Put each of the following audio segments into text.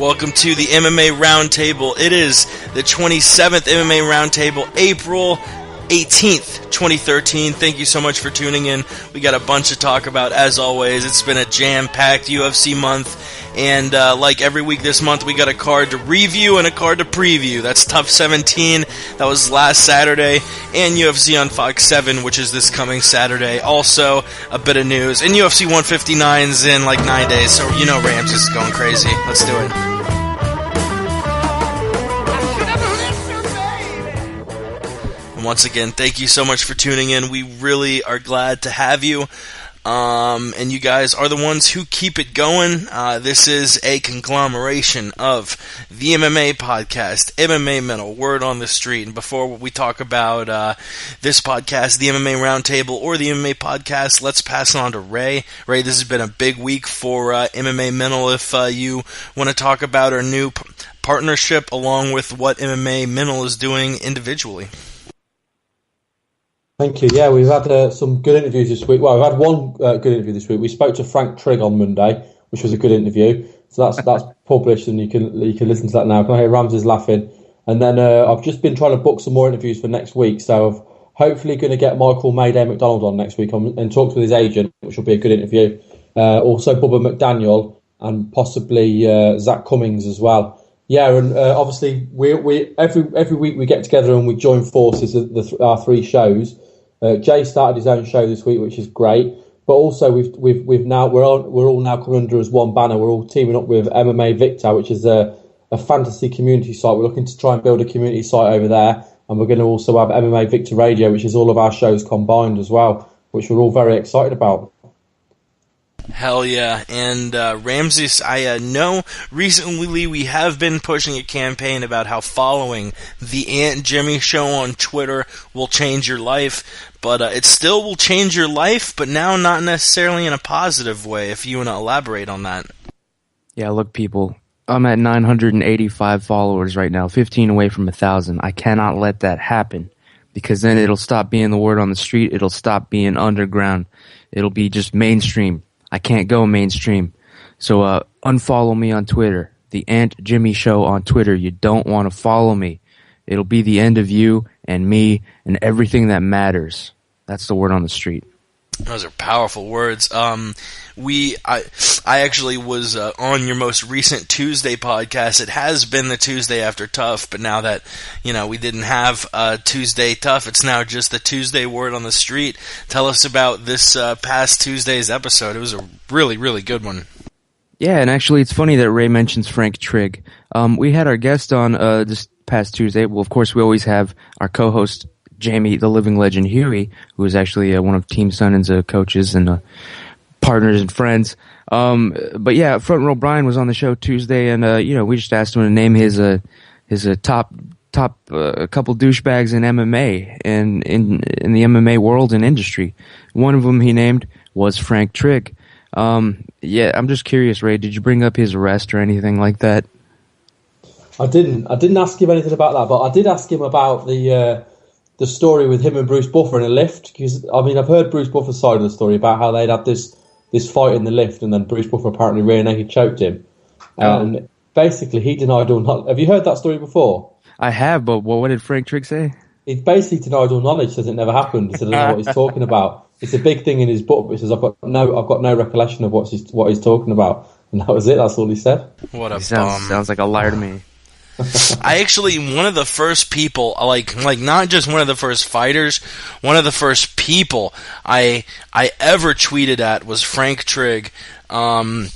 Welcome to the MMA Roundtable. It is the 27th MMA Roundtable, April 18th, 2013. Thank you so much for tuning in. We got a bunch to talk about, as always. It's been a jam-packed UFC month, and like every week this month, we got a card to review and a card to preview. That's Tough 17, that was last Saturday, and UFC on Fox 7, which is this coming Saturday. Also, a bit of news, and UFC 159's in like 9 days, so you know Rams is going crazy. Let's do it. And once again, thank you so much for tuning in. We really are glad to have you. And you guys are the ones who keep it going. This is a conglomeration of the MMA podcast, MMA Mental, Word on the Street. And before we talk about this podcast, the MMA Roundtable, or the MMA podcast, let's pass it on to Ray. Ray, this has been a big week for MMA Mental. If you want to talk about our new partnership along with what MMA Mental is doing individually. Thank you. Yeah, we've had some good interviews this week. Well, we've had one good interview this week. We spoke to Frank Trigg on Monday, which was a good interview. So that's published, and you can listen to that now. Can I hear Ramses laughing? And then I've just been trying to book some more interviews for next week. So I'm hopefully going to get Michael Mayday McDonald on next week and talk with his agent, which will be a good interview. Also Bubba McDaniel and possibly Zach Cummings as well. Yeah, and obviously we every week we get together and we join forces at our three shows. Jay started his own show this week, which is great. But also we're all now coming under as one banner. We're all teaming up with MMA Victor, which is a fantasy community site. We're looking to try and build a community site over there, and we're going to also have MMA Victor Radio, which is all of our shows combined as well, which we're all very excited about. Hell yeah. And Ramses, I know recently we have been pushing a campaign about how following the Aunt Jimmy Show on Twitter will change your life, but it still will change your life, but now not necessarily in a positive way, if you want to elaborate on that. Yeah, look, people, I'm at 985 followers right now, 15 away from 1,000. I cannot let that happen, because then it'll stop being the word on the street, it'll stop being underground, it'll be just mainstream. I can't go mainstream. So unfollow me on Twitter. The Aunt Jimmy Show on Twitter. You don't want to follow me. It'll be the end of you and me and everything that matters. That's the word on the street. Those are powerful words. I actually was on your most recent Tuesday podcast. It has been the Tuesday after Tough, but now that we didn't have Tuesday Tough, it's now just the Tuesday Word on the Street. Tell us about this past Tuesday's episode. It was a really, really good one. Yeah, and actually, it's funny that Ray mentions Frank Trigg. We had our guest on this past Tuesday. Well, of course, we always have our co-host Jamie, the living legend Huey, who is actually one of Team Sonnen's coaches and partners and friends. But yeah, Front Row Brian was on the show Tuesday, and we just asked him to name his top couple douchebags in MMA and in the MMA world and industry. One of them he named was Frank Trigg. Yeah, I'm just curious, Ray, did you bring up his arrest or anything like that? I didn't ask him anything about that, but I did ask him about the story with him and Bruce Buffer in a lift, because I've heard Bruce Buffer's side of the story about how they'd had this fight in the lift, and then Bruce Buffer apparently rear naked choked him, and basically he denied all knowledge. Have you heard that story before? I have, but what did Frank Trigg say? He basically denied all knowledge, says it never happened. He said, I don't know what he's talking about. It's a big thing in his book, but he says I've got no recollection of what he's talking about, and that was it. That's all he said. What a sounds like a liar to me. I actually, one of the first people, like not just one of the first fighters, one of the first people I ever tweeted at was Frank Trigg. I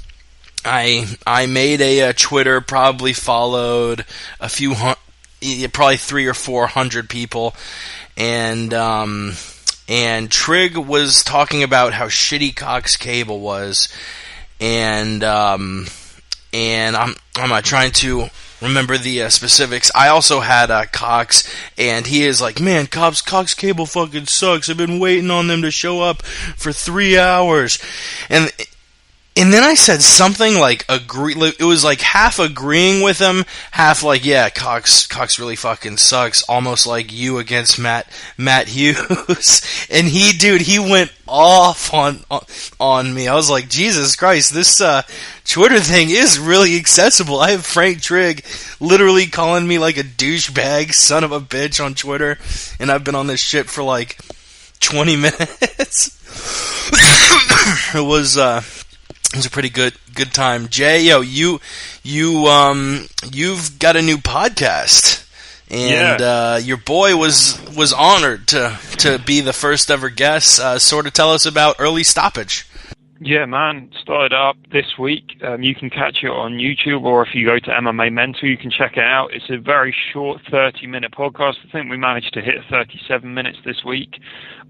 made a Twitter, probably followed a few, probably 300 or 400 people, and Trigg was talking about how shitty Cox Cable was, and I'm not trying to remember the specifics. I also had Cox, and he is like, man, Cox Cable fucking sucks. I've been waiting on them to show up for 3 hours. And And then I said something like agree. It was like half agreeing with him, half like, yeah, Cox really fucking sucks. Almost like you against Matt Hughes. And he went off on me. I was like, Jesus Christ, this Twitter thing is really accessible. I have Frank Trigg literally calling me like a douchebag, son of a bitch on Twitter, and I've been on this shit for like 20 minutes. It was a pretty good time. Jay, you've got a new podcast, and your boy was honored to be the first ever guest. Sort of tell us about Early Stoppage. Yeah, man, started up this week. You can catch it on YouTube, or if you go to MMA Mental, you can check it out. It's a very short 30-minute podcast. I think we managed to hit 37 minutes this week.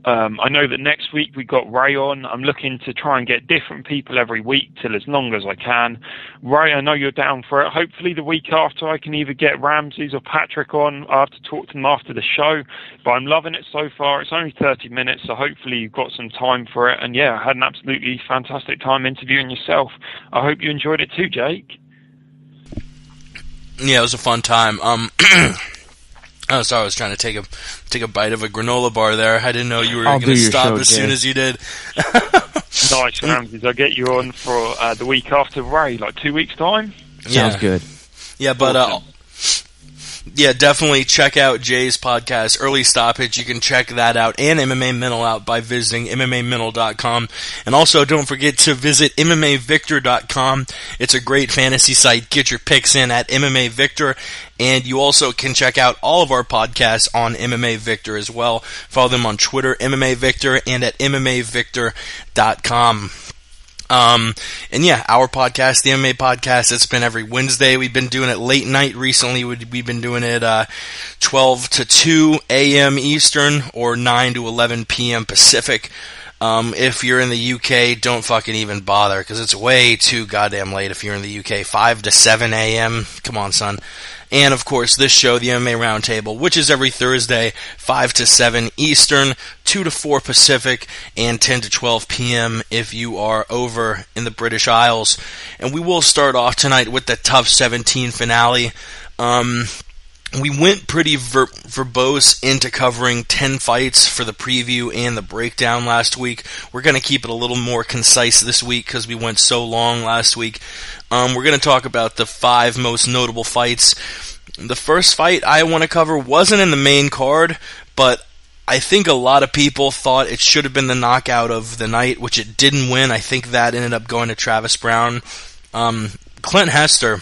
I know that next week we got Ray on. I'm looking to try and get different people every week till as long as I can. Ray, I know you're down for it. Hopefully the week after I can either get Ramses or Patrick on. I have to talk to them after the show. But I'm loving it so far. It's only 30 minutes, so hopefully you've got some time for it. And yeah, I had an absolutely fantastic time interviewing yourself. I hope you enjoyed it too, Jake. Yeah, it was a fun time. Oh, sorry, I was trying to take a bite of a granola bar there. I didn't know you were going to stop as soon as you did. Nice, Ramses. I'll get you on for the week after Ray, like 2 weeks' time. Sounds good. Yeah, but yeah, definitely check out Jay's podcast, Early Stoppage. You can check that out and MMA Mental out by visiting MMAmental.com. And also, don't forget to visit MMAVictor.com. It's a great fantasy site. Get your picks in at MMA Victor. And you also can check out all of our podcasts on MMA Victor as well. Follow them on Twitter, MMA Victor, and at MMAVictor.com. And yeah, our podcast, the MMA podcast, it's been every Wednesday. We've been doing it late night recently. We've been doing it 12 to 2 a.m. Eastern or 9 to 11 p.m. Pacific. If you're in the UK, don't fucking even bother because it's way too goddamn late if you're in the UK. 5 to 7 a.m. Come on, son. And, of course, this show, the MMA Roundtable, which is every Thursday, 5 to 7 Eastern, 2 to 4 Pacific, and 10 to 12 p.m. if you are over in the British Isles. And we will start off tonight with the Tough 17 finale. We went pretty verbose into covering 10 fights for the preview and the breakdown last week. We're going to keep it a little more concise this week because we went so long last week. We're going to talk about the 5 most notable fights. The first fight I want to cover wasn't in the main card, but I think a lot of people thought it should have been the knockout of the night, which it didn't win. I think that ended up going to Travis Brown. Clint Hester,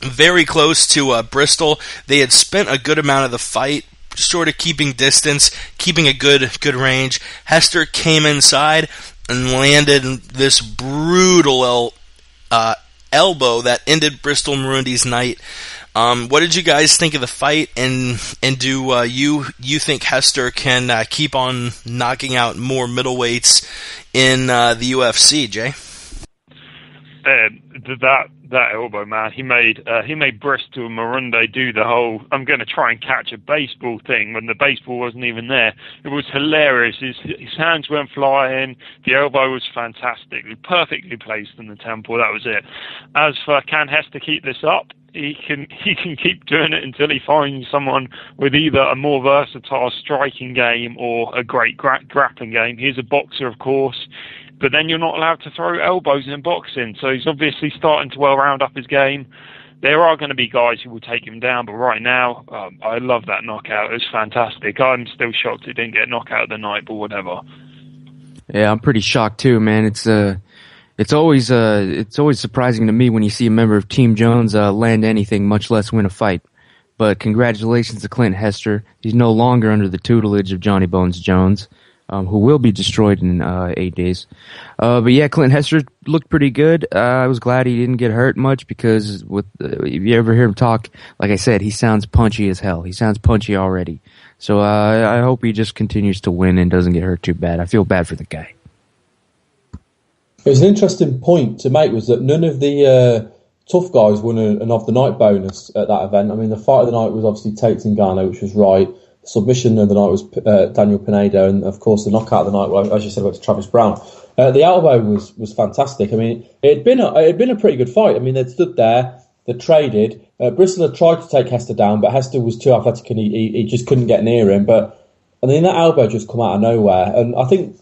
very close to Bristol. They had spent a good amount of the fight sort of keeping distance, keeping a good range. Hester came inside and landed this brutal elbow that ended Bristol Marundi's night. What did you guys think of the fight, and do you think Hester can keep on knocking out more middleweights in the UFC, Jay? That elbow, man, he made Bristol Marundi do the whole "I'm going to try and catch a baseball" thing when the baseball wasn't even there. It was hilarious. His hands went flying. The elbow was fantastic, perfectly placed in the temple. That was it. As for can Hester keep this up? He can keep doing it until he finds someone with either a more versatile striking game or a great grappling game. He's a boxer, of course. But then you're not allowed to throw elbows in boxing. So he's obviously starting to round up his game. There are going to be guys who will take him down, but right now, I love that knockout. It was fantastic. I'm still shocked it didn't get knockout of the night, but whatever. Yeah, I'm pretty shocked too, man. It's always surprising to me when you see a member of Team Jones land anything, much less win a fight. But congratulations to Clint Hester. He's no longer under the tutelage of Johnny Bones Jones, who will be destroyed in 8 days. But yeah, Clint Hester looked pretty good. I was glad he didn't get hurt much because if you ever hear him talk, like I said, he sounds punchy as hell. He sounds punchy already. So I hope he just continues to win and doesn't get hurt too bad. I feel bad for the guy. It was an interesting point to make was that none of the tough guys won an of the night bonus at that event. I mean, the fight of the night was obviously Tate Zingano, which was right. submission of the night was Daniel Pinedo, and of course the knockout of the night, well, as you said, went to Travis Brown. The elbow was fantastic. I mean, it had been a pretty good fight. I mean, they'd stood there, they traded. Bristol had tried to take Hester down, but Hester was too athletic and he just couldn't get near him. And then that elbow just come out of nowhere. And I think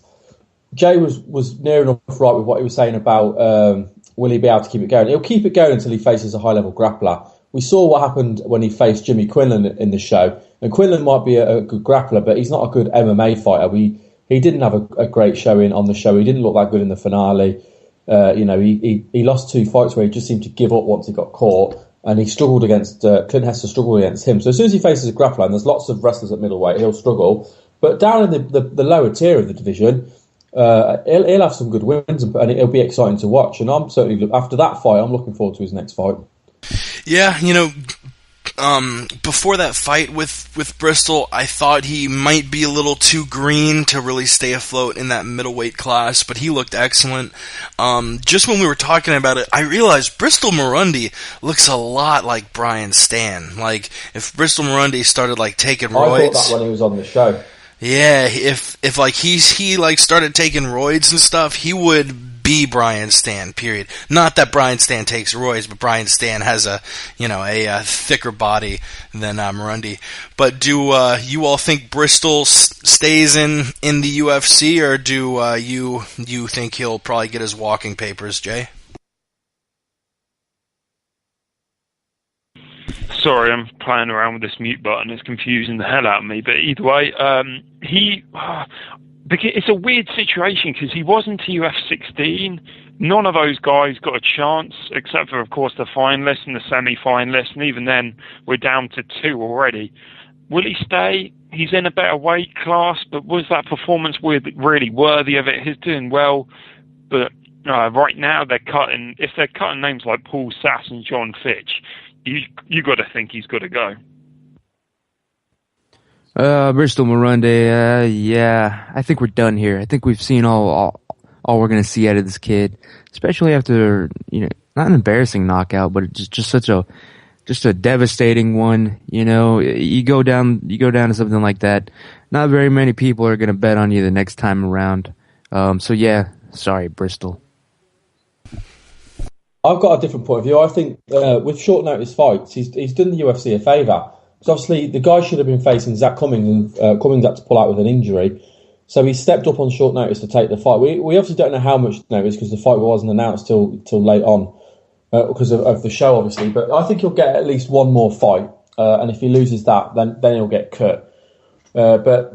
Jay was near enough right with what he was saying about will he be able to keep it going. He'll keep it going until he faces a high-level grappler. We saw what happened when he faced Jimmy Quinlan in the show. And Quinlan might be a good grappler, but he's not a good MMA fighter. He didn't have a great showing on the show. He didn't look that good in the finale. He lost 2 fights where he just seemed to give up once he got caught. And he struggled against, Clint Hester struggled against him. So as soon as he faces a grappler, and there's lots of wrestlers at middleweight, he'll struggle. But down in the lower tier of the division, he'll have some good wins, and it'll be exciting to watch. And I'm certainly, after that fight, I'm looking forward to his next fight. Yeah, before that fight with Bristol, I thought he might be a little too green to really stay afloat in that middleweight class, but he looked excellent. Just when we were talking about it, I realized Bristol Murundi looks a lot like Brian Stan. Like, if Bristol Murundi started, like, taking roids... I thought that when he was on the show. Yeah, if like he started taking roids and stuff, he would be Brian Stan, period. Not that Brian Stan takes roids, but Brian Stan has a thicker body than Murundi. But do you all think Bristol stays in the UFC, or do you think he'll probably get his walking papers, Jay? Sorry, I'm playing around with this mute button. It's confusing the hell out of me. But either way, it's a weird situation because he wasn't TUF 16. None of those guys got a chance, except for, of course, the finalists and the semi-finalists. And even then, we're down to 2 already. Will he stay? He's in a better weight class, but was that performance really worthy of it? He's doing well, but right now if they're cutting names like Paul Sass and John Fitch, you got to think he's got to go. Bristol Murundi, yeah, I think we're done here. I think we've seen all we're going to see out of this kid, especially after, not an embarrassing knockout, but just a devastating one. You go down to something like that. Not very many people are going to bet on you the next time around. So yeah, sorry, Bristol. I've got a different point of view. I think with short notice fights, he's done the UFC a favour. Because obviously the guy should have been facing Zach Cummings, and Cummings had to pull out with an injury. So he stepped up on short notice to take the fight. We obviously don't know how much notice because the fight wasn't announced till late on because of the show, obviously. But I think he'll get at least one more fight, and if he loses that, then he'll get cut. But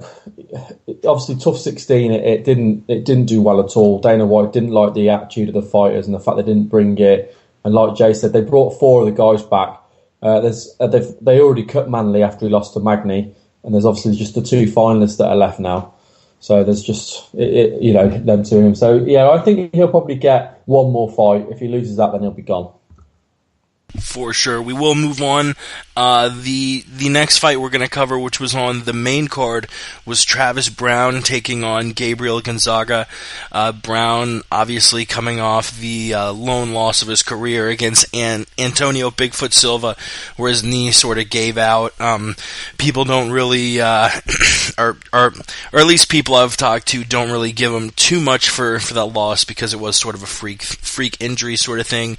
obviously, TUF 16, it didn't do well at all. Dana White didn't like the attitude of the fighters and the fact they didn't bring it. And like Jay said, they brought 4 of the guys back. They already cut Manley after he lost to Magny, and there's obviously just the 2 finalists that are left now. So there's just them 2 of him. So yeah, I think he'll probably get one more fight. If he loses that, then he'll be gone. For sure. We will move on. The next fight we're going to cover, which was on the main card, was Travis Brown taking on Gabriel Gonzaga. Brown obviously coming off the lone loss of his career against Antonio Bigfoot Silva, where his knee sort of gave out. People don't really, or at least people I've talked to don't really give him too much for that loss because it was sort of a freak injury sort of thing.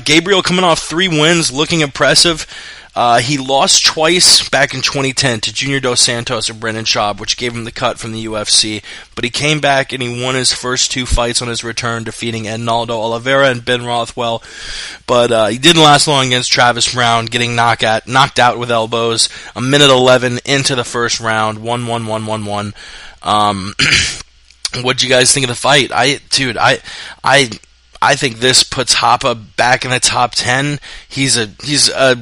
Gabriel coming off 3 wins, looking impressive. He lost twice back in 2010 to Junior Dos Santos and Brendan Schaub, which gave him the cut from the UFC. But he came back and he won his first 2 fights on his return, defeating Ednaldo Oliveira and Ben Rothwell. But he didn't last long against Travis Brown, getting knocked out with elbows. A minute 11 into the first round, 1-1-1-1-1. What'd you guys think of the fight? I think this puts Hapa back in the top 10. He's a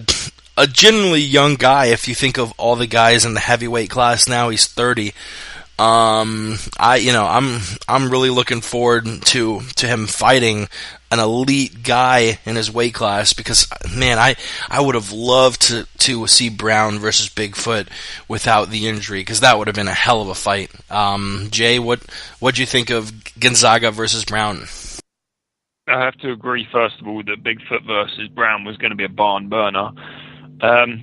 generally young guy. If you think of all the guys in the heavyweight class now, he's 30. I'm really looking forward to him fighting an elite guy in his weight class because, man, I would have loved to see Brown versus Bigfoot without the injury because that would have been a hell of a fight. Jay, what'd you think of Gonzaga versus Brown? I have to agree, first of all, that Bigfoot versus Brown was going to be a barn burner.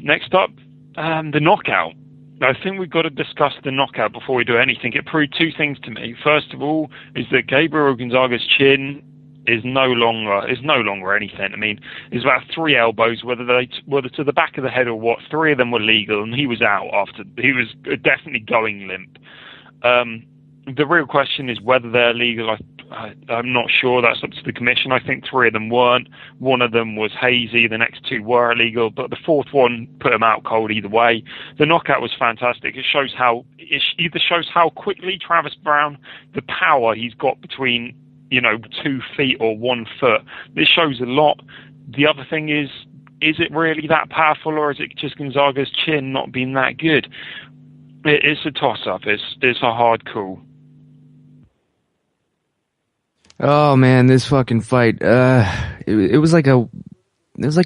Next up, The knockout. I think we've got to discuss the knockout before we do anything. It proved two things to me. First of all, is that Gabriel Gonzaga's chin is no longer anything. I mean, it's about 3 elbows, whether to the back of the head or what. 3 of them were legal, and he was out after. He was definitely going limp. The real question is whether they're legal. I'm not sure. That's up to the commission. I think 3 of them weren't. 1 of them was hazy. The next 2 were illegal, but the 4th one put him out cold either way. The knockout was fantastic. It either shows how quickly Travis Brown, the power he's got between 2 feet or 1 foot. This shows a lot. The other thing is it really that powerful, or is it just Gonzaga's chin not being that good? It's a toss-up. It's a hard call. Oh man, this fucking fight. It was like a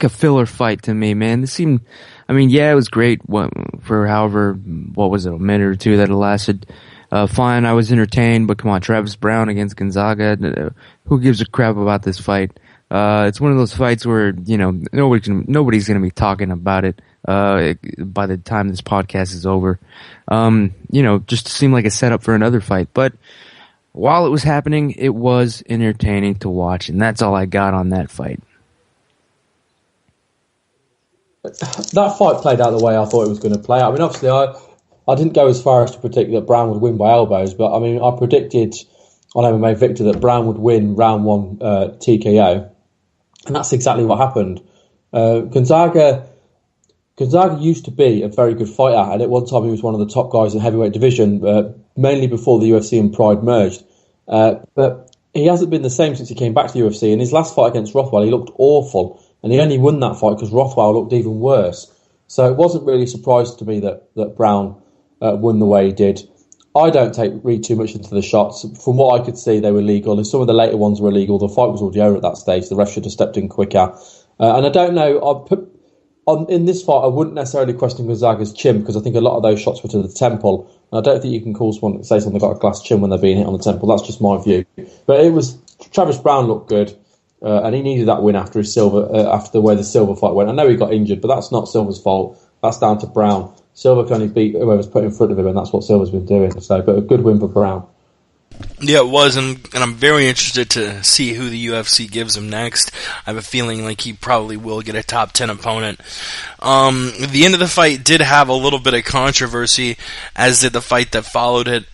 filler fight to me, man. It was great for what was it, a minute or 2 that it lasted. Fine, I was entertained, but come on, Travis Brown against Gonzaga. Who gives a crap about this fight? It's one of those fights where, nobody's gonna be talking about it, by the time this podcast is over. Just seemed like a setup for another fight. But while it was happening, it was entertaining to watch, and that's all I got on that fight. That fight played out the way I thought it was going to play out. I mean, obviously, I didn't go as far as to predict that Brown would win by elbows, but I mean, I predicted on MMA Victor that Brown would win round 1 TKO, and that's exactly what happened. Gonzaga used to be a very good fighter, and at one time he was one of the top guys in the heavyweight division, mainly before the UFC and Pride merged. But he hasn't been the same since he came back to the UFC. In his last fight against Rothwell, he looked awful, and he only won that fight because Rothwell looked even worse. So it wasn't really a surprise to me that Brown won the way he did. I don't read too much into the shots. From what I could see, they were legal. And some of the later ones were illegal. The fight was already over at that stage. The ref should have stepped in quicker. And I don't know. In this fight, I wouldn't necessarily question Gonzaga's chin, because I think a lot of those shots were to the temple. And I don't think you can say someone got a glass chin when they're being hit on the temple. That's just my view. But Travis Brown looked good, and he needed that win after the way the Silva fight went. I know he got injured, but that's not Silva's fault. That's down to Brown. Silva can only beat whoever's put in front of him, and that's what Silva's been doing. So, but a good win for Brown. Yeah, it was, and I'm very interested to see who the UFC gives him next. I have a feeling like he probably will get a top 10 opponent. The end of the fight did have a little bit of controversy, as did the fight that followed it.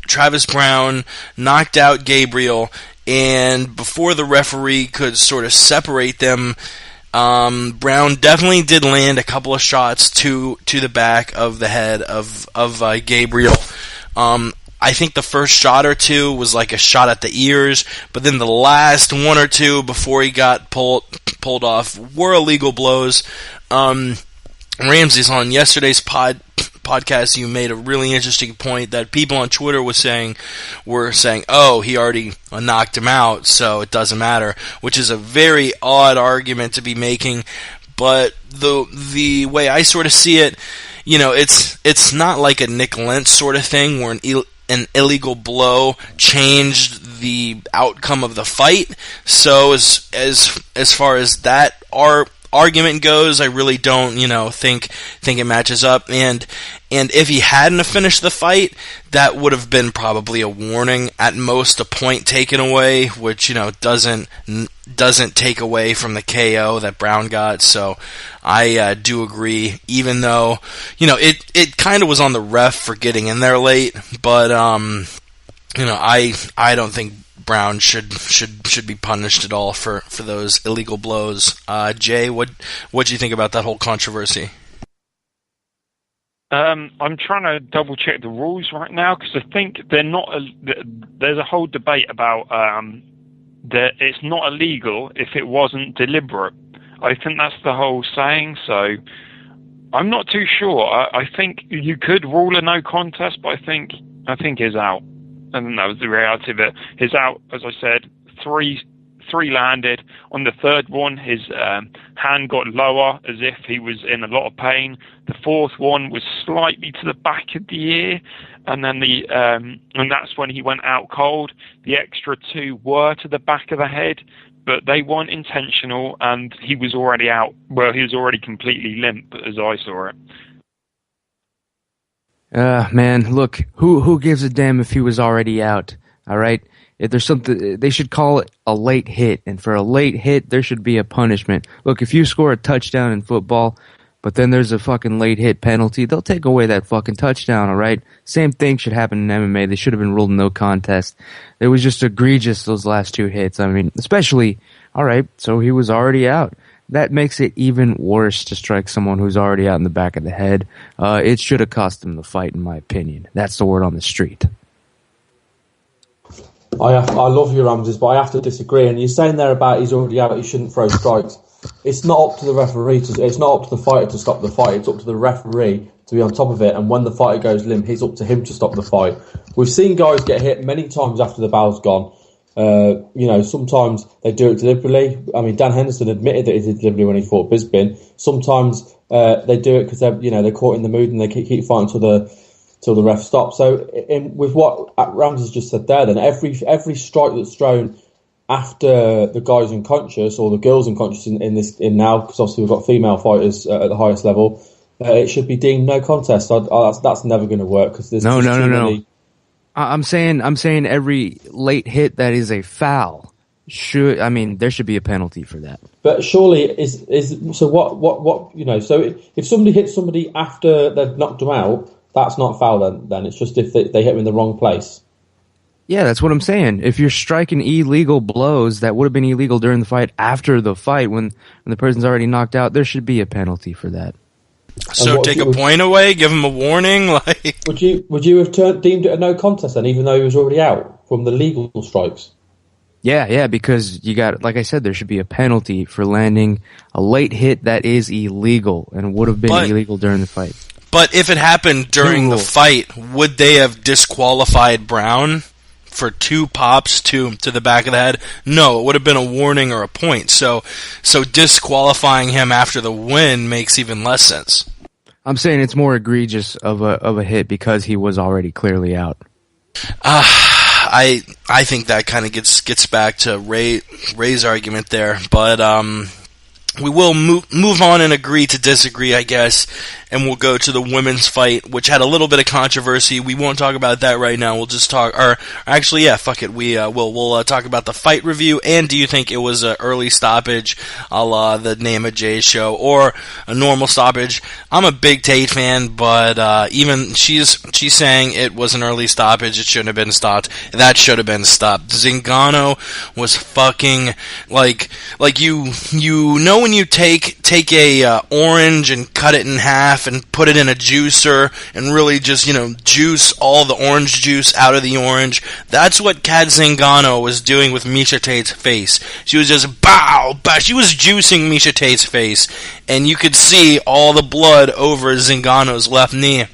Travis Brown knocked out Gabriel, and before the referee could sort of separate them, Brown definitely did land a couple of shots to the back of the head of Gabriel. I think the first shot or 2 was like a shot at the ears, but then the last 1 or 2 before he got pulled off were illegal blows. Ramsey's on yesterday's podcast, you made a really interesting point that people on Twitter were saying, oh, he already knocked him out, so it doesn't matter, which is a very odd argument to be making. But the way I sort of see it, it's not like a Nick Lentz sort of thing where an illegal blow changed the outcome of the fight. So as far as that argument goes, I really don't, think it matches up. And if he hadn't finished the fight, that would have been probably a warning, at most a point taken away, which doesn't take away from the KO that Brown got. So I do agree, even though it kind of was on the ref for getting in there late, but I don't think Brown should be punished at all for those illegal blows. Jay, what'd you think about that whole controversy? I'm trying to double check the rules right now, because I think they're not. There's a whole debate about that it's not illegal if it wasn't deliberate. I think that's the whole saying. So I'm not too sure. I think you could rule a no contest, but I think he's out. And that was the reality of it. He's out, as I said, three landed. On the third one, his hand got lower, as if he was in a lot of pain. The fourth one was slightly to the back of the ear, and then and that's when he went out cold. The extra 2 were to the back of the head, but they weren't intentional, and he was already out. Well, he was already completely limp, as I saw it. Man, look, who gives a damn if he was already out? All right, if there's something, they should call it a late hit, and for a late hit, there should be a punishment. Look, if you score a touchdown in football, but then there's a fucking late hit penalty, they'll take away that fucking touchdown. All right, same thing should happen in MMA. They should have been ruled no contest. It was just egregious, those last two hits. I mean, especially, all right, so he was already out. That makes it even worse to strike someone who's already out in the back of the head. It should have cost him the fight, in my opinion. That's the word on the street. I love you, Ramses, but I have to disagree. And you're saying there about he's already out, he shouldn't throw strikes. It's not up to the referee it's not up to the fighter to stop the fight. It's up to the referee to be on top of it. And when the fighter goes limp, it's up to him to stop the fight. We've seen guys get hit many times after the bell's gone. Sometimes they do it deliberately. I mean, Dan Henderson admitted that he did deliberately when he fought Bisping. Sometimes they do it because they're caught in the mood and they keep fighting till the ref stops. So, with what Ramses just said there, then every strike that's thrown after the guy's unconscious or the girl's unconscious in now, because obviously we've got female fighters at the highest level, it should be deemed no contest. That's never going to work because there's no. Many... I'm saying every late hit that is a foul there should be a penalty for that. But surely so what so if somebody hits somebody after they've knocked them out, that's not foul then it's just if they hit them in the wrong place. Yeah, that's what I'm saying. If you're striking illegal blows that would have been illegal during the fight, after the fight when the person's already knocked out, there should be a penalty for that. So take a point away, give him a warning. Like, would you have deemed it a no contest then, even though he was already out from the legal strikes? Yeah, because you got, like I said, there should be a penalty for landing a late hit that is illegal and would have been illegal during the fight. But if it happened during the fight, would they have disqualified Brown for 2 pops to the back of the head? No, it would have been a warning or a point. So disqualifying him after the win makes even less sense. I'm saying it's more egregious of a hit because he was already clearly out. I think that kind of gets back to Ray's argument there, but we will move on and agree to disagree, I guess, and we'll go to the women's fight, which had a little bit of controversy. We won't talk about that right now. We'll just talk, or actually, yeah, fuck it. We'll talk about the fight review, and do you think it was an early stoppage, a la the Name of Jay show, or a normal stoppage? I'm a big Tate fan, but even she's saying it was an early stoppage. It shouldn't have been stopped. That should have been stopped. Zingano was fucking like you know when you take a orange and cut it in half and put it in a juicer and really just, juice all the orange juice out of the orange. That's what Kat Zingano was doing with Miesha Tate's face. She was just bow. She was juicing Miesha Tate's face, and you could see all the blood over Zingano's left knee.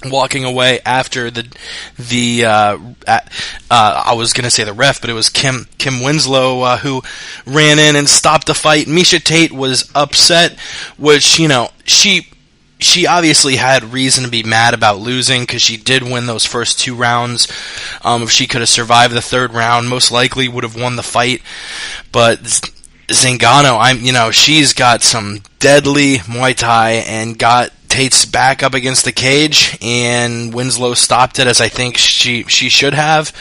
Walking away after I was gonna say the ref, but it was Kim Winslow who ran in and stopped the fight. Miesha Tate was upset, which she obviously had reason to be mad about losing because she did win those first 2 rounds. If she could have survived the 3rd round, most likely would have won the fight. But Zingano, she's got some deadly Muay Thai and got Tate's back up against the cage, and Winslow stopped it as I think she should have.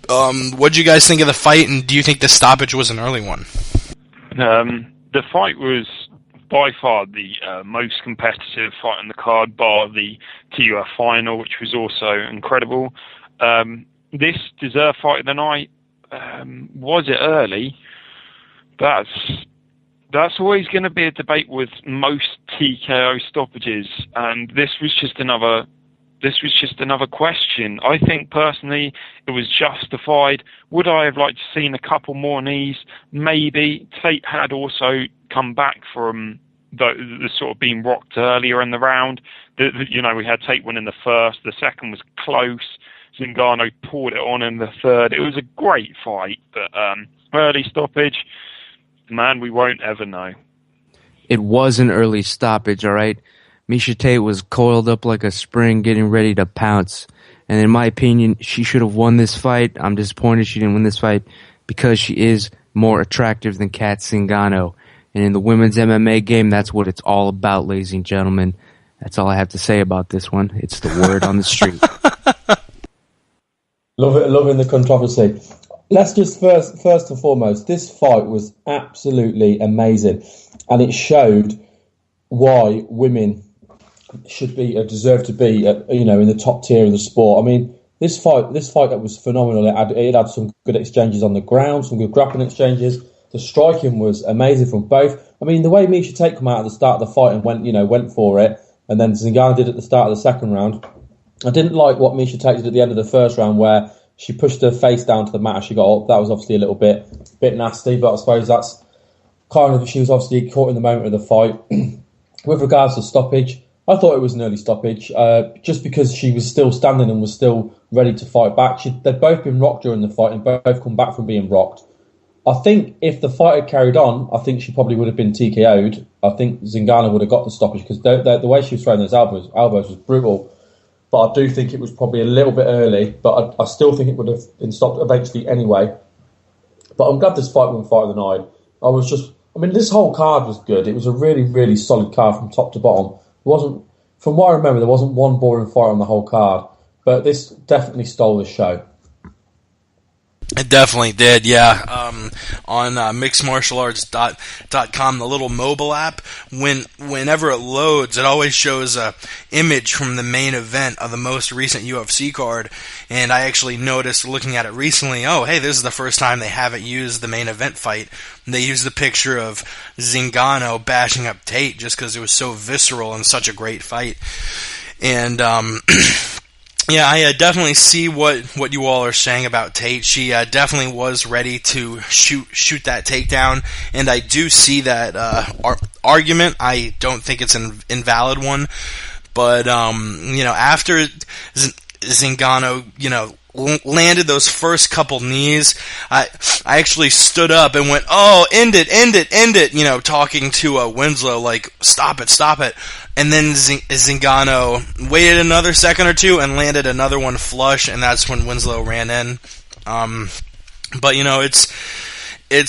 What did you guys think of the fight, and do you think the stoppage was an early one? The fight was by far the most competitive fight on the card, bar the TUF final, which was also incredible. This deserved fight of the night. Was it early? That's always going to be a debate with most TKO stoppages, and this was just another question. I think personally it was justified. Would I have liked to seen a couple more knees? Maybe. Tate had also come back from the sort of being rocked earlier in the round. We had Tate win in the first. The second was close. Zingano poured it on in the third. It was a great fight, but early stoppage. Man, we won't ever know. It was an early stoppage, all right? Miesha Tate was coiled up like a spring getting ready to pounce. And in my opinion, she should have won this fight. I'm disappointed she didn't win this fight because she is more attractive than Kat Zingano. And in the women's MMA game, that's what it's all about, ladies and gentlemen. That's all I have to say about this one. It's the word on the street. Loving the controversy. Let's just first and foremost, this fight was absolutely amazing, and it showed why women should be deserve to be in the top tier of the sport. I mean, this fight that was phenomenal. It had some good exchanges on the ground, some good grappling exchanges. The striking was amazing from both. I mean, the way Miesha Tate came out at the start of the fight and went for it, and then Zingano did at the start of the second round. I didn't like what Miesha Tate did at the end of the first round, where she pushed her face down to the mat as she got up. That was obviously a little bit nasty, but I suppose that's kind of, she was obviously caught in the moment of the fight. With regards to stoppage, I thought it was an early stoppage, just because she was still standing and was still ready to fight back. They'd both been rocked during the fight and both come back from being rocked. I think if the fight had carried on, I think she probably would have been TKO'd. I think Zingano would have got the stoppage because the way she was throwing those elbows was brutal. But I do think it was probably a little bit early, but I still think it would have been stopped eventually anyway. But I'm glad this fight won Fight of the Night. This whole card was good. It was a really, really solid card from top to bottom. From what I remember, there wasn't one boring fight on the whole card, but this definitely stole the show. It definitely did, yeah. On mixedmartialarts.com, the little mobile app, whenever it loads, it always shows a image from the main event of the most recent UFC card. And I actually noticed, looking at it recently, oh, hey, this is the first time they haven't used the main event fight. They used the picture of Zingano bashing up Tate just because it was so visceral and such a great fight. And yeah, I definitely see what you all are saying about Tate. She definitely was ready to shoot that takedown, and I do see that argument. I don't think it's an invalid one, but after Zingano, landed those first couple knees, I actually stood up and went, "Oh, end it!" Talking to Winslow, like, "Stop it!" And then Zingano waited another second or two and landed another one flush, and that's when Winslow ran in. But it's a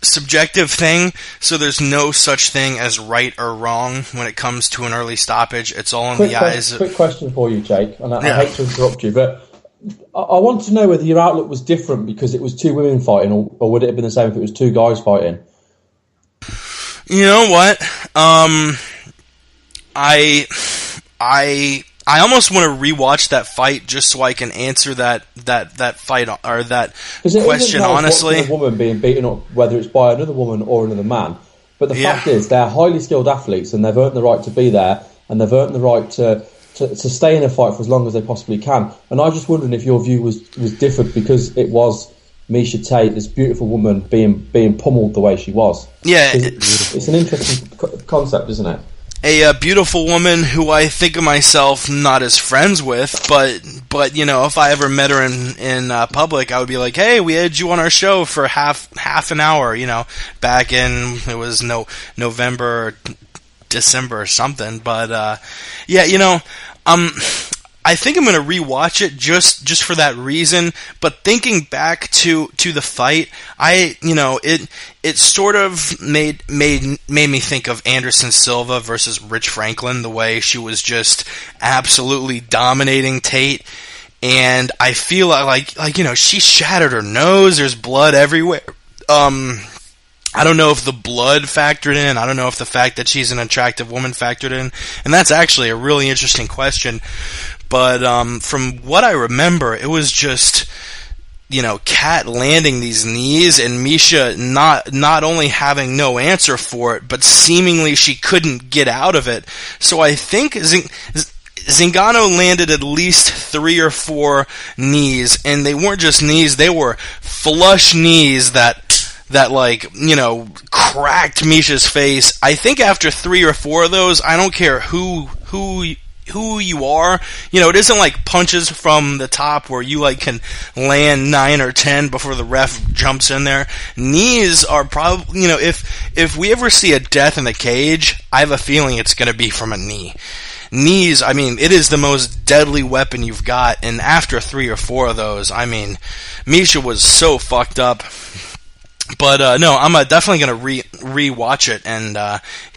subjective thing, so there's no such thing as right or wrong when it comes to an early stoppage. It's all in the eyes. Quick question for you, Jake, and I hate to interrupt you, but I want to know whether your outlook was different because it was two women fighting, or would it have been the same if it was two guys fighting? You know what? I almost want to rewatch that fight just so I can answer that fight or that question honestly. A woman being beaten up, whether it's by another woman or another man, but the fact is they're highly skilled athletes and they've earned the right to be there and they've earned the right to stay in a fight for as long as they possibly can. And I was just wondering if your view was different because it was Miesha Tate, this beautiful woman, being pummeled the way she was. Yeah, it's an interesting concept, isn't it? A beautiful woman who I think of myself not as friends with, but if I ever met her in public, I would be like, hey, we had you on our show for half an hour, back in, it was November or December or something, but I think I'm going to rewatch it just for that reason. But thinking back to the fight, it sort of made me think of Anderson Silva versus Rich Franklin, the way she was just absolutely dominating Tate. And I feel like she shattered her nose. There's blood everywhere. I don't know if the blood factored in. I don't know if the fact that she's an attractive woman factored in. And that's actually a really interesting question. But from what I remember, it was just, Kat landing these knees and Miesha not only having no answer for it, but seemingly she couldn't get out of it. So I think Zingano landed at least 3 or 4 knees, and they weren't just knees, they were flush knees that cracked Miesha's face. I think after 3 or 4 of those, I don't care who you are, it isn't like punches from the top where you can land 9 or 10 before the ref jumps in there. Knees are probably, if we ever see a death in the cage, I have a feeling it's going to be from a knee. Knees, it is the most deadly weapon you've got, and after 3 or 4 of those, Miesha was so fucked up. But no, I'm definitely going to re-watch it and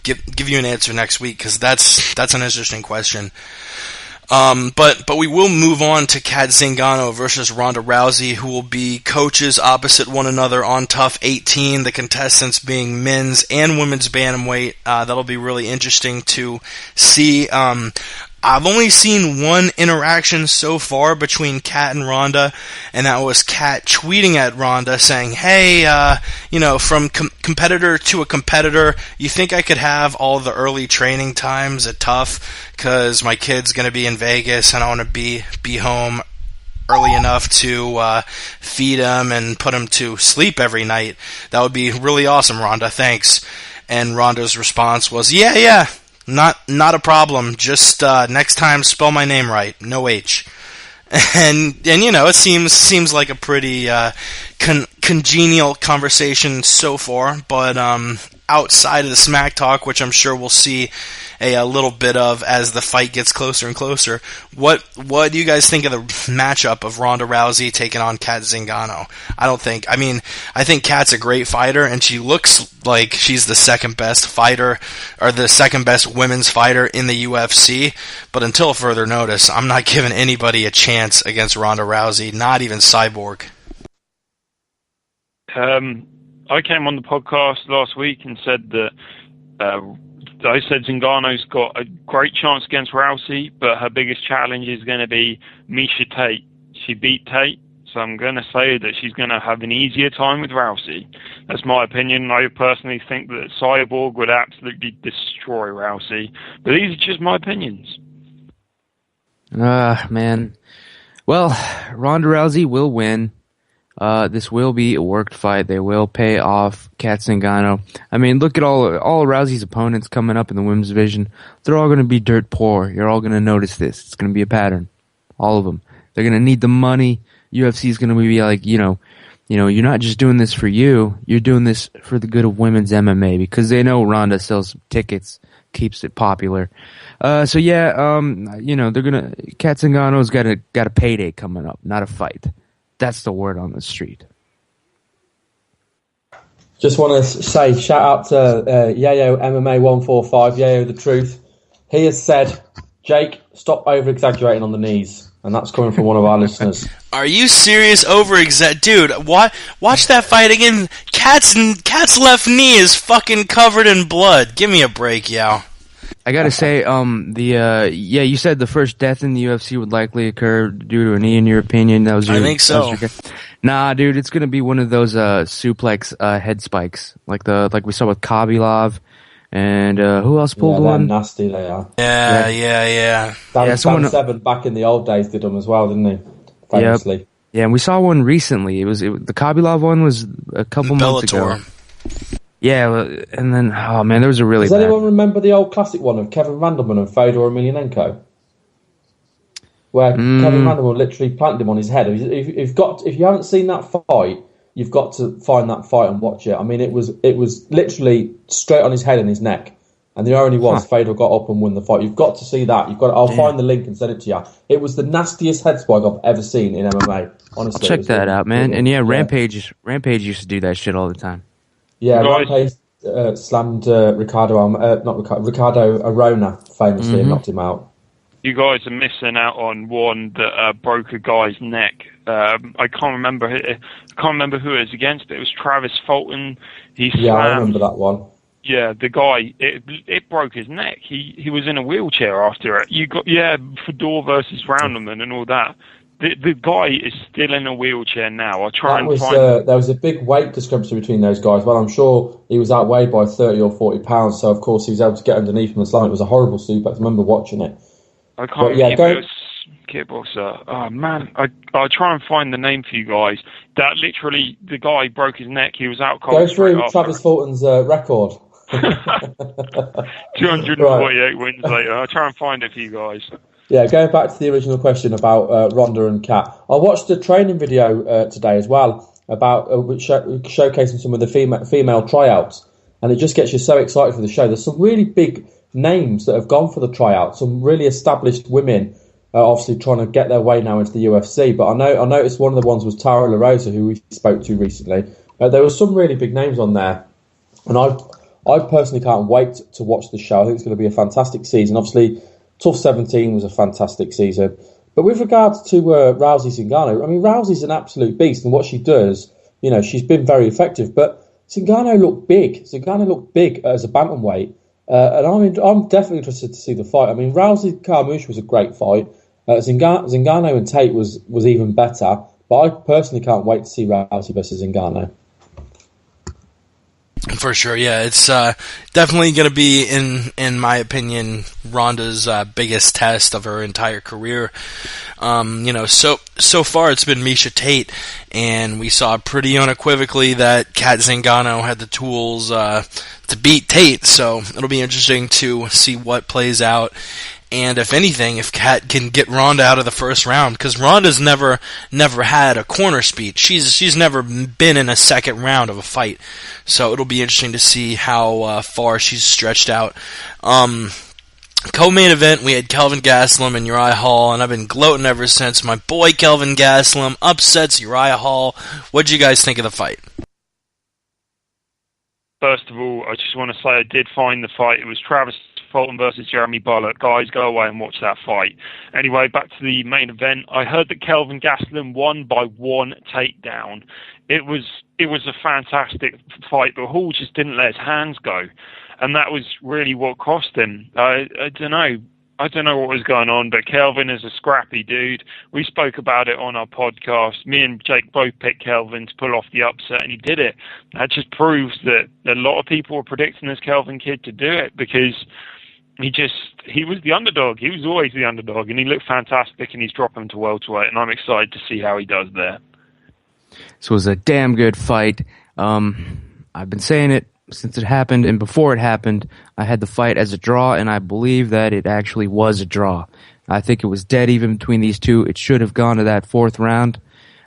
give you an answer next week, because that's an interesting question. But we will move on to Kat Zingano versus Ronda Rousey, who will be coaches opposite one another on Tough 18, the contestants being men's and women's bantamweight. That'll be really interesting to see. I've only seen one interaction so far between Kat and Ronda, and that was Kat tweeting at Ronda saying, hey, from competitor to a competitor, you think I could have all the early training times at Tough, because my kid's going to be in Vegas and I want to be home early enough to feed him and put him to sleep every night. That would be really awesome, Ronda. Thanks. And Ronda's response was, yeah. Not a problem. Just next time spell my name right. No H. And it seems like a pretty congenial conversation so far, but outside of the smack talk, which I'm sure we'll see a little bit of as the fight gets closer and closer, what do you guys think of the matchup of Ronda Rousey taking on Kat Zingano? I think Kat's a great fighter, and she looks like she's the second best fighter, or the second best women's fighter in the UFC, but until further notice, I'm not giving anybody a chance against Ronda Rousey, not even Cyborg. I came on the podcast last week and said that I said Zingano's got a great chance against Rousey, but her biggest challenge is going to be Miesha Tate. She beat Tate, so I'm going to say that she's going to have an easier time with Rousey. That's my opinion. I personally think that Cyborg would absolutely destroy Rousey, but these are just my opinions. Man. Well, Ronda Rousey will win. This will be a worked fight. They will pay off Kat Zingano. I mean, look at all Rousey's opponents coming up in the women's division. They're all going to be dirt poor. You're all going to notice this. It's going to be a pattern. All of them. They're going to need the money. UFC is going to be like, you're not just doing this for you. You're doing this for the good of women's MMA, because they know Ronda sells tickets, keeps it popular. They're gonna. Kat Zingano's got a payday coming up, not a fight. That's the word on the street. Just want to say, shout out to Yayo MMA 145, Yayo the Truth. He has said, Jake, stop over-exaggerating on the knees. And that's coming from one of our listeners. Are you serious? Dude, watch that fight again. Kat's left knee is fucking covered in blood. Give me a break, Yao. I gotta say, you said the first death in the UFC would likely occur due to a knee. In your opinion, I think so. Nah, dude, it's gonna be one of those suplex head spikes, like we saw with Khabibov, and who else pulled one? Nasty they are. Yeah. Dan Severn back in the old days did them as well, didn't he? Famously. Yep. Yeah, and we saw one recently. The Khabibov one was a couple months ago. Yeah, and then, oh man, there was a really Does anyone remember the old classic one of Kevin Randleman and Fedor Emelianenko? Where Kevin Randleman literally planted him on his head. If you haven't seen that fight, you've got to find that fight and watch it. I mean, it was literally straight on his head and his neck. And the irony was, Fedor got up and won the fight. You've got to see that. I'll find the link and send it to you. It was the nastiest head spike I've ever seen in MMA. Honestly, check that out, man. And Rampage used to do that shit all the time. Yeah, Rampage slammed Ricardo Arona famously and knocked him out. You guys are missing out on one that broke a guy's neck. I can't remember who it was against, but it was Travis Fulton. I remember that one. Yeah, the guy, it broke his neck. He was in a wheelchair after it. Fedor versus Roundleman and all that. The guy is still in a wheelchair now. I'll try and find... There was a big weight discrepancy between those guys. Well, I'm sure he was outweighed by 30 or 40 pounds, so of course he was able to get underneath him and slam. It was a horrible suplex. I remember watching it. I can't remember. It was kickboxer. Oh, man. I'll try and find the name for you guys. That literally, the guy broke his neck. He was out cold. Go through Travis Fulton's record. 248 wins later. I'll try and find it for you guys. Yeah, going back to the original question about Ronda and Kat, I watched a training video today as well about showcasing some of the female tryouts, and it just gets you so excited for the show. There's some really big names that have gone for the tryouts, some really established women obviously trying to get their way now into the UFC. But I noticed one of the ones was Tara LaRosa, who we spoke to recently. There were some really big names on there, and I personally can't wait to watch the show. I think it's going to be a fantastic season. Obviously, Tough 17 was a fantastic season. But with regards to Rousey Zingano, I mean, Rousey's an absolute beast, and what she does, she's been very effective. But Zingano looked big. Zingano looked big as a bantamweight, and I'm definitely interested to see the fight. I mean, Rousey Carmouche was a great fight. Zingano and Tate was even better. But I personally can't wait to see Rousey versus Zingano. For sure, yeah. It's definitely going to be, in my opinion, Ronda's biggest test of her entire career. So far it's been Miesha Tate, and we saw pretty unequivocally that Kat Zingano had the tools to beat Tate, so it'll be interesting to see what plays out. And if anything, if Kat can get Ronda out of the first round, because Ronda's never had a corner speed. She's never been in a second round of a fight, so it'll be interesting to see how far she's stretched out. Co-main event, we had Kelvin Gastelum and Uriah Hall, and I've been gloating ever since. My boy Kelvin Gastelum upsets Uriah Hall. What'd you guys think of the fight? First of all, I just want to say I did find the fight. It was Travis Fulton versus Jeremy Bullock. Guys, go away and watch that fight. Anyway, back to the main event. I heard that Kelvin Gastelum won by one takedown. It was a fantastic fight, but Hall just didn't let his hands go, and that was really what cost him. I don't know. I don't know what was going on, but Kelvin is a scrappy dude. We spoke about it on our podcast. Me and Jake both picked Kelvin to pull off the upset, and he did it. That just proves that a lot of people were predicting this Kelvin kid to do it, because he was the underdog. He was always the underdog, and he looked fantastic, and he's dropping to welterweight, and I'm excited to see how he does there. This was a damn good fight. I've been saying it since it happened, and before it happened, I had the fight as a draw, and I believe that it actually was a draw. I think it was dead even between these two. It should have gone to that fourth round.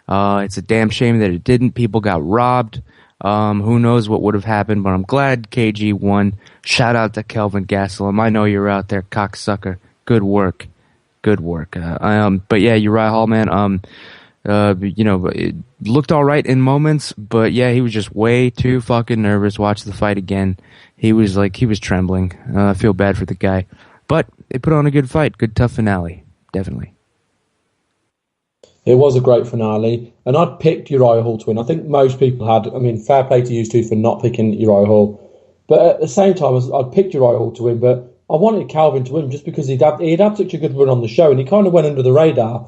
It's a damn shame that it didn't. People got robbed. Who knows what would have happened, but I'm glad KG won. Shout out to Kelvin Gastelum. I know you're out there, cocksucker. Good work. But yeah, Uriah Hall, man, it looked all right in moments, but yeah, he was just way too fucking nervous. Watch the fight again. He was trembling. I feel bad for the guy, but they put on a good fight. Good tough finale. Definitely. It was a great finale, and I'd picked Uriah Hall to win. I think most people had. I mean, fair play to you two for not picking Uriah Hall. But at the same time, I'd picked Uriah Hall to win, but I wanted Calvin to win just because he'd had such a good run on the show, and he kind of went under the radar.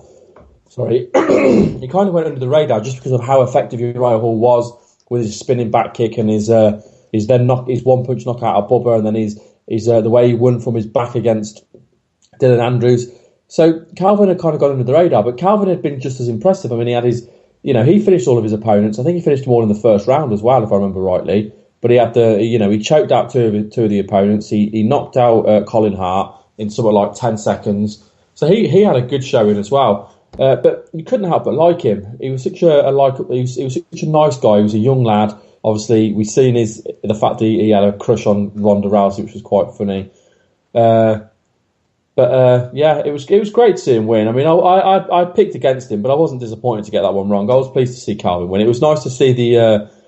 Sorry. He kind of went under the radar just because of how effective Uriah Hall was with his spinning back kick and his one-punch knockout of Bubba, and then his the way he won from his back against Dylan Andrews. So Calvin had kind of gone under the radar, but Calvin had been just as impressive. I mean, he had he finished all of his opponents. I think he finished them all in the first round as well, if I remember rightly. But he had he choked out two of the opponents. He knocked out Colin Hart in something like 10 seconds. So he had a good showing as well. But you couldn't help but like him. He was such a nice guy. He was a young lad. Obviously, we've seen the fact that he had a crush on Ronda Rousey, which was quite funny. Yeah, it was great to see him win. I mean, I picked against him, but I wasn't disappointed to get that one wrong. I was pleased to see Calvin win. It was nice to see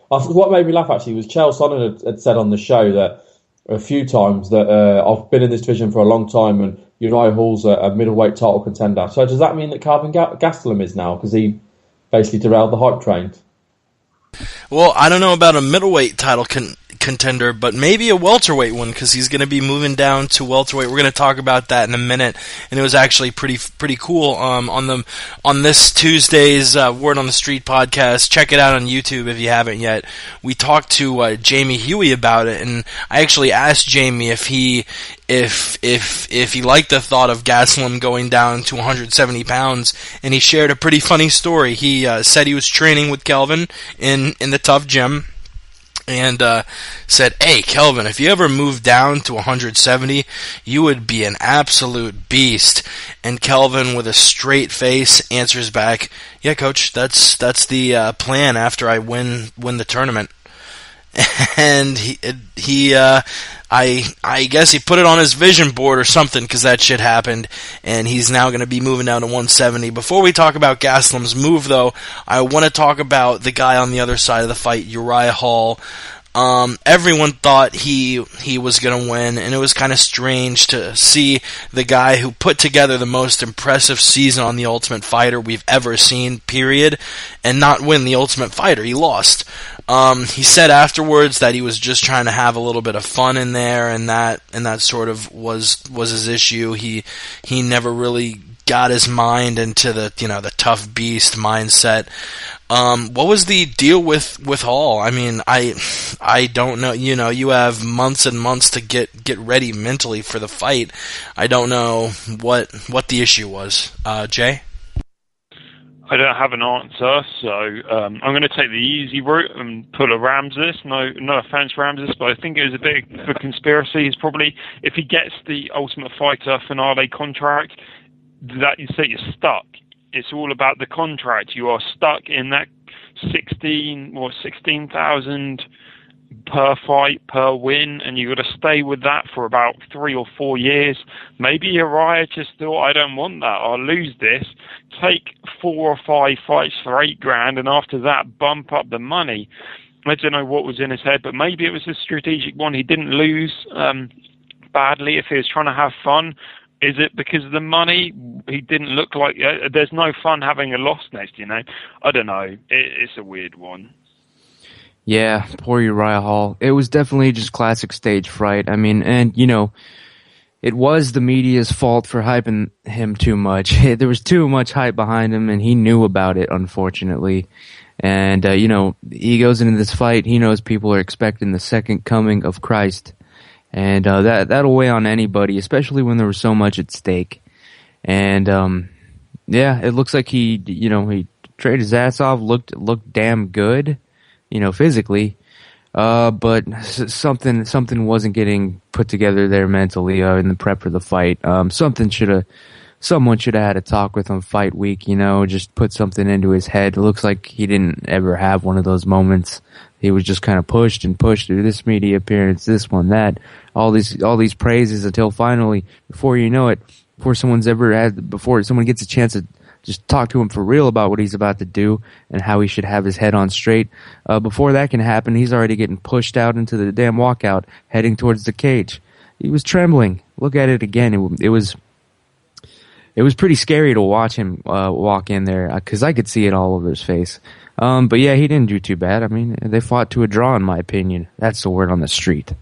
what made me laugh actually was Chael Sonnen had said on the show that a few times that I've been in this division for a long time, and Uriah Hall's a middleweight title contender. So does that mean that Calvin Gastelum is now, because he basically derailed the hype train? Well, I don't know about a middleweight title contender, but maybe a welterweight one, because he's going to be moving down to welterweight. We're going to talk about that in a minute, and it was actually pretty cool. On this Tuesday's Word on the Street podcast, check it out on YouTube if you haven't yet. We talked to Jamie Huey about it, and I actually asked Jamie if he liked the thought of Gastelum going down to 170 pounds, and he shared a pretty funny story. He said he was training with Kelvin in the Tough Gym, and said, "Hey, Kelvin, if you ever moved down to 170, you would be an absolute beast." And Kelvin, with a straight face, answers back, "Yeah, coach, that's the plan after I win the tournament." and I guess he put it on his vision board or something because that shit happened, and he's now going to be moving down to 170. Before we talk about Gastelum's move, though, I want to talk about the guy on the other side of the fight, Uriah Hall. Everyone thought he was going to win, and it was kind of strange to see the guy who put together the most impressive season on The Ultimate Fighter we've ever seen, period, and not win The Ultimate Fighter. He lost. He said afterwards that he was just trying to have a little bit of fun in there, and that sort of was his issue. He never really got his mind into the tough beast mindset. What was the deal with Hall? I mean, I don't know. You have months and months to get ready mentally for the fight. I don't know what the issue was. Jay? I don't have an answer, so I'm going to take the easy route and pull a Ramses. No offense, Ramses, but I think it was a bit of a conspiracy. He's probably, if he gets the Ultimate Fighter finale contract, that you say you're stuck. It's all about the contract. You are stuck in that 16,000 per fight, per win, and you've got to stay with that for about 3 or 4 years. Maybe Uriah just thought, I don't want that. I'll lose this. Take 4 or 5 fights for $8,000, and after that, bump up the money. I don't know what was in his head, but maybe it was a strategic one. He didn't lose badly if he was trying to have fun. Is it because of the money? He didn't look like... there's no fun having a loss next, I don't know. It's a weird one. Yeah, poor Uriah Hall. It was definitely just classic stage fright. I mean, and, it was the media's fault for hyping him too much. There was too much hype behind him, and he knew about it, unfortunately. And, he goes into this fight. He knows people are expecting the second coming of Christ. And that'll weigh on anybody, especially when there was so much at stake. And it looks like he traded his ass off, looked damn good, physically. But something wasn't getting put together there mentally in the prep for the fight. Someone should have had a talk with him fight week, just put something into his head. It looks like he didn't ever have one of those moments. He was just kind of pushed through this media appearance, this one, that, all these praises until finally, before you know it, before someone gets a chance to just talk to him for real about what he's about to do and how he should have his head on straight. Before that can happen, he's already getting pushed out into the damn walkout, heading towards the cage. He was trembling. Look at it again. It was pretty scary to watch him walk in there because I could see it all over his face. But yeah, he didn't do too bad. I mean, they fought to a draw, in my opinion. That's the word on the street.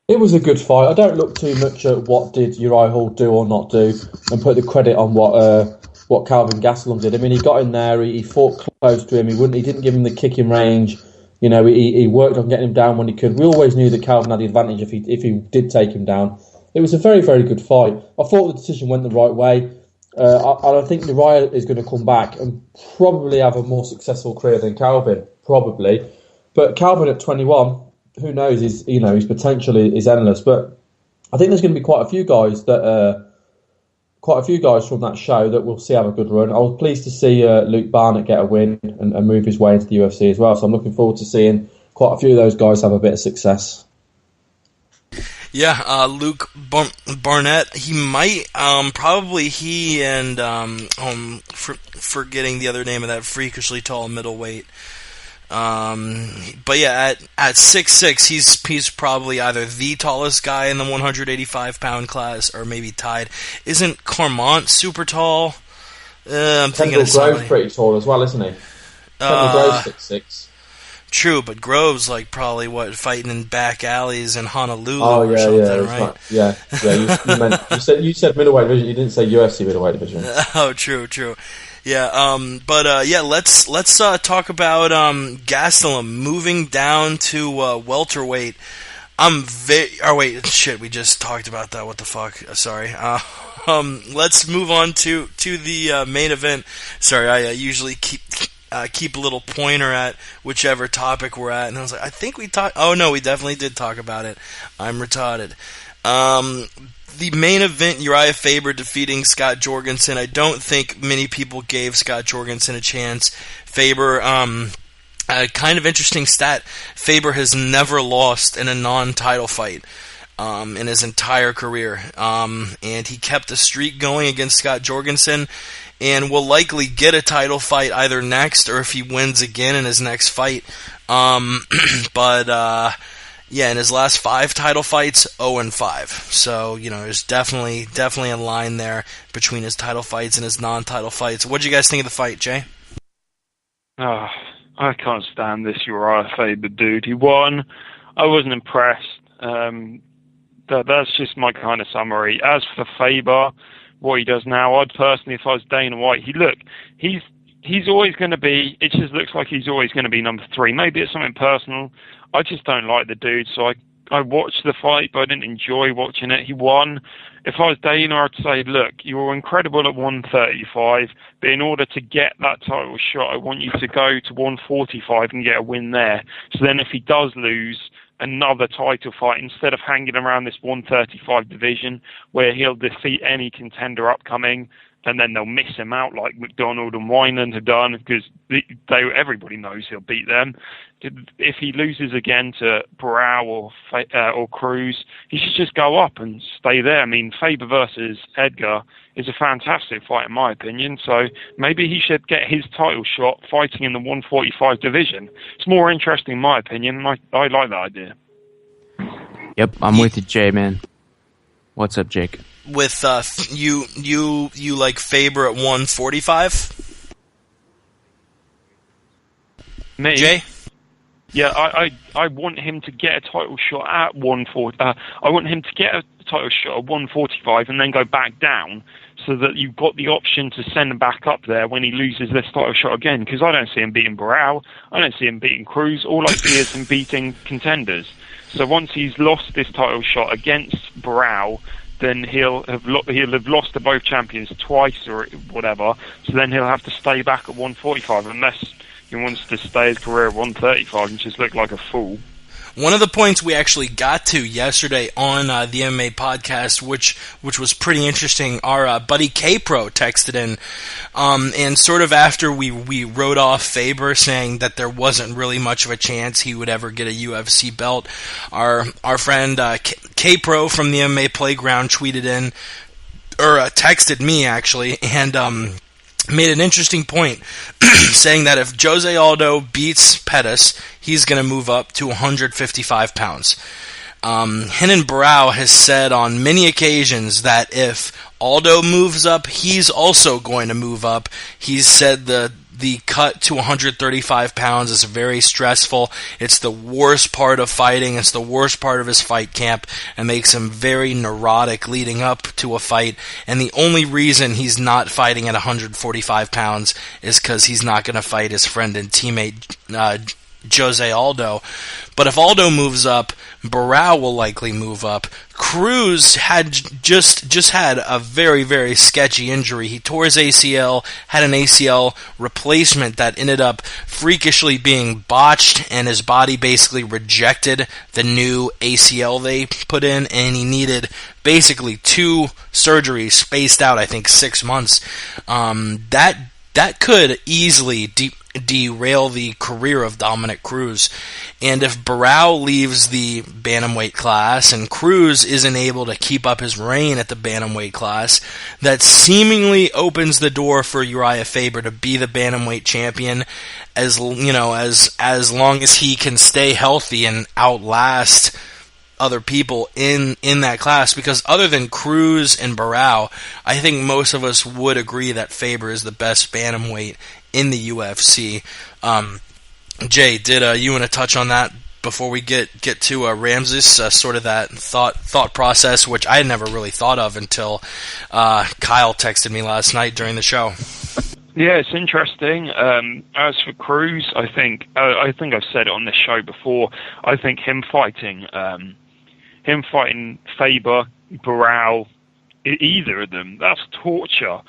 It was a good fight. I don't look too much at what did Uriah Hall do or not do, and put the credit on what Calvin Gastelum did. I mean, he got in there, he fought close to him. He didn't give him the kicking range. He worked on getting him down when he could. We always knew that Calvin had the advantage if he did take him down. It was a very, very good fight. I thought the decision went the right way. I think Uriah is going to come back and probably have a more successful career than Calvin, probably. But Calvin at 21, who knows? His potential is endless. But I think there's going to be quite a few guys from that show that we'll see have a good run. I was pleased to see Luke Barnett get a win and move his way into the UFC as well. So I'm looking forward to seeing quite a few of those guys have a bit of success. Yeah, Luke Barnett, he might, probably he and, forgetting the other name of that freakishly tall middleweight. But yeah, at 6'6", he's probably either the tallest guy in the 185-pound class, or maybe tied. Isn't Cormont super tall? I'm thinking of somebody. Grove's pretty tall as well, isn't he? Grove's 6'6". True, but Grove's probably fighting in back alleys in Honolulu or something, right? Yeah. You said middleweight division. You didn't say UFC middleweight division. Oh, true. Yeah, let's talk about Gastelum moving down to welterweight. We just talked about that. What the fuck? Sorry. Let's move on to the main event. Sorry, I usually keep a little pointer at whichever topic we're at, and I was like, I think we talked. Oh no, we definitely did talk about it. I'm retarded. The main event, Uriah Faber defeating Scott Jorgensen. I don't think many people gave Scott Jorgensen a chance. Faber, I kind of interesting stat, Faber has never lost in a non-title fight in his entire career. And he kept the streak going against Scott Jorgensen and will likely get a title fight either next or if he wins again in his next fight. But in his last 5 title fights, 0-5. So, there's definitely a line there between his title fights and his non-title fights. What did you guys think of the fight, Jay? I can't stand this Uriah Faber dude. He won. I wasn't impressed. That's just my kind of summary. As for Faber, what he does now, I'd personally, if I was Dana White, he's always going to be, it just looks like he's always going to be number 3. Maybe it's something personal. I just don't like the dude, so I watched the fight, but I didn't enjoy watching it. He won. If I was Dana, I'd say, look, you were incredible at 135, but in order to get that title shot, I want you to go to 145 and get a win there. So then if he does lose another title fight, instead of hanging around this 135 division where he'll defeat any contender upcoming, and then they'll miss him out like McDonald and Wineland have done because everybody knows he'll beat them. If he loses again to Barrow or Cruz, he should just go up and stay there. I mean, Faber versus Edgar is a fantastic fight in my opinion, so maybe he should get his title shot fighting in the 145 division. It's more interesting in my opinion, and I like that idea. Yep, I'm with you, Jay, man. What's up, Jake? With you like Faber at 145? Me? Jay? Yeah, I want him to get a title shot at 140. I want him to get a title shot at 145 and then go back down, so that you've got the option to send him back up there when he loses this title shot again. Because I don't see him beating Barrow, I don't see him beating Cruz. All I see is him beating contenders. So once he's lost this title shot against Barrow, then he'll have lost to both champions twice or whatever. So then he'll have to stay back at 145 unless he wants to stay his career at 135 and just look like a fool. One of the points we actually got to yesterday on the MMA podcast, which was pretty interesting, our buddy K-Pro texted in, and sort of after we wrote off Faber saying that there wasn't really much of a chance he would ever get a UFC belt, our friend K-Pro from the MMA Playground tweeted in, or texted me actually, and made an interesting point, saying that if Jose Aldo beats Pettis, he's going to move up to 155 pounds. Renan Barao has said on many occasions that if Aldo moves up, he's also going to move up. He's said the cut to 135 pounds is very stressful. It's the worst part of fighting. It's the worst part of his fight camp and makes him very neurotic leading up to a fight. And the only reason he's not fighting at 145 pounds is because he's not going to fight his friend and teammate Jose Aldo. But if Aldo moves up, Barao will likely move up. Cruz had just had a very, very sketchy injury. He tore his ACL, had an ACL replacement that ended up freakishly being botched, and his body basically rejected the new ACL they put in, and he needed basically 2 surgeries spaced out, I think 6 months. That could easily derail the career of Dominic Cruz. And if Barao leaves the bantamweight class and Cruz isn't able to keep up his reign at the bantamweight class, that seemingly opens the door for Uriah Faber to be the bantamweight champion as long as he can stay healthy and outlast other people in that class, because other than Cruz and Barao, I think most of us would agree that Faber is the best bantamweight in the UFC. Jay, did you want to touch on that before we get to Ramses? Sort of that thought process, which I had never really thought of until Kyle texted me last night during the show. Yeah, it's interesting. As for Cruz, I think I've said it on this show before. I think him fighting Faber, Barao, either of them, that's torture.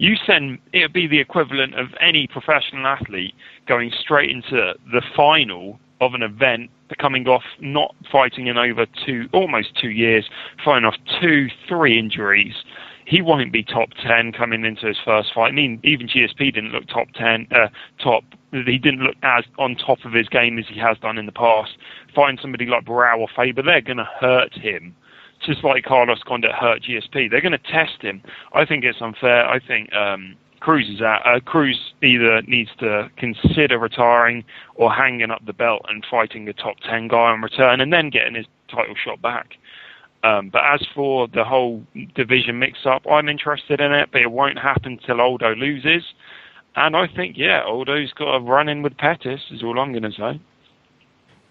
It'd be the equivalent of any professional athlete going straight into the final of an event, coming off not fighting in over almost 2 years, fighting off 2-3 injuries. he won't be top 10 coming into his first fight. I mean, even GSP didn't look top 10, he didn't look as on top of his game as he has done in the past. Find somebody like Barao or Faber, they're going to hurt him. Just like Carlos Condit hurt GSP. They're going to test him. I think it's unfair. I think Cruz is out. Cruz either needs to consider retiring or hanging up the belt and fighting a top 10 guy in return and then getting his title shot back. But as for the whole division mix-up, I'm interested in it, but it won't happen till Aldo loses. And I think, Aldo's got to run in with Pettis, is all I'm going to say.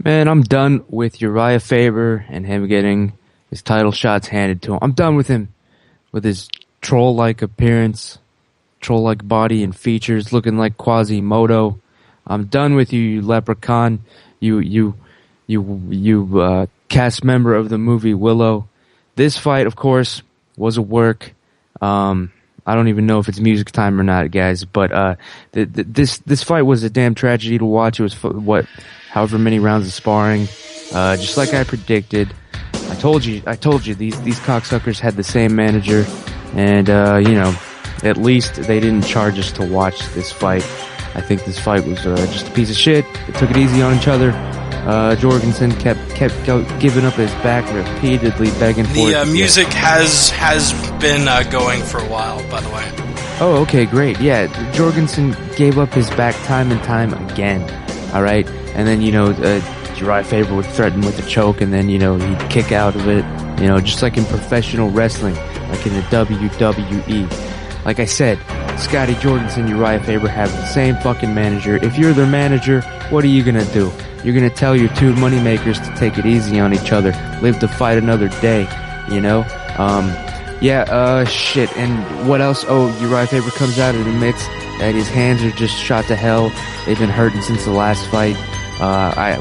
Man, I'm done with Uriah Faber and him getting his title shots handed to him. I'm done with him, with his troll-like appearance, troll-like body and features, looking like Quasimodo. I'm done with you, you leprechaun. You cast member of the movie Willow. This fight, of course, was a work. I don't even know if it's music time or not, guys. But this fight was a damn tragedy to watch. It was however many rounds of sparring, just like I predicted. I told you these cocksuckers had the same manager, and at least they didn't charge us to watch this fight. I think this fight was just a piece of shit. They took it easy on each other. Jorgensen kept giving up his back repeatedly, begging for it. The music has been going for a while, by the way. Oh, okay, great. Yeah, Jorgensen gave up his back time and time again. All right, and then Uriah Faber would threaten with a choke, and then he'd kick out of it. Just like in professional wrestling, like in the WWE. Like I said, Scotty Jorgensen, Uriah Faber have the same fucking manager. If you're their manager, what are you gonna do? You're gonna tell your two moneymakers to take it easy on each other, live to fight another day, shit. And what else? Oh, Uriah Faber comes out and admits that his hands are just shot to hell. They've been hurting since the last fight,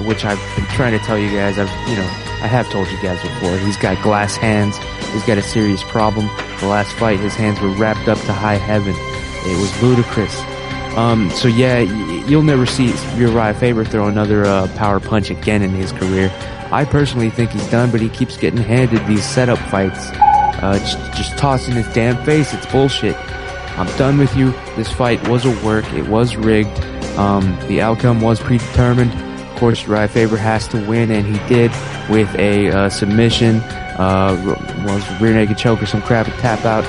which I've been trying to tell you guys. I have told you guys before. He's got glass hands. He's got a serious problem. The last fight, his hands were wrapped up to high heaven. It was ludicrous. You'll never see Uriah Faber throw another power punch again in his career. I personally think he's done, but he keeps getting handed these setup fights. Just tossing his damn face. It's bullshit. I'm done with you. This fight was a work. It was rigged. The outcome was predetermined. Of course, Uriah Faber has to win, and he did with a submission. Was rear naked choke or some crap, a tap out.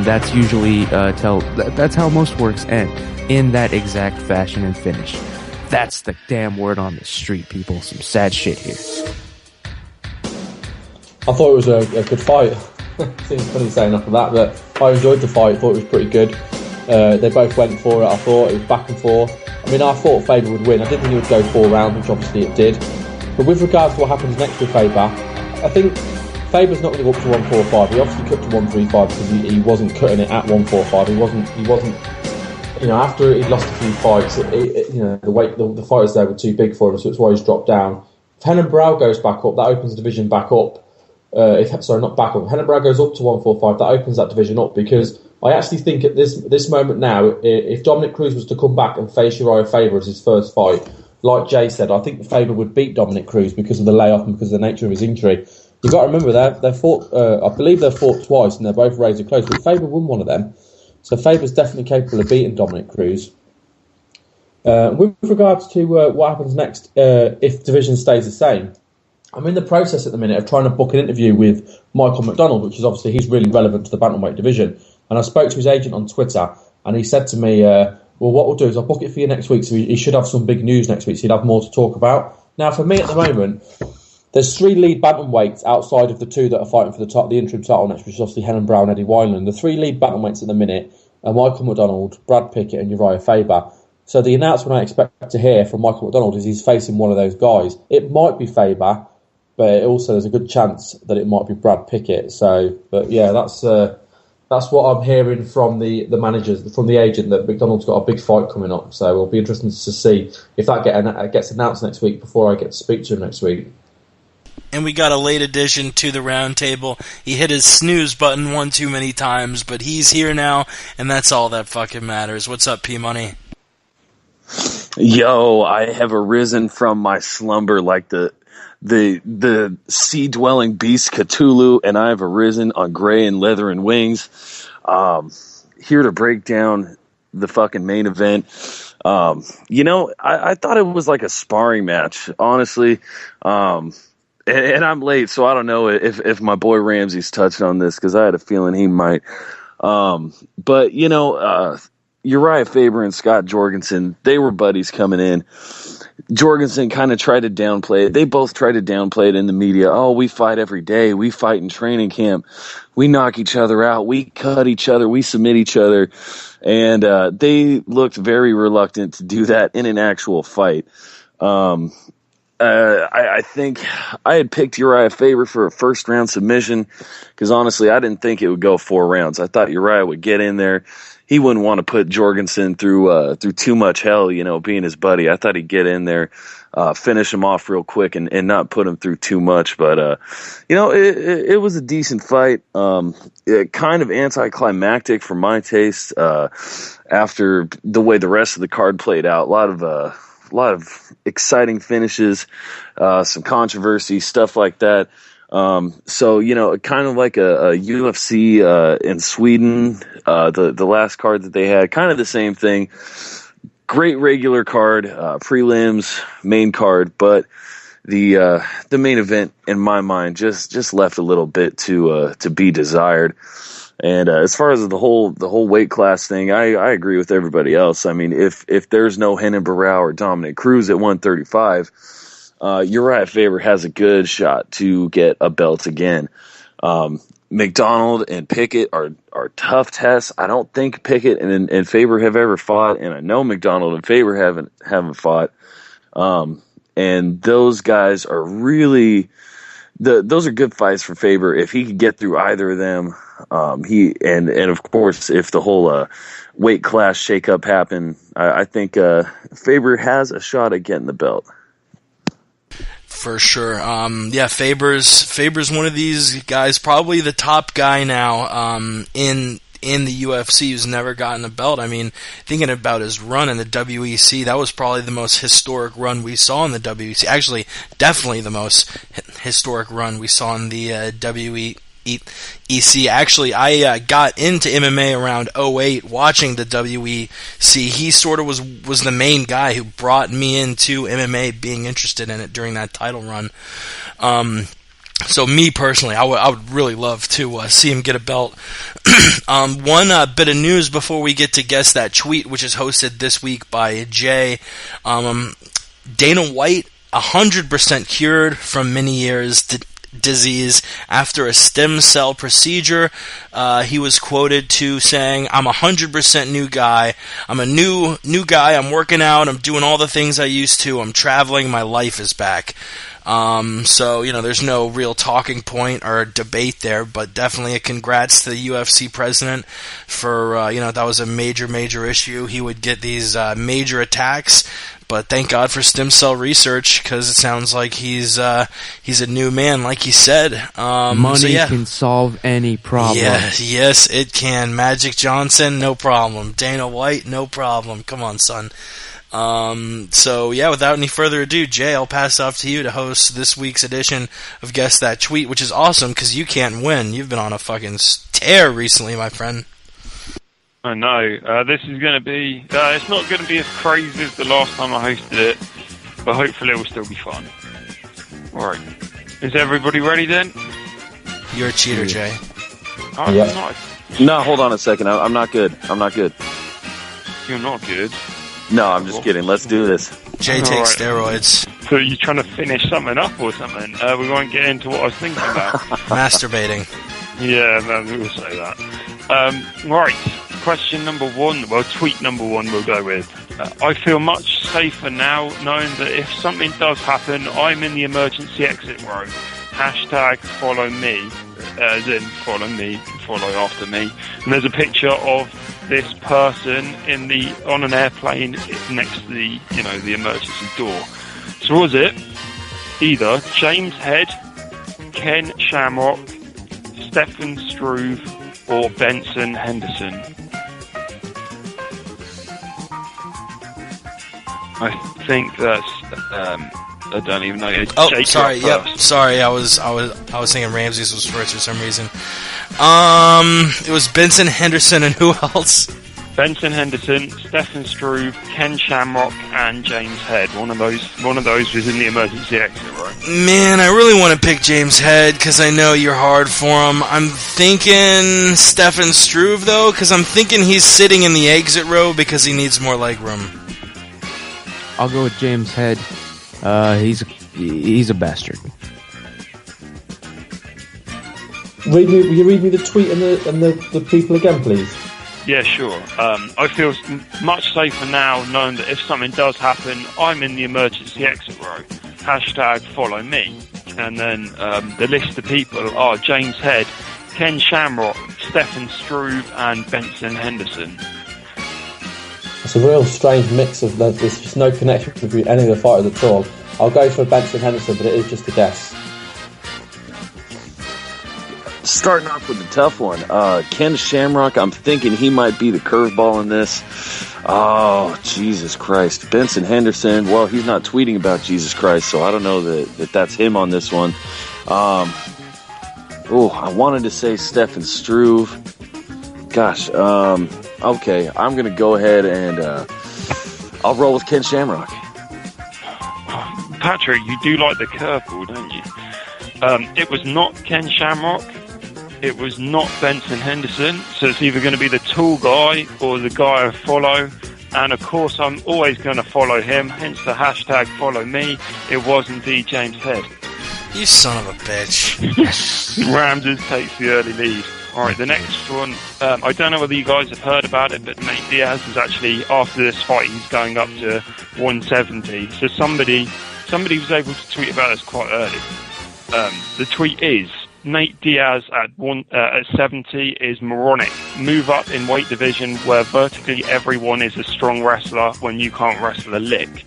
That's usually that's how most works end, in that exact fashion and finish. That's the damn word on the street, people. Some sad shit here. I thought it was a good fight. Seems funny saying after that, but I enjoyed the fight. Thought it was pretty good. They both went for it. I thought it was back and forth. I mean, I thought Faber would win. I didn't think he would go 4 rounds, which obviously it did. But with regards to what happens next with Faber, I think Faber's not going to go up to 145. He obviously cut to 135 because he wasn't cutting it at 145. He wasn't. After he'd lost a few fights, the fighters there were too big for him, so that's why he's dropped down. If Henan Brow goes back up, that opens the division back up. Not back up. If Henan Brow goes up to 145, that opens that division up, because I actually think at this moment now, if Dominic Cruz was to come back and face Uriah Faber as his first fight, like Jay said, I think Faber would beat Dominic Cruz because of the layoff and because of the nature of his injury. You've got to remember they fought. I believe they fought twice, and they're both razor close. But Faber won one of them, so Faber's definitely capable of beating Dominic Cruz. With regards to what happens next, if division stays the same, I'm in the process at the minute of trying to book an interview with Michael McDonald, which is obviously he's really relevant to the bantamweight division. And I spoke to his agent on Twitter, and he said to me, "Well, what we'll do is I'll book it for you next week. So he should have some big news next week. So he'd have more to talk about." Now, for me at the moment, there's 3 lead bantamweights outside of the 2 that are fighting for the interim title next, which is obviously Henan Brow and Eddie Wineland. The 3 lead bantamweights at the minute are Michael McDonald, Brad Pickett, and Uriah Faber. So the announcement I expect to hear from Michael McDonald is he's facing one of those guys. It might be Faber, but also there's a good chance that it might be Brad Pickett. So, but yeah, that's what I'm hearing from the managers, from the agent, that McDonald's got a big fight coming up. So it'll be interesting to see if that gets announced next week before I get to speak to him next week. And we got a late addition to the roundtable. He hit his snooze button one too many times, but he's here now, and that's all that fucking matters. What's up, P-Money? Yo, I have arisen from my slumber like the the sea-dwelling beast Cthulhu and I have arisen on gray and leathern wings. Here to break down the fucking main event. I thought it was like a sparring match, honestly. And I'm late, so I don't know if my boy Ramsey's touched on this, because I had a feeling he might. But Uriah Faber and Scott Jorgensen, they were buddies coming in. Jorgensen kind of tried to downplay it. They both tried to downplay it in the media. Oh, we fight every day. We fight in training camp. We knock each other out. We cut each other. We submit each other. And they looked very reluctant to do that in an actual fight. I think I had picked Uriah Faber for a first-round submission because, honestly, I didn't think it would go 4 rounds. I thought Uriah would get in there. He wouldn't want to put Jorgensen through too much hell, being his buddy. I thought he'd get in there, finish him off real quick and not put him through too much. But, it was a decent fight. Kind of anticlimactic for my taste after the way the rest of the card played out. A lot of exciting finishes, some controversy, stuff like that. So, kind of like a UFC in Sweden, the last card that they had, kind of the same thing. Great regular card, prelims, main card, but the main event, in my mind, just left a little bit to be desired. And as far as the whole weight class thing, I agree with everybody else. I mean, if there's no Renan Barão or Dominic Cruz at 135, Uriah Faber has a good shot to get a belt again. McDonald and Pickett are tough tests. I don't think Pickett and Faber have ever fought, and I know McDonald and Faber haven't fought. And those guys are really those are good fights for Faber if he could get through either of them. And of course, if the whole weight class shakeup happened, I think Faber has a shot at getting the belt. For sure. Faber's one of these guys, probably the top guy now in the UFC who's never gotten a belt. I mean, thinking about his run in the WEC, that was probably the most historic run we saw in the WEC. Actually, definitely the most historic run we saw in the WEC. Actually, I got into MMA around 2008 watching the WEC. He sort of was the main guy who brought me into MMA, being interested in it during that title run. So me personally, I would really love to see him get a belt. One bit of news before we get to Guess That Tweet, which is hosted this week by Jay. Dana White, 100% cured from many years disease after a stem cell procedure. He was quoted to saying, "I'm 100% new guy. I'm a new guy. I'm working out. I'm doing all the things I used to. I'm traveling. My life is back." So, there's no real talking point or debate there, but definitely a congrats to the UFC president for, that was a major issue. He would get these major attacks, but thank God for stem cell research, because it sounds like he's a new man, like he said. Money can solve any problem. Yes, it can. Magic Johnson, no problem. Dana White, no problem. Come on, son. Without any further ado, Jay, I'll pass it off to you to host this week's edition of Guess That Tweet, which is awesome because you can't win. You've been on a fucking tear recently, my friend. I know. This is going to be... it's not going to be as crazy as the last time I hosted it, but hopefully it will still be fun. Alright. Is everybody ready then? You're a cheater, Jay. Oh, yeah. Nice. No, hold on a second. I'm not good. You're not good? No, I'm just kidding. Let's do this. Jay takes steroids. So you're trying to finish something up or something? We won't get into what I was thinking about. Masturbating. Yeah, we'll say that. Right. Question number 1. Well, tweet number 1 we'll go with. I feel much safer now knowing that if something does happen, I'm in the emergency exit row. # follow me. As in, follow me, follow after me. And there's a picture of this person on an airplane next to the emergency door. So was it either James Head, Ken Shamrock, Stefan Struve, or Benson Henderson? I think that's I don't even know. Oh, Jake sorry. up Yep. first. Sorry. I was thinking Ramses was first for some reason. It was Benson Henderson and who else? Benson Henderson, Stefan Struve, Ken Shamrock, and James Head. One of those was in the emergency exit, right? Man, I really want to pick James Head because I know you're hard for him. I'm thinking Stefan Struve though, because I'm thinking he's sitting in the exit row because he needs more leg room. I'll go with James Head. He's a bastard. Will you read me the tweet and the people again, please? Yeah, sure. I feel much safer now knowing that if something does happen, I'm in the emergency exit row. Hashtag follow me. And then the list of people are James Head, Ken Shamrock, Stefan Struve, and Benson Henderson. It's a real strange mix of there's just no connection between any of the fighters at all. I'll go for Benson Henderson, but it is just a guess. Starting off with a tough one. Ken Shamrock, I'm thinking he might be the curveball in this. Oh, Jesus Christ. Benson Henderson, well, he's not tweeting about Jesus Christ, so I don't know that that's him on this one. I wanted to say Stefan Struve. Gosh, okay, I'm going to go ahead and I'll roll with Ken Shamrock. Patrick, you do like the curveball, don't you? It was not Ken Shamrock. It was not Benson Henderson. So it's either going to be the tall guy or the guy I follow. And of course, I'm always going to follow him. Hence the hashtag follow me. It was indeed James Head. You son of a bitch. Ramses takes the early lead. All right, the next one. I don't know whether you guys have heard about it, but Nate Diaz is actually, after this fight, he's going up to 170. So somebody was able to tweet about this quite early. The tweet is, Nate Diaz at 70 is moronic. Move up in weight division where vertically everyone is a strong wrestler when you can't wrestle a lick.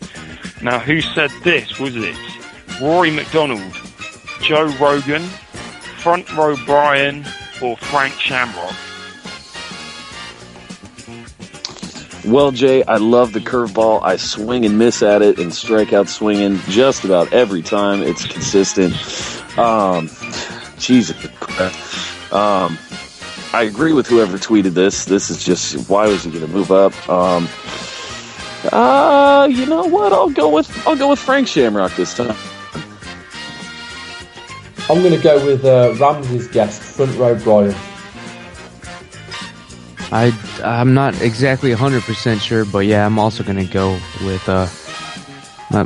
Now, who said this? Was it Rory McDonald, Joe Rogan, Front Row Brian, or Frank Shamrock? Well, Jay, I love the curveball. I swing and miss at it and strike out swinging just about every time. It's consistent. Jesus. I agree with whoever tweeted this. This is just, why was he going to move up? You know what? I'll go with Frank Shamrock this time. I'm going to go with Ramsey's guest, Front Row Brian. I'm not exactly 100% sure, but yeah, I'm also going to go with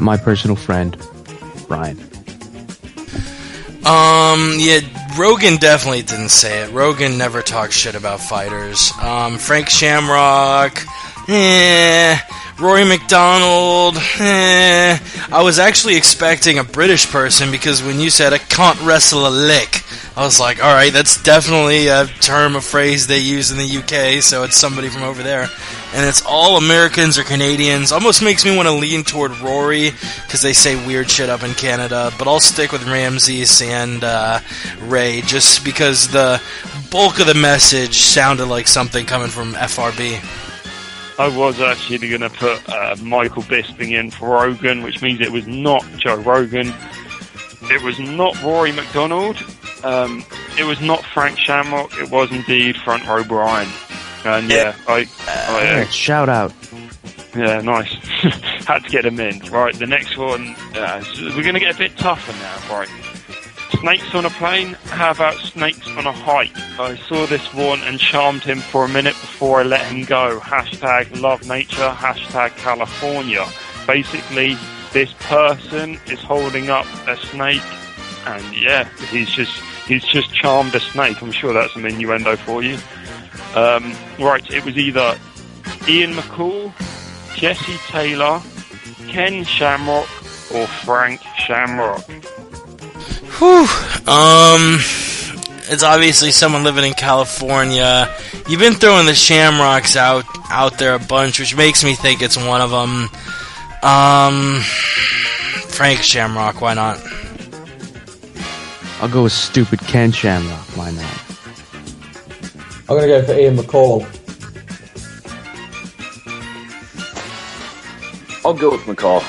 my personal friend, Brian. Yeah, Rogan definitely didn't say it. Rogan never talks shit about fighters. Frank Shamrock, Rory McDonald, I was actually expecting a British person because when you said I can't wrestle a lick, I was like, alright, that's definitely a term, a phrase they use in the UK, so it's somebody from over there. And it's all Americans or Canadians. Almost makes me want to lean toward Rory because they say weird shit up in Canada, but I'll stick with Ramses and Ray just because the bulk of the message sounded like something coming from FRB. I was actually going to put Michael Bisping in for Rogan, which means it was not Joe Rogan. It was not Rory McDonald. It was not Frank Shamrock. It was indeed Front Row Brian. And yeah, shout out. Yeah, nice. Had to get him in. Right, the next one, we're going to get a bit tougher now. Right. Snakes on a plane? How about snakes on a hike? I saw this one and charmed him for a minute before I let him go. Hashtag love nature, hashtag California. Basically, this person is holding up a snake and yeah, he's just charmed a snake. I'm sure that's an innuendo for you. Right, it was either Ian McCall, Jesse Taylor, Ken Shamrock, or Frank Shamrock. Whew. It's obviously someone living in California. You've been throwing the Shamrocks out there a bunch, which makes me think it's one of them. Frank Shamrock, why not? I'll go with stupid Ken Shamrock, why not? I'm going to go for Ian McCall. I'll go with McCall.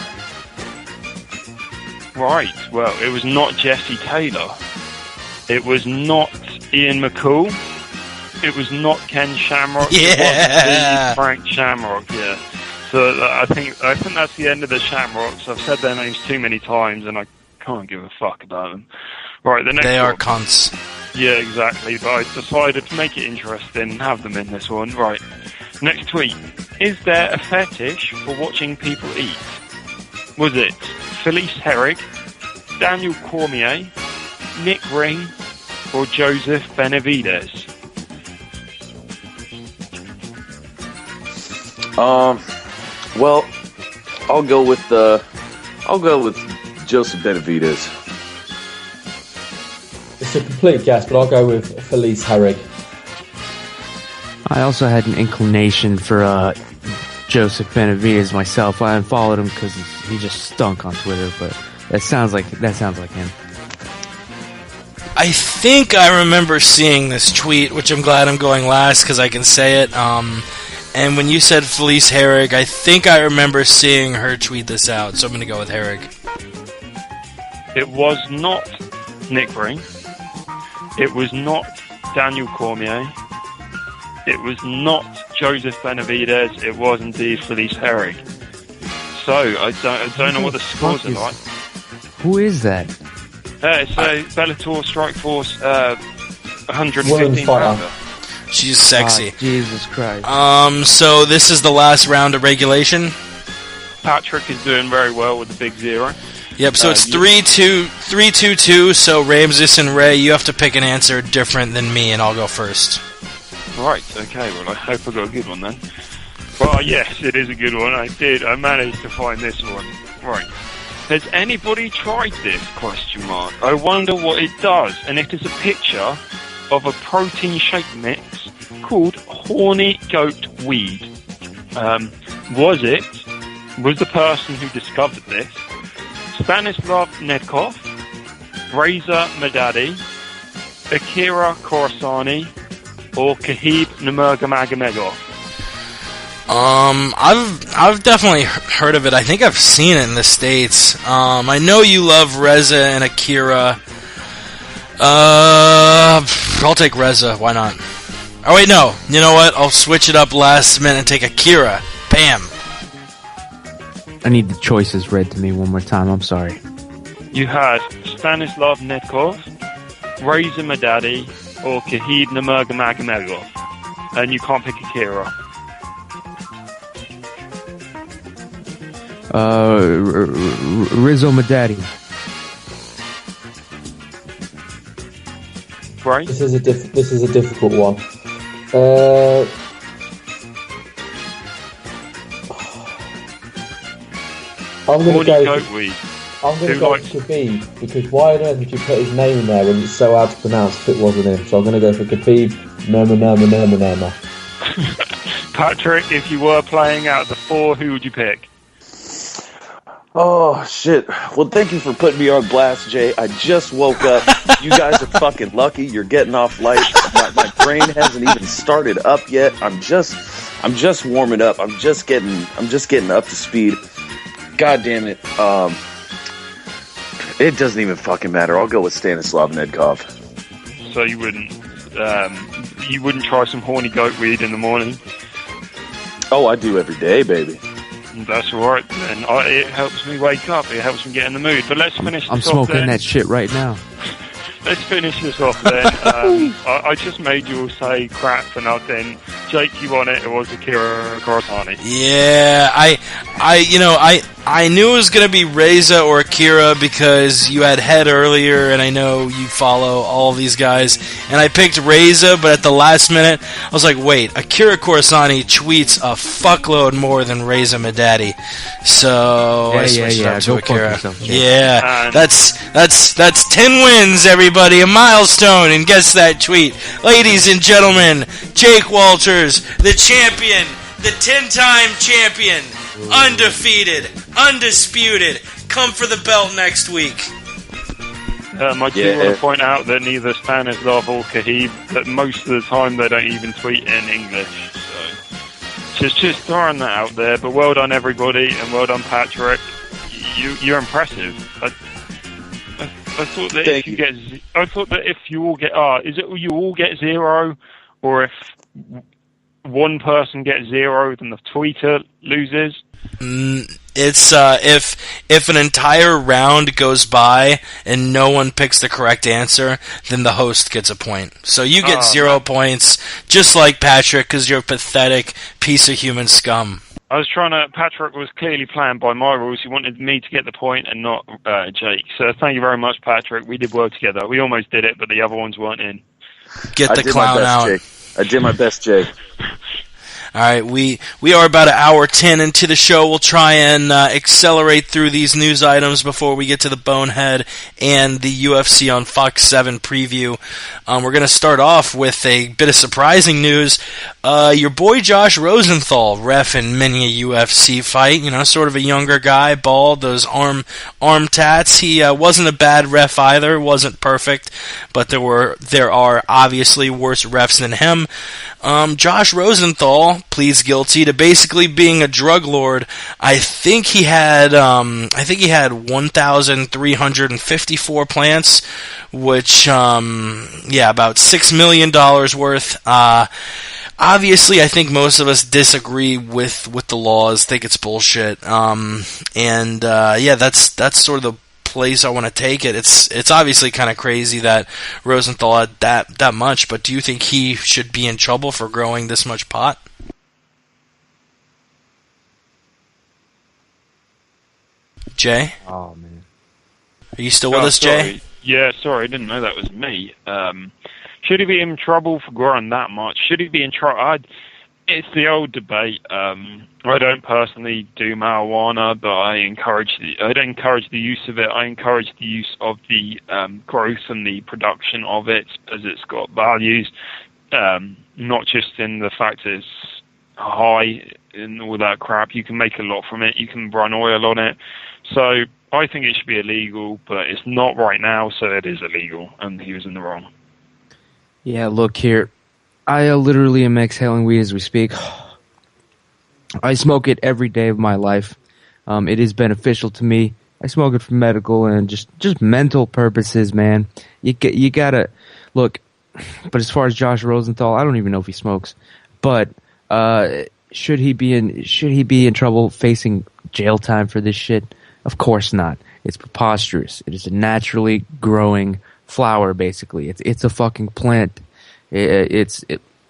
Right. Well, it was not Jesse Taylor. It was not Ian McCool. It was not Ken Shamrock. Yeah. It was Frank Shamrock. Yeah. So I think that's the end of the Shamrocks. I've said their names too many times, and I can't give a fuck about them. Right. The next. They are one. cunts. Yeah, exactly. But I decided to make it interesting and have them in this one. Right. Next tweet. Is there a fetish for watching people eat? Was it Felice Herrig, Daniel Cormier, Nick Ring, or Joseph Benavidez? Well, I'll go with Joseph Benavidez. It's a complete guess, but I'll go with Felice Herrig. I also had an inclination for Joseph Benavidez myself. I unfollowed him because he just stunk on Twitter, but that sounds like him. I think I remember seeing this tweet, which I'm glad I'm going last because I can say it. And when you said Felice Herrig, I think I remember seeing her tweet this out, so I'm going to go with Herrig. It was not Nick Ring. It was not Daniel Cormier. It was not Joseph Benavidez. It was indeed Felice Herrig. So I don't know what the scores are like. Who is that? It's a Bellator Strikeforce 115 Women's fighter. pounder. She's sexy. Jesus Christ. So this is the last round of regulation. Patrick is doing very well with the big zero. Yep, so it's 3-2-2, so Ramses and Ray, you have to pick an answer different than me, and I'll go first. Right, okay, well I hope I got a good one then. Well, yes, it is a good one. I managed to find this one. Right. Has anybody tried this? ? I wonder what it does. And it is a picture of a protein shake mix called horny goat weed. Was the person who discovered this Stanislav Nedkov, Reza Madadi, Akira Khorasani, or Khabib Nurmagomedov? I've definitely heard of it. I think I've seen it in the States. I know you love Reza and Akira. I'll take Reza. Why not? Oh wait, no. You know what? I'll switch it up last minute and take Akira. Bam. I need the choices read to me one more time. I'm sorry. You had Stanislav Nedkov, Reza Madadi, or Khabib Nurmagomedov, and you can't pick Akira. Rizzo Madadi. Right? This is a difficult one. I'm going to go with Khabib, because why on earth would you put his name in there when it's so hard to pronounce if it wasn't him? So I'm going to go for Khabib. Nurma. Patrick, if you were playing out of the four, who would you pick? Oh, shit. Well, thank you for putting me on blast, Jay. I just woke up. You guys are fucking lucky. You're getting off light. My brain hasn't even started up yet. I'm just warming up. I'm just getting up to speed. God damn it. It doesn't even fucking matter. I'll go with Stanislav Nedkov. So you wouldn't try some horny goat weed in the morning? Oh, I do every day, baby. That's all right then. It helps me wake up. It helps me get in the mood. But let's finish this off. I'm smoking then. that shit right now. Let's finish this off then. I just made you all say crap for nothing. Jake, you won it. It was Akira Khorasani. Yeah, I knew it was going to be Reza or Akira because you had Head earlier, and I know you follow all these guys. And I picked Reza, but at the last minute, I was like, wait, Akira Khorasani tweets a fuckload more than Reza Madadi. So I switched up to Akira. Yourself, yeah, that's 10 wins, everybody, a milestone. And guess that tweet. Ladies and gentlemen, Jake Walters, the champion, the 10-time champion, undefeated, undisputed. Come for the belt next week. I want to point out that neither Stanislav or Khabib, that most of the time they don't even tweet in English. So just throwing that out there. But well done everybody, and well done Patrick. You're impressive. I thought that Thank I thought that if you all get, is it you all get 0, or if one person gets 0, then the tweeter loses? It's if an entire round goes by and no one picks the correct answer, then the host gets a point. So you get 0 points, just like Patrick, because you're a pathetic piece of human scum. Patrick was clearly playing by my rules. He wanted me to get the point and not Jake. So thank you very much, Patrick. We did well together. We almost did it, but the other ones weren't in. Get the clown out. Jake. I did my best, Jake. All right, we are about 1:10 into the show. We'll try and accelerate through these news items before we get to the Bonehead and the UFC on Fox 7 preview. We're going to start off with a bit of surprising news. Your boy Josh Rosenthal, ref in many a UFC fight, sort of a younger guy, bald, those arm tats. He wasn't a bad ref either, wasn't perfect, but there are obviously worse refs than him. Josh Rosenthal pleads guilty to basically being a drug lord. I think he had 1,354 plants, which about $6 million worth. Obviously, I think most of us disagree with the laws. Think it's bullshit. That's sort of the place I want to take it. It's obviously kind of crazy that Rosenthal had that much, but do you think he should be in trouble for growing this much pot? Jay? Oh, man. Are you still with us, sorry. Jay? Yeah, sorry, I didn't know that was me. Should he be in trouble for growing that much? Should he be in trouble? It's the old debate. I don't personally do marijuana, but I don't encourage the use of it. I encourage the use of the growth and the production of it, as it's got values, not just in the fact that it's high and all that crap. You can make a lot from it. You can run oil on it. So I think it should be illegal, but it's not right now, so it is illegal, and he was in the wrong. Yeah, look here. I literally am exhaling weed as we speak. I smoke it every day of my life. It is beneficial to me. I smoke it for medical and just mental purposes, man. You gotta look. But as far as Josh Rosenthal, I don't even know if he smokes. But should he be in trouble facing jail time for this shit? Of course not. It's preposterous. It is a naturally growing flower, basically. It's a fucking plant. When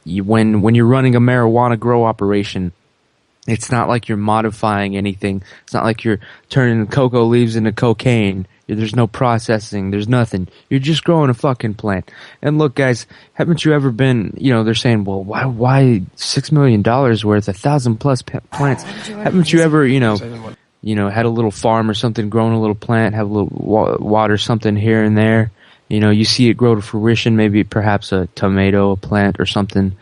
you're running a marijuana grow operation, it's not like you're modifying anything. It's not like you're turning cocoa leaves into cocaine. There's no processing. There's nothing. You're just growing a fucking plant. And look, guys, haven't you ever been, they're saying, well, why $6 million worth, 1,000+ plants? Haven't you ever, had a little farm or something, grown a little plant, have a little water something here and there? You see it grow to fruition, maybe perhaps a tomato, a plant or something,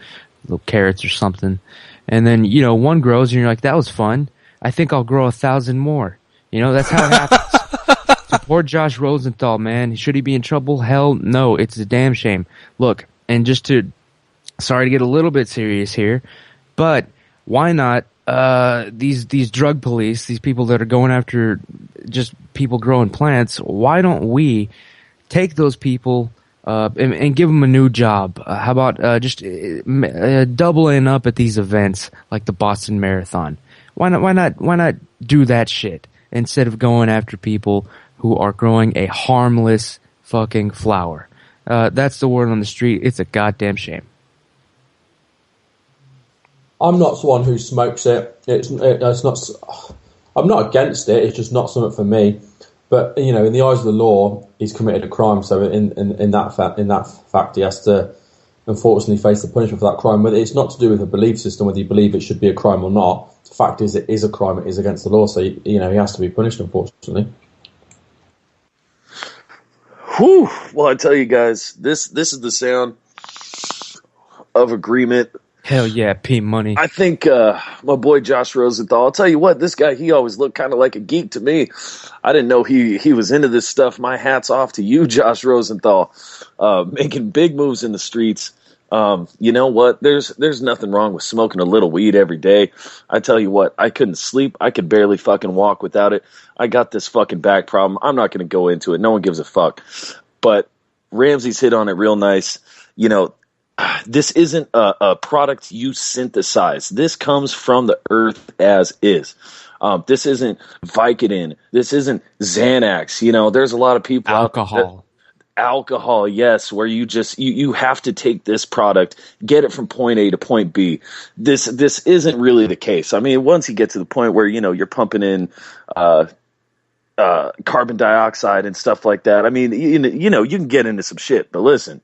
little carrots or something. And then, one grows and you're like, that was fun. I think I'll grow 1,000 more. That's how it happens. So poor Josh Rosenthal, man. Should he be in trouble? Hell no. It's a damn shame. Look, and sorry to get a little bit serious here, but why not, these drug police, these people that are going after just people growing plants, why don't we take those people and give them a new job? How about just doubling up at these events like the Boston Marathon? Why not do that shit instead of going after people who are growing a harmless fucking flower? That's the word on the street. It's a goddamn shame. I'm not someone who smokes it. It's not. I'm not against it. It's just not something for me. But in the eyes of the law, he's committed a crime. So in that fact, he has to unfortunately face the punishment for that crime. Whether it's not to do with a belief system, whether you believe it should be a crime or not. The fact is, it is a crime. It is against the law. So he has to be punished, unfortunately. Whew. Well, I tell you guys, this is the sound of agreement. Hell yeah, P Money. I think my boy Josh Rosenthal, I'll tell you what, this guy, he always looked kind of like a geek to me. I didn't know he was into this stuff. My hat's off to you, Josh Rosenthal, making big moves in the streets. You know what? There's nothing wrong with smoking a little weed every day. I tell you what, I couldn't sleep. I could barely fucking walk without it. I got this fucking back problem. I'm not going to go into it. No one gives a fuck. But Ramsey's hit on it real nice. You know, this isn't a product you synthesize. This comes from the earth as is. This isn't Vicodin. This isn't Xanax. You know, there's a lot of people. Alcohol, yes, where you have to take this product, get it from point A to point B. This isn't really the case. I mean, once you get to the point where, you know, you're pumping in carbon dioxide and stuff like that, I mean, you know, you can get into some shit. But listen,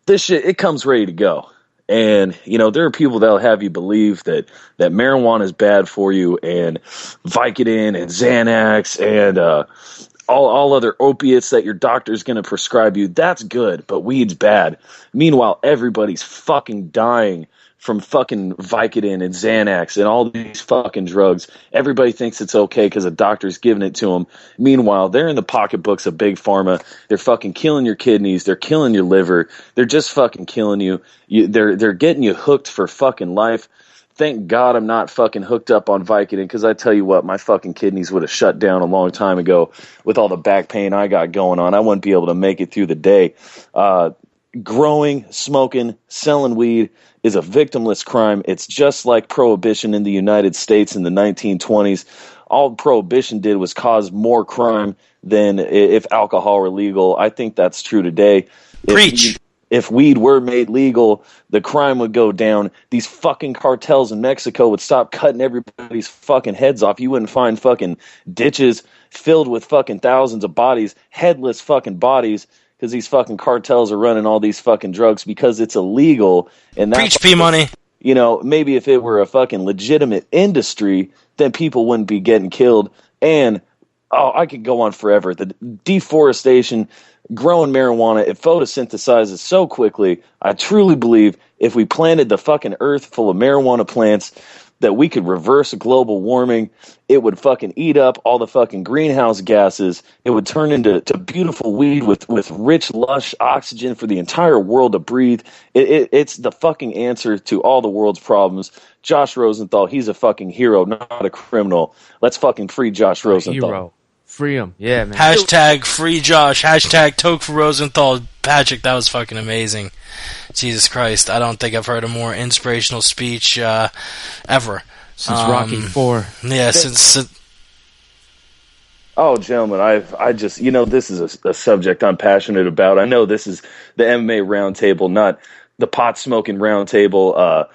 this shit, it comes ready to go. And, you know, there are people that'll have you believe that marijuana is bad for you, and Vicodin and Xanax and all other opiates that your doctor's going to prescribe you, that's good, but weed's bad. Meanwhile, everybody's fucking dying from fucking Vicodin and Xanax and all these fucking drugs. Everybody thinks it's okay because a doctor's giving it to them. Meanwhile, they're in the pocketbooks of big pharma. They're fucking killing your kidneys. They're killing your liver. They're just fucking killing you. They're getting you hooked for fucking life. Thank God I'm not fucking hooked up on Vicodin, because I tell you what, my fucking kidneys would have shut down a long time ago with all the back pain I got going on. I wouldn't be able to make it through the day. Growing, smoking, selling weed is a victimless crime. It's just like prohibition in the United States in the 1920s. All prohibition did was cause more crime than if alcohol were legal. I think that's true today. Preach. If weed were made legal, the crime would go down. These fucking cartels in Mexico would stop cutting everybody's fucking heads off. You wouldn't find fucking ditches filled with fucking thousands of bodies, headless fucking bodies, because these fucking cartels are running all these fucking drugs because it's illegal. And that's, Preach, P-Money. You know, maybe if it were a fucking legitimate industry, then people wouldn't be getting killed. And, I could go on forever. The deforestation, growing marijuana, it photosynthesizes so quickly. I truly believe if we planted the fucking earth full of marijuana plants, that we could reverse global warming. It would fucking eat up all the fucking greenhouse gases. It would turn into beautiful weed with rich, lush oxygen for the entire world to breathe. It's the fucking answer to all the world's problems. Josh Rosenthal, he's a fucking hero, not a criminal. Let's fucking free Josh Rosenthal. Hero. Free him. Yeah, man. Hashtag free Josh. Hashtag Toke for Rosenthal. Patrick, that was fucking amazing. Jesus Christ. I don't think I've heard a more inspirational speech ever. Since Rocky IV. Yeah, since... Oh, gentlemen, I just, you know, this is a subject I'm passionate about. I know this is the MMA Roundtable, not the pot-smoking roundtable,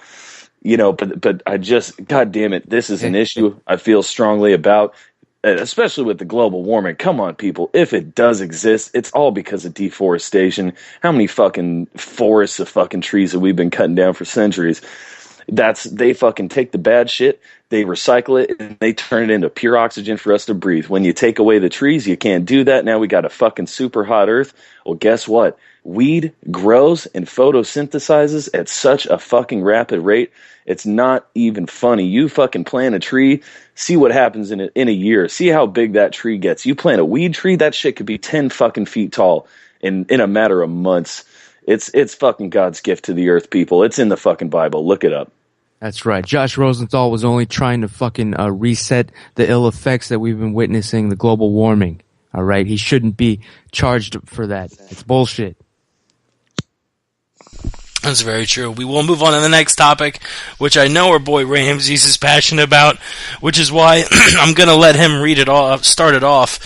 you know, but I just, God damn it, this is an issue I feel strongly about. Especially with the global warming. Come on, people. If it does exist, it's all because of deforestation. How many fucking forests of fucking trees have we been cutting down for centuries? They fucking take the bad shit, they recycle it, and they turn it into pure oxygen for us to breathe. When you take away the trees, you can't do that. Now we got a fucking super hot earth. Well, guess what? Weed grows and photosynthesizes at such a fucking rapid rate. It's not even funny. You fucking plant a tree, see what happens in a year. See how big that tree gets. You plant a weed tree, that shit could be 10 fucking feet tall in a matter of months. It's fucking God's gift to the earth, people. It's in the fucking Bible. Look it up. That's right. Josh Rosenthal was only trying to fucking reset the ill effects that we've been witnessing, the global warming. All right? He shouldn't be charged for that. It's bullshit. That's very true. We will move on to the next topic, which I know our boy Ramses is passionate about, which is why I'm going to let him start it off.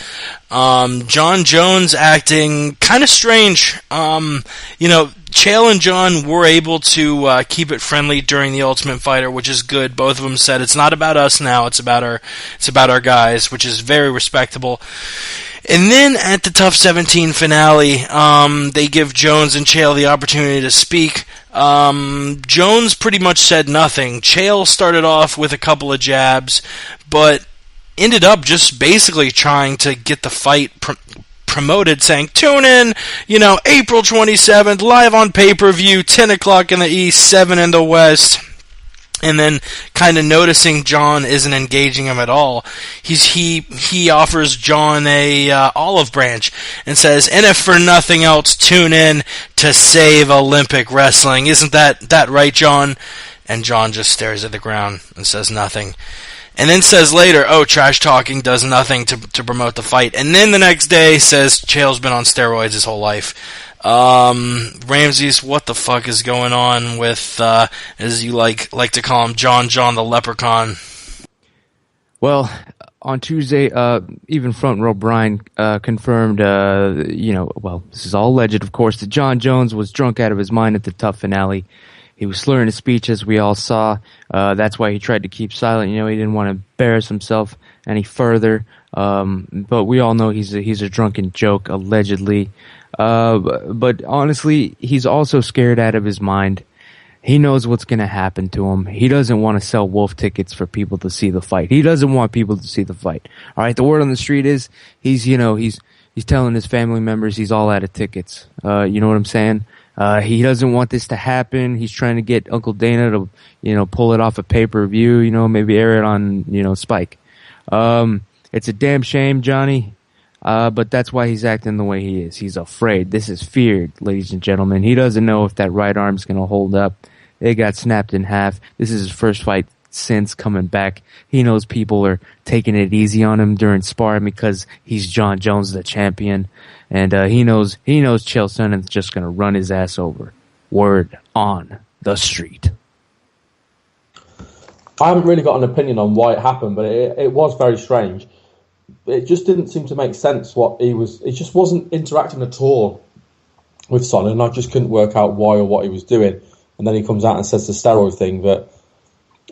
John Jones acting kind of strange. You know, Chael and John were able to keep it friendly during the Ultimate Fighter, which is good. Both of them said it's not about us now, it's about our guys, which is very respectable. And then at the Tough 17 finale, they give Jones and Chael the opportunity to speak. Jones pretty much said nothing. Chael started off with a couple of jabs, but ended up just basically trying to get the fight promoted, saying, tune in, you know, April 27th, live on pay-per-view, 10 o'clock in the East, 7 in the West. And then, kind of noticing John isn't engaging him at all, he offers John a olive branch and says, "And if for nothing else, tune in to save Olympic wrestling. Isn't that right, John?" And John just stares at the ground and says nothing. And then says later, "Oh, trash talking does nothing to promote the fight." And then the next day says Chael's been on steroids his whole life. Ramses, what the fuck is going on with, as you like to call him, John the Leprechaun? Well, on Tuesday, even Front Row Brian confirmed, this is all alleged, of course, that John Jones was drunk out of his mind at the Tough finale. He was slurring his speech, as we all saw. That's why he tried to keep silent. He didn't want to embarrass himself any further. But we all know he's a drunken joke, allegedly. But honestly, he's also scared out of his mind. He knows what's going to happen to him. He doesn't want to sell wolf tickets for people to see the fight. He doesn't want people to see the fight. All right, the word on the street is he's telling his family members he's all out of tickets. You know what I'm saying? He doesn't want this to happen. He's trying to get Uncle Dana to, pull it off a pay-per-view, maybe air it on, Spike. It's a damn shame, Johnny. But that's why he's acting the way he is. He's afraid. This is feared, ladies and gentlemen. He doesn't know if that right arm's going to hold up. It got snapped in half. This is his first fight since coming back. He knows people are taking it easy on him during sparring because he's John Jones, the champion. And he knows Chael Sonnen's just going to run his ass over. Word on the street. I haven't really got an opinion on why it happened, but it was very strange. It just didn't seem to make sense what he was. It just wasn't interacting at all with Sonnen, and I just couldn't work out why or what he was doing. And then he comes out and says the steroid thing. But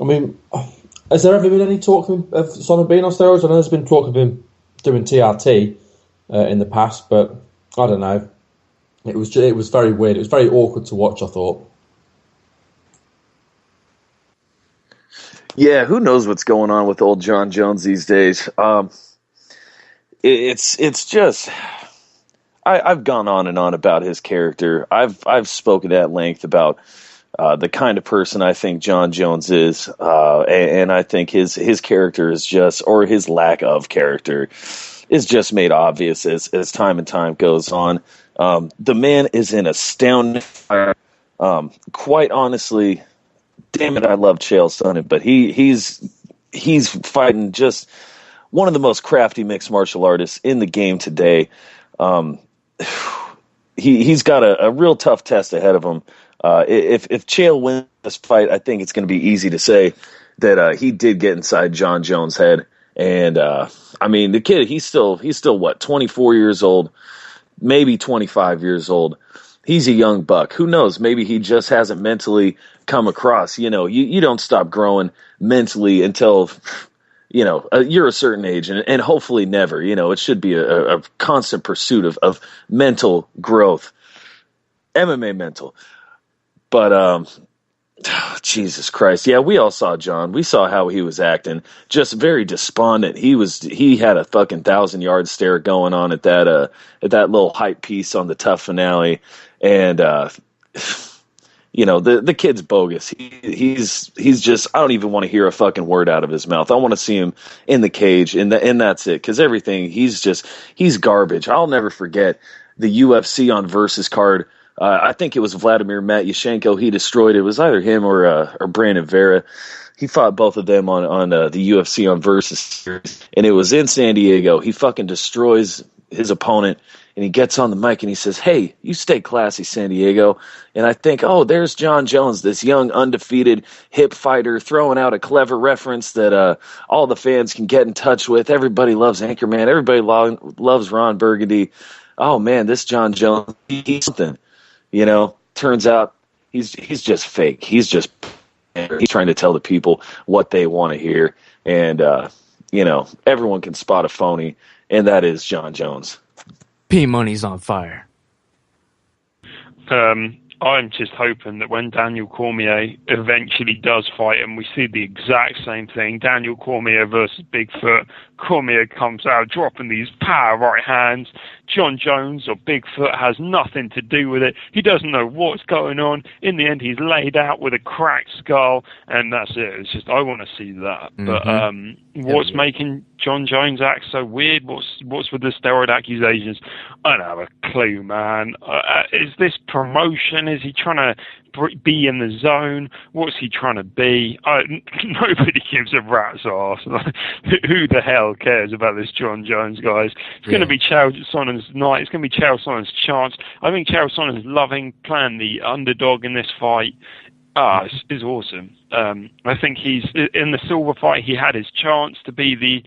I mean, has there ever been any talk of Sonnen being on steroids? I know there's been talk of him doing TRT in the past, but I don't know. It was very weird. It was very awkward to watch, I thought. Yeah, who knows what's going on with old John Jones these days? It's just I've gone on and on about his character. I've spoken at length about the kind of person I think John Jones is, and I think his character is just, or his lack of character, is just made obvious as time and time goes on. The man is an astounding fire. Quite honestly, damn it, I love Chael Sonnen, but he's fighting just one of the most crafty mixed martial artists in the game today. He's got a real tough test ahead of him. If Chael wins this fight, I think it's going to be easy to say that he did get inside John Jones' head. And I mean, the kid, he's still what, 24 years old, maybe 25 years old. He's a young buck. Who knows? Maybe he just hasn't mentally come across. You don't stop growing mentally until you're a certain age, and hopefully never. It should be a constant pursuit of mental growth, MMA mental. But Jesus Christ, yeah, we all saw John. We saw how he was acting, just very despondent. He had a fucking 1,000-yard stare going on at that little hype piece on the Tough finale, and the kid's bogus. He's just, I don't even want to hear a fucking word out of his mouth. I want to see him in the cage, and that's it. Because everything, he's garbage. I'll never forget the UFC on Versus card. I think it was Vladimir Matyushenko. He destroyed it. It was either him or Brandon Vera. He fought both of them on the UFC on Versus series, and it was in San Diego. He fucking destroys his opponent. And he gets on the mic and he says, "Hey, you stay classy, San Diego." And I think, oh, there's John Jones, this young, undefeated hip fighter, throwing out a clever reference that all the fans can get in touch with. Everybody loves Anchorman. Everybody loves Ron Burgundy. Oh, man, this John Jones, he's something. Turns out he's just fake. He's trying to tell the people what they want to hear. And, everyone can spot a phony, and that is John Jones. P Money's on fire. I'm just hoping that when Daniel Cormier eventually does fight him, we see the exact same thing. Daniel Cormier versus Bigfoot. Cormier comes out dropping these power right hands. John Jones or Bigfoot has nothing to do with it. He doesn't know what's going on. In the end, he's laid out with a cracked skull, and that's it. It's just, I want to see that. But what's making John Jones act so weird? What's with the steroid accusations? I don't have a clue, man. Is this promotion? Is he trying to be in the zone? What's he trying to be? Nobody gives a rat's arse. Who the hell cares about this John Jones, guys? It's going to be Chael Sonnen's night. It's going to be Chael Sonnen's chance. I think Chael Sonnen's loving playing the underdog in this fight. It's awesome. I think he's in the silver fight. He had his chance to be the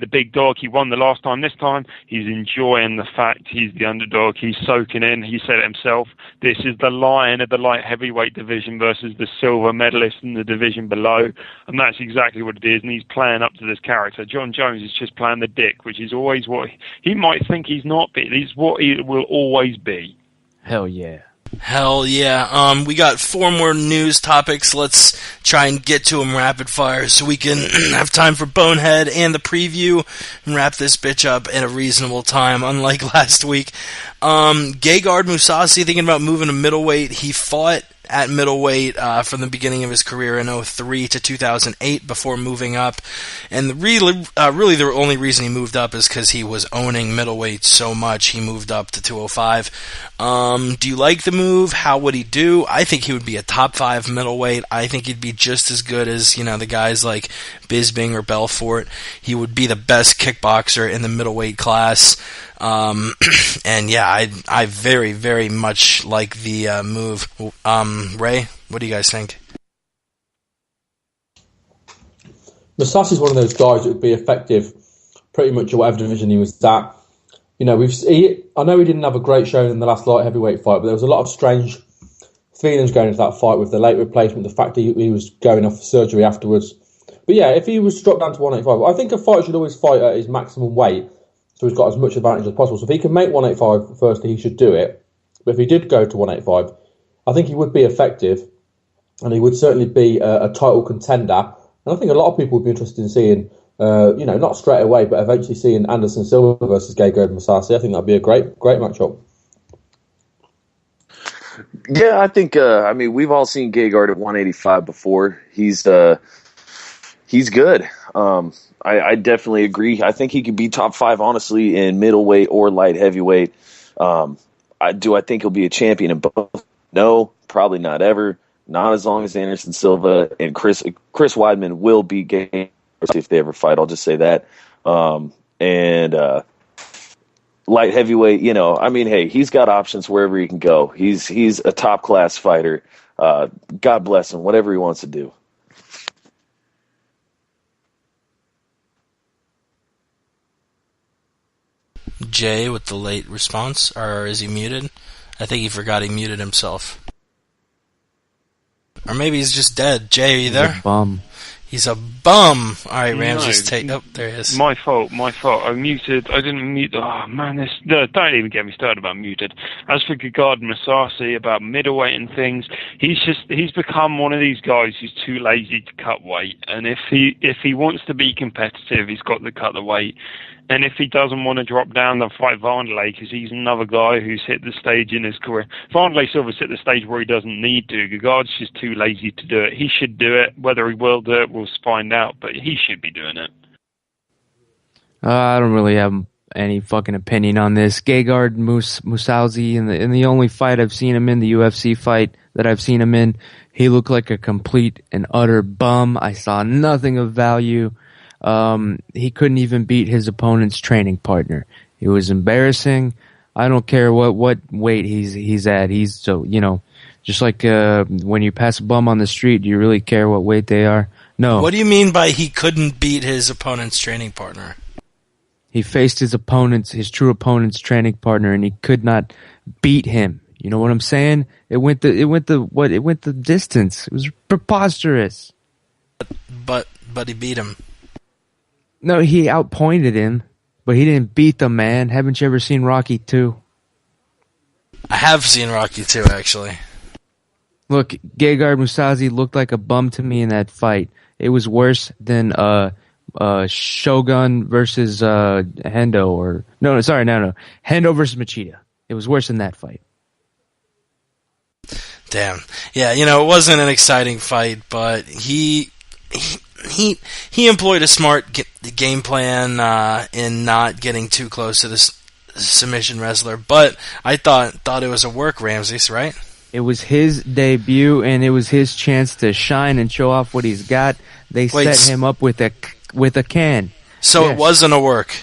big dog. He won the last time. This time, he's enjoying the fact he's the underdog. He's soaking in. He said it himself. This is the lion of the light heavyweight division versus the silver medalist in the division below, and that's exactly what it is. And he's playing up to this character. John Jones is just playing the dick, which is always what he might think he's not, but he's what he will always be. Hell yeah. Hell yeah. We got 4 more news topics. Let's try and get to them rapid fire so we can have time for Bonehead and the preview and wrap this bitch up in a reasonable time, unlike last week. Gegard Mousasi thinking about moving to middleweight. He fought at middleweight from the beginning of his career in 2003 to 2008 before moving up. And really the only reason he moved up is because he was owning middleweight so much. He moved up to 205. Do you like the move? How would he do? I think he would be a top 5 middleweight. I think he'd be just as good as, the guys like Bisping or Belfort. He would be the best kickboxer in the middleweight class. And yeah, I very, very much like the move. Ray, what do you guys think? Mousasi's one of those guys that would be effective pretty much at whatever division he was at. I know he didn't have a great showing in the last light heavyweight fight, but there was a lot of strange feelings going into that fight with the late replacement, the fact that he was going off for surgery afterwards. But yeah, if he was dropped down to 185, I think a fighter should always fight at his maximum weight, so he's got as much advantage as possible. So if he can make 185, firstly, he should do it. But if he did go to 185, I think he would be effective, and he would certainly be a title contender. And I think a lot of people would be interested in seeing, not straight away, but eventually seeing Anderson Silva versus Gegard Mousasi. I think that'd be a great matchup. Yeah, I think. We've all seen Gegard at 185 before. He's good. I definitely agree. I think he could be top 5, honestly, in middleweight or light heavyweight. I think he'll be a champion in both? No, probably not ever. Not as long as Anderson Silva and Chris Weidman will be game if they ever fight. I'll just say that. Light heavyweight, hey, he's got options wherever he can go. He's a top class fighter. God bless him, whatever he wants to do. Jay with the late response, or is he muted? I think he forgot he muted himself. Or maybe he's just dead. Jay, are you there? He's a bum. He's a bum. All right, Ramses, there he is. My fault. I muted. I didn't mute. Oh, man, don't even get me started about muted. As for Gegard Mousasi, about middleweight and things, he's become one of these guys who's too lazy to cut weight. And if he wants to be competitive, he's got to cut the weight. And if he doesn't want to drop down, then fight Wanderlei, because he's another guy who's hit the stage in his career. Wanderlei Silva's hit the stage where he doesn't need to. Gegard's just too lazy to do it. He should do it. Whether he will do it, we'll find out. But he should be doing it. I don't really have any fucking opinion on this. Gegard Mousasi, in the only fight I've seen him in, the UFC fight that I've seen him in, he looked like a complete and utter bum. I saw nothing of value. He couldn't even beat his opponent's training partner. It was embarrassing. I don't care what weight he's at. He's so, just like when you pass a bum on the street, do you really care what weight they are? No. What do you mean by he couldn't beat his opponent's training partner? He faced his true opponent's training partner, and he could not beat him. You know what I'm saying? It went the distance. It was preposterous. But he beat him. No, he outpointed him, but he didn't beat the man. Haven't you ever seen Rocky 2? I have seen Rocky 2, actually. Look, Gegard Mousasi looked like a bum to me in that fight. It was worse than Shogun versus Hendo, or no, Hendo versus Machida. It was worse than that fight. Damn. Yeah, it wasn't an exciting fight, but he employed a smart game plan in not getting too close to this submission wrestler. But I thought it was a work, Ramses, right? It was his debut, and it was his chance to shine and show off what he's got. They set him up with a can. So yes. It wasn't a work.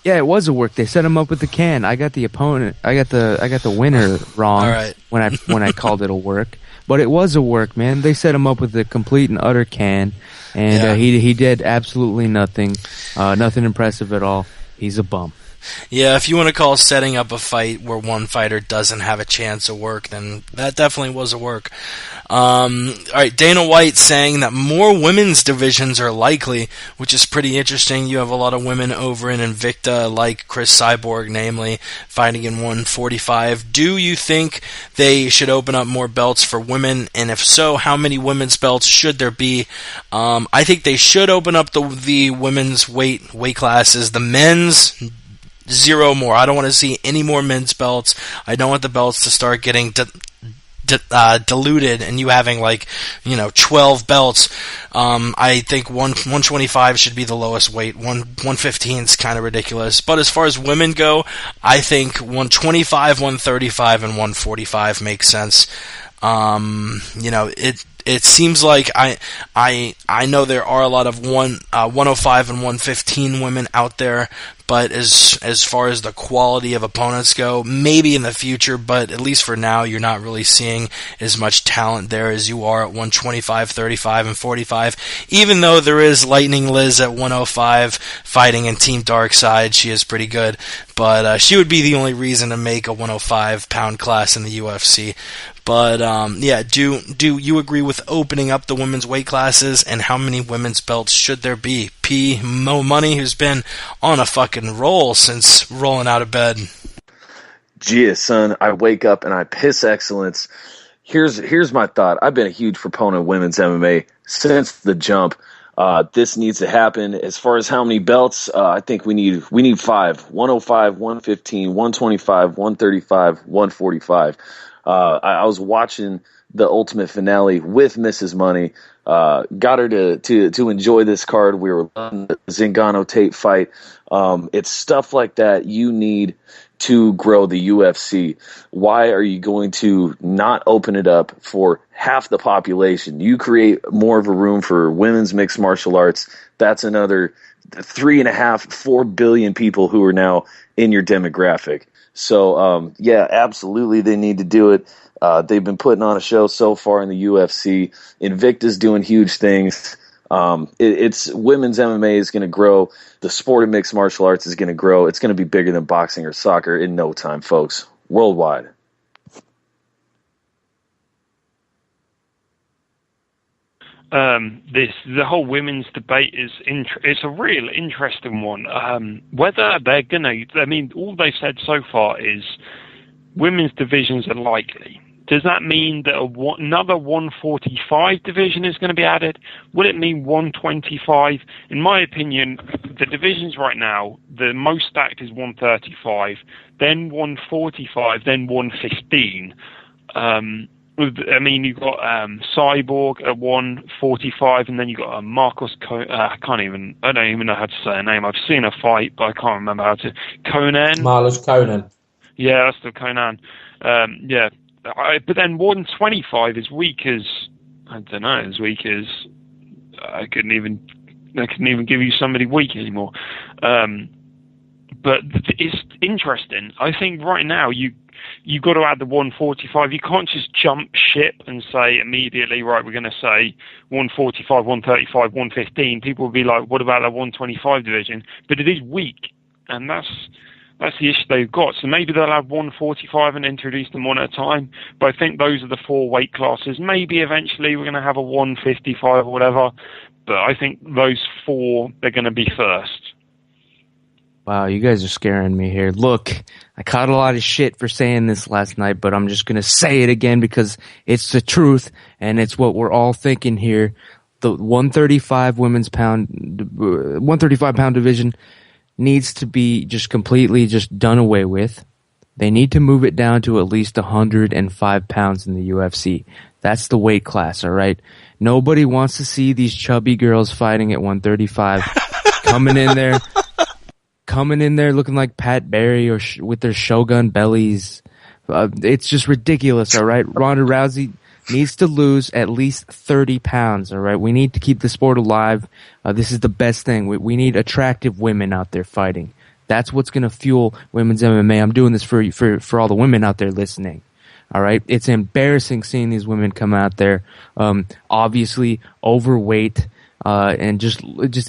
Yeah, it was a work. They set him up with the can. I got the opponent. I got the winner wrong. All right. when I called it a work, but it was a work, man. They set him up with a complete and utter can, and he did absolutely nothing. Nothing impressive at all. He's a bum. Yeah, if you want to call setting up a fight where one fighter doesn't have a chance of work, then that definitely was a work. All right, Dana White saying that more women's divisions are likely, which is pretty interesting. You have a lot of women over in Invicta, like Chris Cyborg, namely, fighting in 145. Do you think they should open up more belts for women? And if so, how many women's belts should there be? I think they should open up the women's weight classes. The men's, zero more. I don't want to see any more men's belts. I don't want the belts to start getting diluted and you having 12 belts. I think 125 should be the lowest weight. 115 is kind of ridiculous. But as far as women go, I think 125, 135, and 145 makes sense. It seems like I know there are a lot of 105 and 115 women out there, but as far as the quality of opponents go, maybe in the future, but at least for now, you're not really seeing as much talent there as you are at 125, 35, and 45. Even though there is Lightning Liz at 105 fighting in Team Darkside, she is pretty good, but she would be the only reason to make a 105-pound class in the UFC. But do you agree with opening up the women's weight classes, and how many women's belts should there be? P. Mo Money, who's been on a fucking roll since rolling out of bed. Gee, son, I wake up and I piss excellence. Here's my thought. I've been a huge proponent of women's MMA since the jump. This needs to happen. As far as how many belts, I think we need 5. 105, 115, 125, 135, 145. I was watching the Ultimate Finale with Mrs. Money. Got her to enjoy this card. We were on the Zingano Tate fight. It's stuff like that you need to grow the UFC. Why are you going to not open it up for half the population? You create more of a room for women's mixed martial arts. That's another 3.5-4 billion people who are now in your demographic. So, absolutely, they need to do it. They've been putting on a show so far in the UFC. Invicta's doing huge things. It's women's MMA is going to grow. The sport of mixed martial arts is going to grow. It's going to be bigger than boxing or soccer in no time, folks. Worldwide. The whole women's debate is it's a real interesting one. Whether they're gonna, all they've said so far is women's divisions are likely. Does that mean that another 145 division is going to be added? Will it mean 125? In my opinion, the divisions right now, the most stacked is 135, then 145, then 115. You've got Cyborg at 145, and then you've got Marcos. I don't even know how to say her name. I've seen her fight, but I can't remember how to. Conan. Marlos Conan. Yeah, that's the Conan. But then 125 is weak as I don't know. As weak as I couldn't even give you somebody weak anymore. But it's interesting. I think right now you've got to add the 145. You can't just jump ship and say immediately, right, we're going to say 145, 135, 115. People will be like, what about that 125 division? But it is weak, and that's the issue they've got. So maybe they'll have 145 and introduce them one at a time. But I think those are the 4 weight classes. Maybe eventually we're going to have a 155 or whatever. But I think those 4, they're going to be first. Wow, you guys are scaring me here. Look, I caught a lot of shit for saying this last night, but I'm just going to say it again because it's the truth and it's what we're all thinking here. The 135 pound division needs to be just completely just done away with. They need to move it down to at least 105 pounds in the UFC. That's the weight class, all right? Nobody wants to see these chubby girls fighting at 135 coming in there looking like Pat Barry or with their Shogun bellies. It's just ridiculous, all right? Ronda Rousey needs to lose at least 30 pounds, all right? We need to keep the sport alive. This is the best thing. We need attractive women out there fighting. That's what's going to fuel women's MMA. I'm doing this for all the women out there listening. All right? It's embarrassing seeing these women come out there, obviously overweight, and just,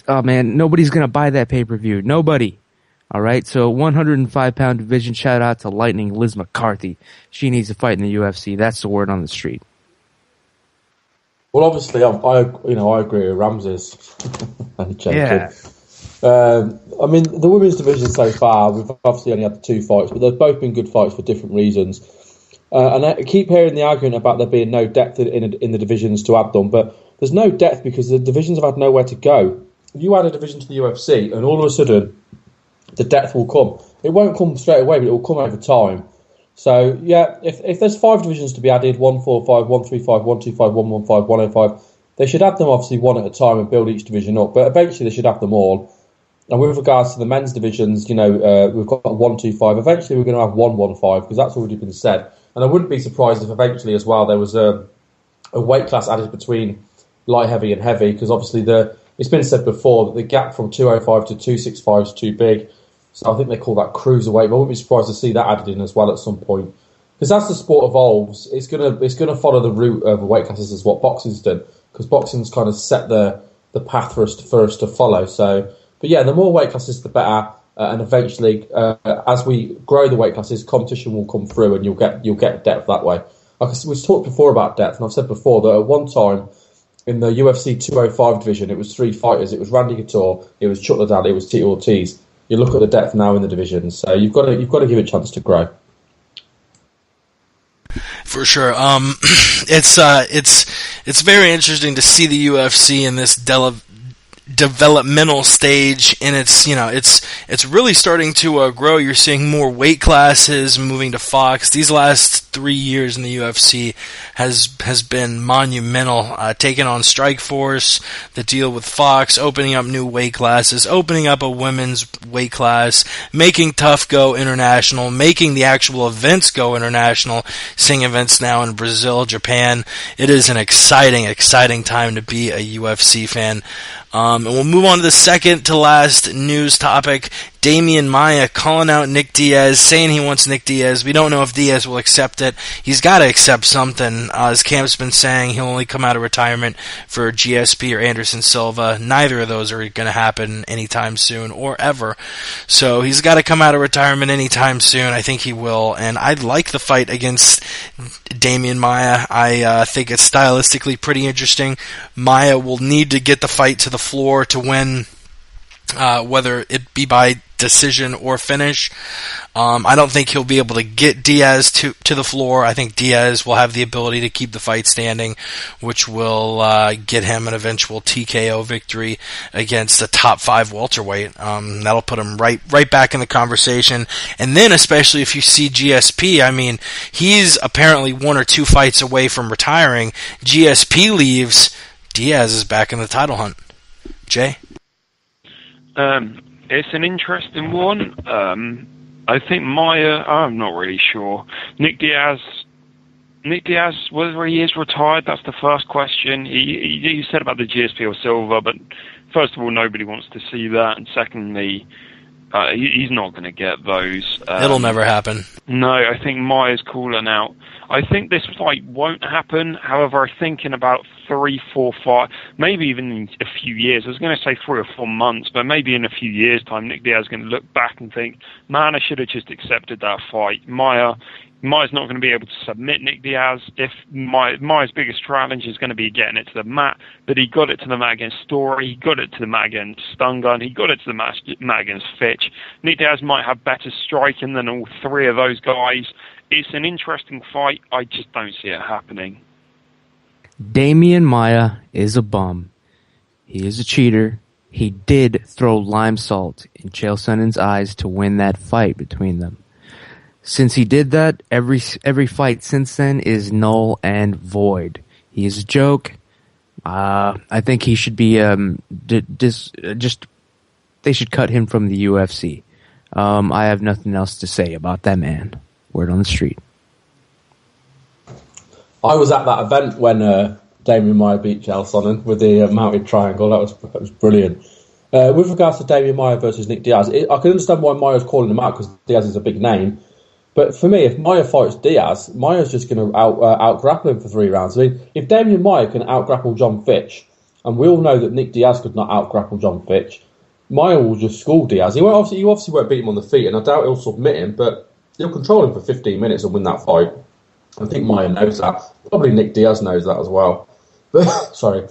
oh man, nobody's going to buy that pay-per-view. Nobody. All right? So 105-pound division, shout out to Lightning Liz McCarthy. She needs to fight in the UFC. That's the word on the street. Well, obviously, I agree with Ramses. I'm joking. Yeah. I mean, the women's division so far, we've obviously only had the 2 fights, but they've both been good fights for different reasons. And I keep hearing the argument about there being no depth in the divisions to add them, but there's no depth because the divisions have had nowhere to go. If you add a division to the UFC, and all of a sudden the depth will come. It won't come straight away, but it will come over time. So, yeah, if there's 5 divisions to be added, 145, 135, 125, 115, 105, they should add them obviously one at a time and build each division up, but eventually they should have them all. And with regards to the men's divisions, we've got 125. Eventually we're going to have 115 because that's already been said. And I wouldn't be surprised if eventually as well there was a weight class added between light heavy and heavy because obviously it's been said before that the gap from 205 to 265 is too big. So I think they call that cruiserweight. But I wouldn't be surprised to see that added in as well at some point. Because as the sport evolves, it's gonna follow the route of the weight classes as what boxing's done. Because boxing's kind of set the path for us to follow. So, but yeah, the more weight classes, the better. And eventually, as we grow the weight classes, competition will come through, and you'll get depth that way. We've talked before about depth, and I've said before that at one time in the UFC 205 division, it was 3 fighters. It was Randy Couture, it was Chuck Liddell, it was Tito Ortiz. You look at the depth now in the division, so you've got to give it a chance to grow. For sure. It's very interesting to see the UFC in this developmental stage, and it's really starting to grow. You're seeing more weight classes moving to Fox. These last 3 years in the UFC has been monumental. Taking on Strikeforce, the deal with Fox, opening up new weight classes, opening up a women's weight class, making Tough go international, making the actual events go international, seeing events now in Brazil, Japan. It is an exciting time to be a UFC fan. And we'll move on to the second to last news topic. Damian Maia calling out Nick Diaz, saying he wants Nick Diaz. We don't know if Diaz will accept it. He's got to accept something. His camp's been saying he'll only come out of retirement for GSP or Anderson Silva. Neither of those are going to happen anytime soon or ever. So he's got to come out of retirement anytime soon. I think he will. And I like the fight against Damian Maia. I think it's stylistically pretty interesting. Maia will need to get the fight to the floor to win, whether it be by decision or finish. I don't think he'll be able to get Diaz to the floor. I think Diaz will have the ability to keep the fight standing, which will get him an eventual TKO victory against a top 5 welterweight. That'll put him right back in the conversation. And then, especially if you see GSP, I mean, he's apparently 1 or 2 fights away from retiring. GSP leaves, Diaz is back in the title hunt. Jay? It's an interesting one. I think Maia, I'm not really sure. Nick Diaz, whether he is retired, that's the first question. You said about the GSP or Silva, but first of all, nobody wants to see that. And secondly, he's not going to get those. It'll never happen. No, I think Maia's calling out. I think this fight won't happen. However, I think in about 3, 4, 5, maybe even in a few years, I was going to say 3 or 4 months, but maybe in a few years' time, Nick Diaz is going to look back and think, man, I should have just accepted that fight. Maia Maya's not going to be able to submit Nick Diaz. If Maya's biggest challenge is going to be getting it to the mat, but he got it to the mat against Story, he got it to the mat against Stun Gun, he got it to the mat against Fitch. Nick Diaz might have better striking than all three of those guys. It's an interesting fight. I just don't see it happening. Damian Maia is a bum. He is a cheater. He did throw lime salt in Chael Sonnen's eyes to win that fight between them. Since he did that, every fight since then is null and void. He is a joke. I think he should be they should cut him from the UFC. I have nothing else to say about that man. Word on the street. I was at that event when Damian Maia beat Chael Sonnen with the mounted triangle. That was brilliant. With regards to Damian Maia versus Nick Diaz, I can understand why Maia's calling him out because Diaz is a big name. But for me, if Maia fights Diaz, Maia's just going to out-grapple him for 3 rounds. I mean, if Damian Maia can out-grapple John Fitch, and we all know that Nick Diaz could not out-grapple John Fitch, Maia will just school Diaz. He obviously won't beat him on the feet, and I doubt he'll submit him, but he'll control him for 15 minutes and win that fight. I think Maia knows that. Probably Nick Diaz knows that as well. But, sorry.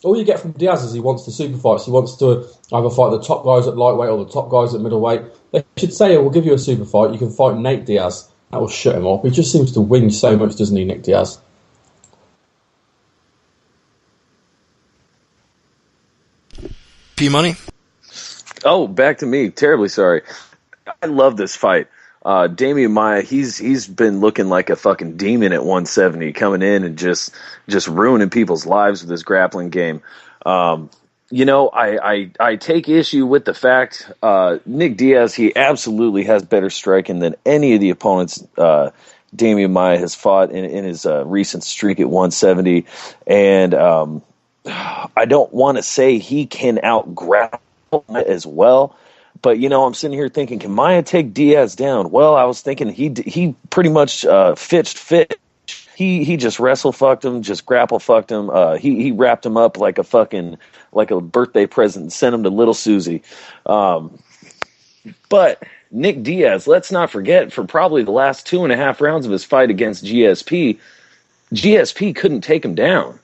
All you get from Diaz is he wants the super fights. He wants to either fight the top guys at lightweight or the top guys at middleweight. They should say, we'll give you a super fight. You can fight Nate Diaz. That will shut him up. He just seems to whinge so much, doesn't he, Nick Diaz? P-Money? Oh, back to me. Terribly sorry. I love this fight. Damian Maia, he's been looking like a fucking demon at 170, coming in and just ruining people's lives with his grappling game. I take issue with the fact Nick Diaz, he absolutely has better striking than any of the opponents Damian Maia has fought in his recent streak at 170. And I don't want to say he can out-grapple as well. But, I'm sitting here thinking, can Maia take Diaz down? Well, I was thinking he pretty much Fitch. He just wrestle fucked him, just grapple fucked him. He wrapped him up like a birthday present and sent him to Little Susie. But Nick Diaz, let's not forget, for probably the last 2.5 rounds of his fight against GSP couldn't take him down.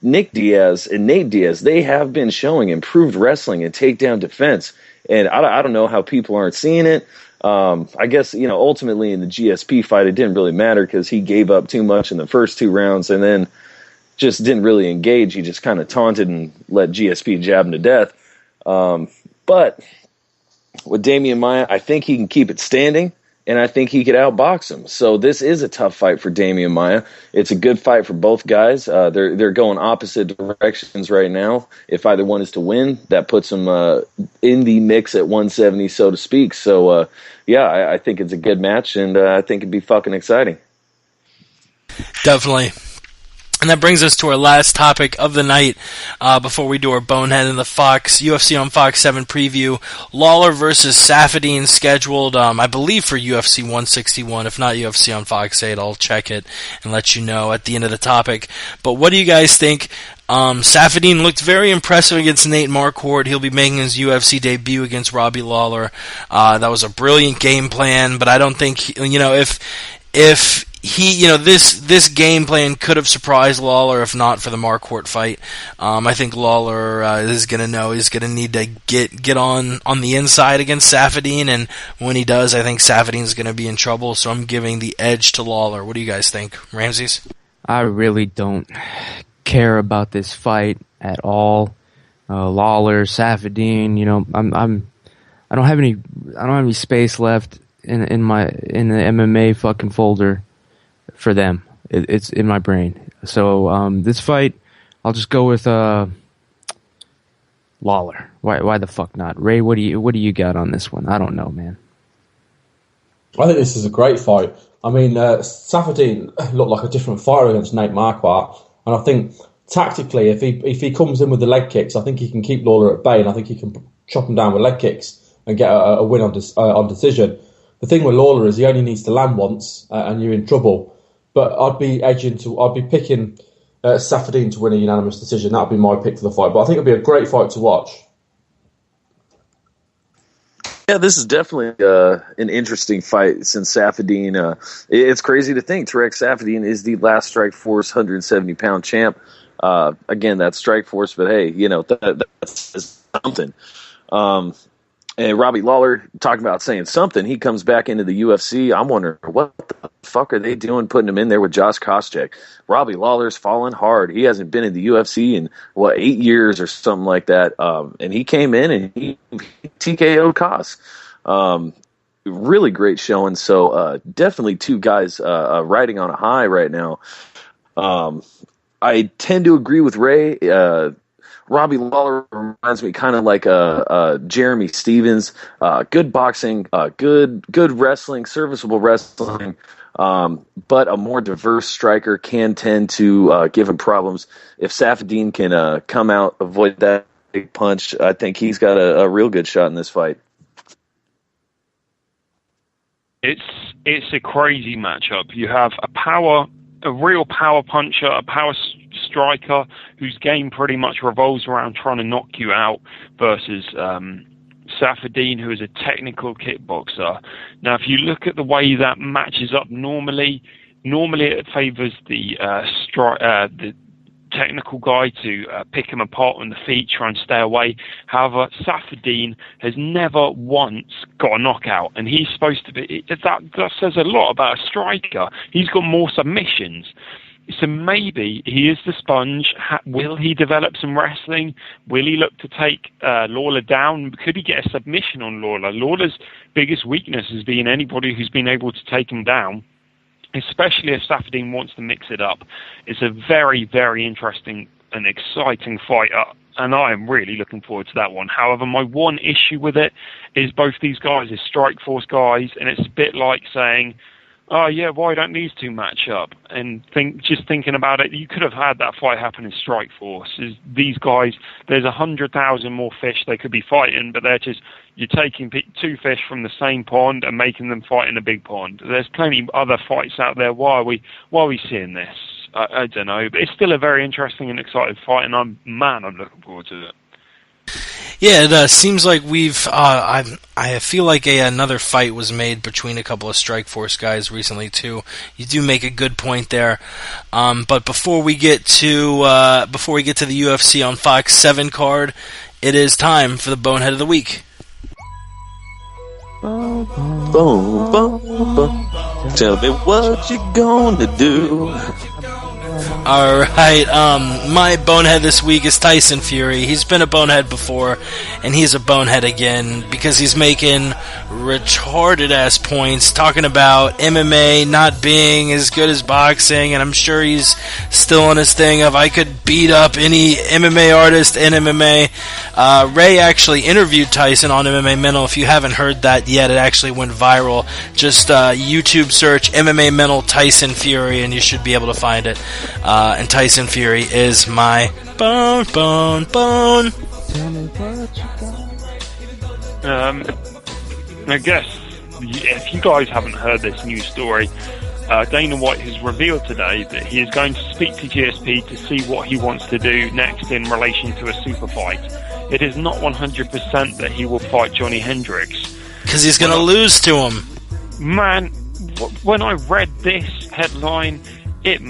Nick Diaz and Nate Diaz, they have been showing improved wrestling and takedown defense. And I don't know how people aren't seeing it. I guess, ultimately in the GSP fight, it didn't really matter because he gave up too much in the first 2 rounds and then just didn't really engage. He just kind of taunted and let GSP jab him to death. But with Damian Maia, I think he can keep it standing. And I think he could outbox him. So this is a tough fight for Damian Maia. It's a good fight for both guys. They're going opposite directions right now. If either one is to win, that puts them in the mix at 170, so to speak. So, I think it's a good match, and I think it'd be fucking exciting. Definitely. And that brings us to our last topic of the night before we do our Bonehead in the Fox. UFC on Fox 7 preview. Lawler versus Saffiedine scheduled, I believe, for UFC 161. If not UFC on Fox 8, I'll check it and let you know at the end of the topic. But what do you guys think? Saffiedine looked very impressive against Nate Marquardt. He'll be making his UFC debut against Robbie Lawler. That was a brilliant game plan, but I don't think, if he, this game plan could have surprised Lawler if not for the Marquardt fight. I think Lawler is going to know he's going to need to get on the inside against Saffiedine, and when he does, I think Saffiedine's going to be in trouble, so I'm giving the edge to Lawler. What do you guys think? Ramses? I really don't care about this fight at all. Lawler, Saffiedine, I don't have any space left in the MMA fucking folder for them. It's in my brain. So this fight, I'll just go with Lawler. Why the fuck not? Ray, what do you got on this one? I don't know, man. I think this is a great fight. I mean, Saffiedine looked like a different fighter against Nate Marquardt, and I think tactically, if he comes in with the leg kicks, I think he can keep Lawler at bay, and I think he can chop him down with leg kicks and get a win on decision. The thing with Lawler is he only needs to land once, and you're in trouble. But I'd be picking Saffiedine to win a unanimous decision. That'd be my pick for the fight. But I think it'd be a great fight to watch. Yeah, this is definitely an interesting fight since Saffiedine. It's crazy to think Tarek Saffiedine is the last Strikeforce 170-pound champ. Again, that's Strikeforce, but hey, that's something. And Robbie Lawler, talking about saying something, he comes back into the UFC. I'm wondering, what the fuck are they doing putting him in there with Josh Koscheck? Robbie Lawler's fallen hard. He hasn't been in the UFC in, 8 years or something like that. And he came in and he TKO'd Koss. Really great showing. So definitely two guys riding on a high right now. I tend to agree with Ray. Robbie Lawler reminds me kind of like Jeremy Stevens. Good boxing, good wrestling, serviceable wrestling, but a more diverse striker can tend to give him problems. If Saffiedine can come out, avoid that big punch, I think he's got a real good shot in this fight. It's a crazy matchup. You have a real power puncher, a power striker whose game pretty much revolves around trying to knock you out, versus Saffiedine, who is a technical kickboxer. Now, if you look at the way that matches up, normally it favors the technical guy to pick him apart on the feet, try and stay away. However, Saffiedine has never once got a knockout, and he's supposed to be. That says a lot about a striker. He's got more submissions. So maybe he is the sponge. Will he develop some wrestling? Will he look to take Lawler down? Could he get a submission on Lawler? Lawler's biggest weakness has been anybody who's been able to take him down, especially if Saffiedine wants to mix it up. It's a very, very interesting and exciting fight, and I am really looking forward to that one. However, my one issue with it is both these guys are Strikeforce guys, and it's a bit like saying, oh yeah, why don't these two match up? And just thinking about it, you could have had that fight happen in Strikeforce. These guys, there's 100,000 more fish they could be fighting, but you're taking two fish from the same pond and making them fight in a big pond. There's plenty of other fights out there. Why are we seeing this? I don't know, but it's still a very interesting and exciting fight, and I'm looking forward to it. Yeah, it seems like we've. I feel like another fight was made between a couple of Strikeforce guys recently too. You do make a good point there, but before we get to the UFC on Fox 7 card, it is time for the Bonehead of the Week. Boom, boom, boom. Tell me what you gonna do. Alright, my bonehead this week is Tyson Fury. He's been a bonehead before, and he's a bonehead again because he's making retarded-ass points talking about MMA not being as good as boxing, and I'm sure he's still on his thing of I could beat up any MMA artist in MMA. Ray actually interviewed Tyson on MMA Mental. If you haven't heard that yet, it actually went viral. Just YouTube search MMA Mental Tyson Fury, and you should be able to find it. And Tyson Fury is my bone. I guess if you guys haven't heard this news story, Dana White has revealed today that he is going to speak to GSP to see what he wants to do next in relation to a super fight. It is not 100% that he will fight Johnny Hendricks. Because he's going to lose to him. Man, when I read this headline, it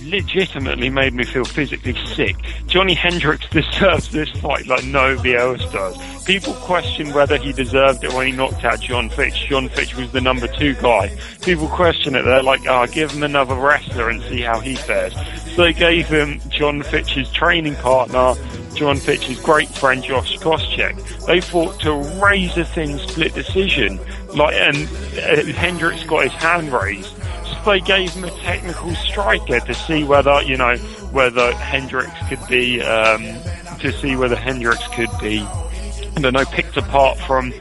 legitimately made me feel physically sick. Johnny Hendricks deserves this fight like nobody else does. People question whether he deserved it when he knocked out John Fitch. John Fitch was the number 2 guy. People question it. They're like, give him another wrestler and see how he fares. So they gave him John Fitch's training partner, John Fitch's great friend Josh Koscheck. They fought to razor-thin split decision. And Hendricks got his hand raised. They gave him a technical striker to see whether Hendricks could be, I don't know, picked apart from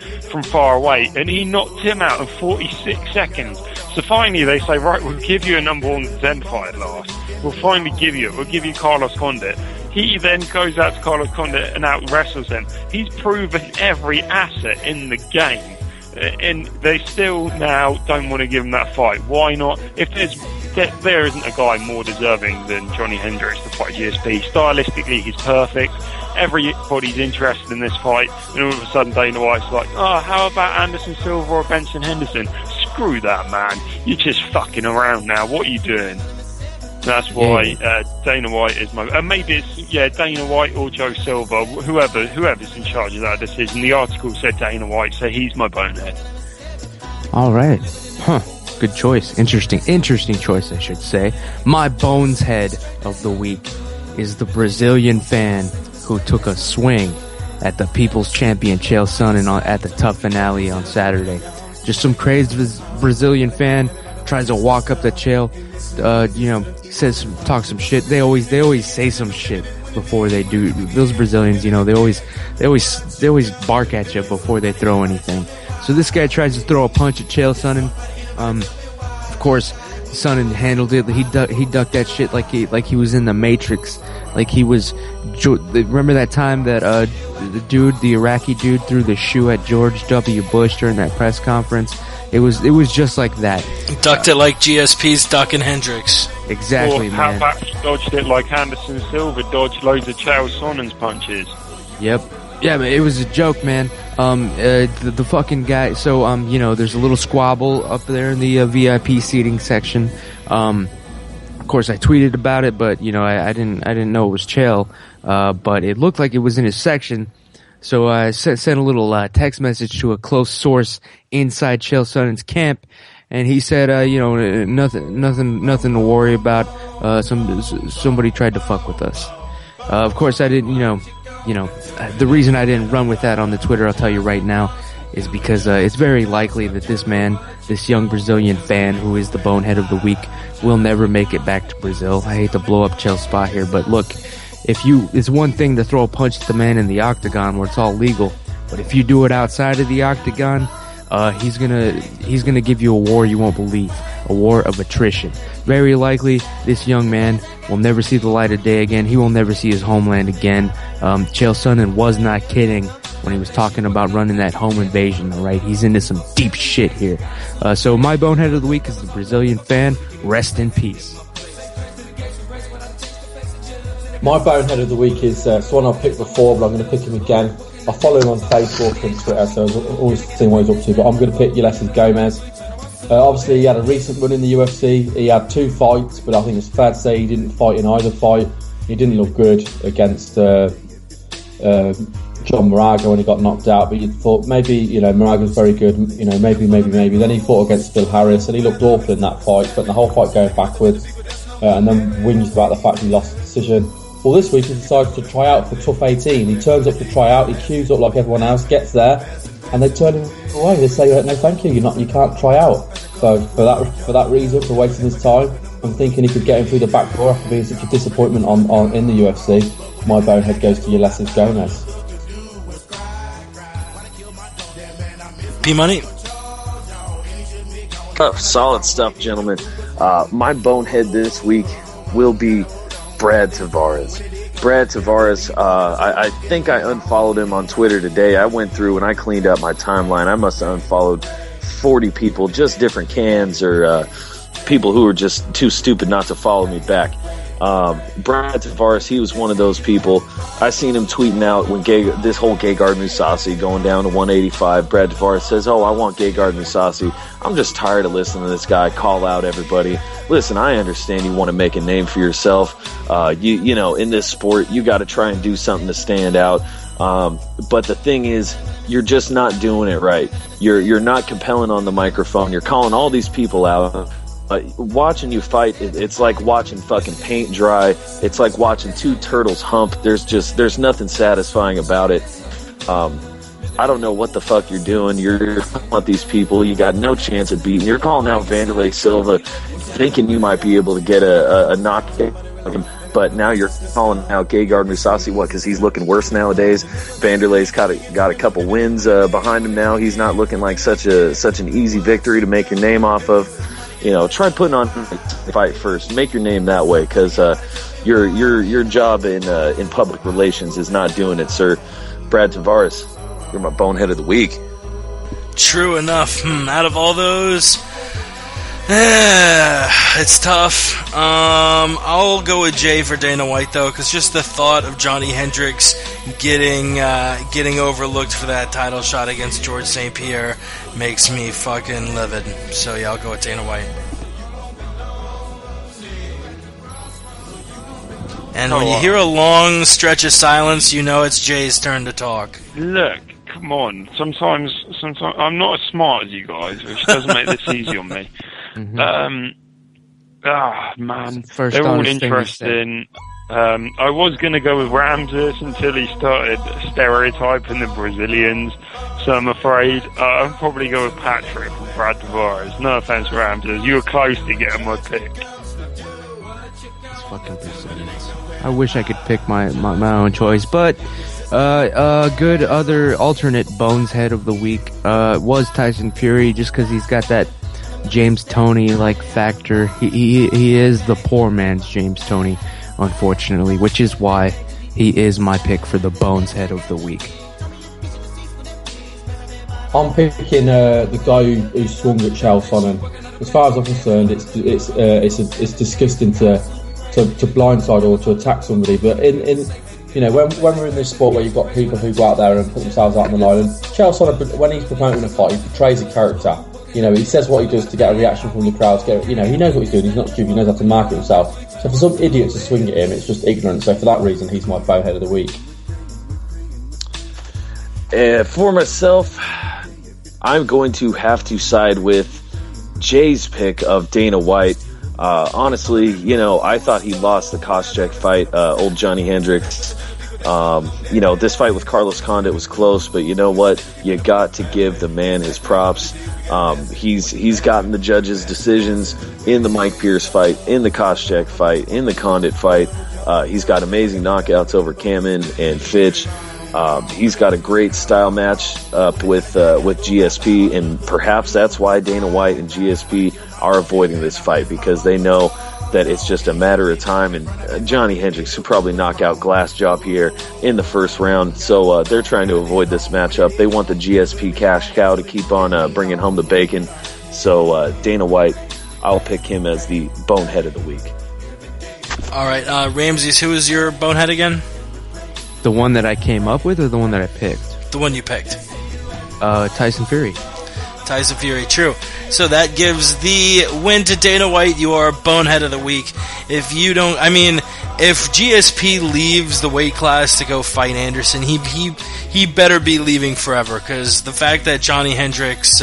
far away, and he knocked him out in 46 seconds. So finally they say, right, we'll give you a number 1 contender fight at last. We'll finally give you Carlos Condit. He then goes out to Carlos Condit and out wrestles him. He's proven every asset in the game. And they still now don't want to give him that fight. Why not? If there's there isn't a guy more deserving than Johnny Hendricks to fight GSP. Stylistically, he's perfect. Everybody's interested in this fight, and all of a sudden Dana White's like, oh, how about Anderson Silva or Benson Henderson? Screw that, man. You're just fucking around now. What are you doing? That's why Dana White is my... maybe it's, Dana White or Joe Silva, whoever's in charge of that decision. The article said Dana White, so he's my bonehead. All right. Huh. Good choice. Interesting choice, I should say. My bonehead of the week is the Brazilian fan who took a swing at the People's Champion Chael Sonnen at the TUF finale on Saturday. Just some crazed Brazilian fan tries to walk up to Chael, talk some shit. They always say some shit before they do. Those Brazilians, they always bark at you before they throw anything. So this guy tries to throw a punch at Chael Sonnen. Of course, Sonnen handled it. He ducked that shit like he was in the Matrix. Like he was. Remember that time that the Iraqi dude threw the shoe at George W. Bush during that press conference? It was just like that. Ducked it like GSP's ducking Hendricks. Exactly, or how man. about he dodged it like Anderson Silva dodged loads of Chael Sonnen's punches? Yep. Yeah, man, it was a joke, man. The fucking guy. So, there's a little squabble up there in the VIP seating section. Of course, I tweeted about it, but I didn't know it was Chael. But it looked like it was in his section. So I sent a little text message to a close source inside Chael Sonnen's camp, and he said, nothing to worry about. Somebody tried to fuck with us. Of course, I didn't. The reason I didn't run with that on the Twitter, I'll tell you right now, is because it's very likely that this young Brazilian fan who is the bonehead of the week, will never make it back to Brazil. I hate to blow up Chael's spot here, but look. It's one thing to throw a punch at the man in the octagon where it's all legal, but if you do it outside of the octagon, he's gonna give you a war you won't believe, a war of attrition. Very likely, this young man will never see the light of day again. He will never see his homeland again. Chael Sonnen was not kidding when he was talking about running that home invasion. All right, he's into some deep shit here. So my bonehead of the week is the Brazilian fan. Rest in peace. My bonehead of the week is someone I've picked before, but I'm going to pick him again. I follow him on Facebook and Twitter, so I'm always seeing what he's up to, but I'm going to pick Ulysses Gomez. Obviously, he had a recent run in the UFC. He had 2 fights, but I think it's fair to say he didn't fight in either fight. He didn't look good against John Moraga when he got knocked out, but you thought maybe, Moraga's very good, maybe. Then he fought against Phil Harris, and he looked awful in that fight, spent the whole fight going backwards, and then whinged about the fact he lost the decision. Well, this week he decides to try out for TUF 18. He turns up to try out, he queues up like everyone else, gets there, and they turn him away. They say, no, thank you, you can't try out. So for that reason, for wasting his time, I'm thinking he could get him through the back door after being such a disappointment in the UFC. My bonehead goes to Ulysses Gomez. P-Money. Oh, solid stuff, gentlemen. My bonehead this week will be Brad Tavares. I think I unfollowed him on Twitter today. I went through and I cleaned up my timeline. I must have unfollowed 40 people, just different cans or people who were just too stupid not to follow me back. Brad Tavares, he was one of those people. I seen him tweeting out when this whole Gegard Mousasi going down to 185. Brad Tavares says, I want Gegard Mousasi. I'm just tired of listening to this guy call out everybody. Listen, I understand you want to make a name for yourself. In this sport, you got to try and do something to stand out. But the thing is, you're just not doing it right. You're not compelling on the microphone. You're calling all these people out. Watching you fight, it's like watching fucking paint dry. It's like watching 2 turtles hump. There's nothing satisfying about it. I don't know what the fuck you're doing. You're calling these people. You got no chance of beating. You're calling out Vanderlei Silva, thinking you might be able to get a knockout of him. But now you're calling out Gegard Mousasi, because he's looking worse nowadays. Vanderlei's got a couple wins behind him now. He's not looking like such an easy victory to make your name off of. Try putting on the fight first. Make your name that way, because your job in public relations is not doing it, sir. Brad Tavares, you're my bonehead of the week. True enough. Out of all those, It's tough. I'll go with Jay for Dana White though, because just the thought of Johnny Hendricks getting overlooked for that title shot against George St. Pierre makes me fucking livid. So yeah, I'll go with Dana White. And when you hear a long stretch of silence, you know it's Jay's turn to talk. Look, come on. Sometimes I'm not as smart as you guys, which doesn't make this easy on me. Man, they're all interesting. I was going to go with Ramses until he started stereotyping the Brazilians, so I'm afraid I'll probably go with Patrick from Brad Tavares. No offense, Ramses, you were close to getting my pick. It's fucking Brazilians. I wish I could pick my own choice, but good other alternate bonehead of the week was Tyson Fury, just because he's got that James Toney like factor. He is the poor man's James Toney, unfortunately, which is why he is my pick for the bonehead of the week. I'm picking the guy who swung at Chael Sonnen. As far as I'm concerned, it's disgusting to blindside or to attack somebody, but in when we're in this sport where you've got people who go out there and put themselves out on the line, and Chael Sonnen, when he's promoting a fight, he portrays a character. He says what he does to get a reaction from the crowd. He knows what he's doing. He's not stupid. He knows how to market himself. So for some idiot to swing at him, it's just ignorant. So for that reason, he's my bonehead of the week. For myself, I'm going to have to side with Jay's pick of Dana White. Honestly, I thought he lost the Koscheck fight, old Johnny Hendricks. This fight with Carlos Condit was close, but you know what? You got to give the man his props. He's gotten the judges' decisions in the Mike Pierce fight, in the Koscheck fight, in the Condit fight. He's got amazing knockouts over Kamen and Fitch. He's got a great style match up with GSP, and perhaps that's why Dana White and GSP are avoiding this fight, because they know that it's just a matter of time, and Johnny Hendricks could probably knock out Glassjaw here in the first round, so they're trying to avoid this matchup. They want the GSP cash cow to keep on bringing home the bacon, so Dana White, I'll pick him as the bonehead of the week. All right, Ramses, who is your bonehead again? The one that I came up with, or the one that I picked? The one you picked. Tyson Fury. Tyson Fury, true. So that gives the win to Dana White. You are bonehead of the week. If GSP leaves the weight class to go fight Anderson, he better be leaving forever, because the fact that Johnny Hendricks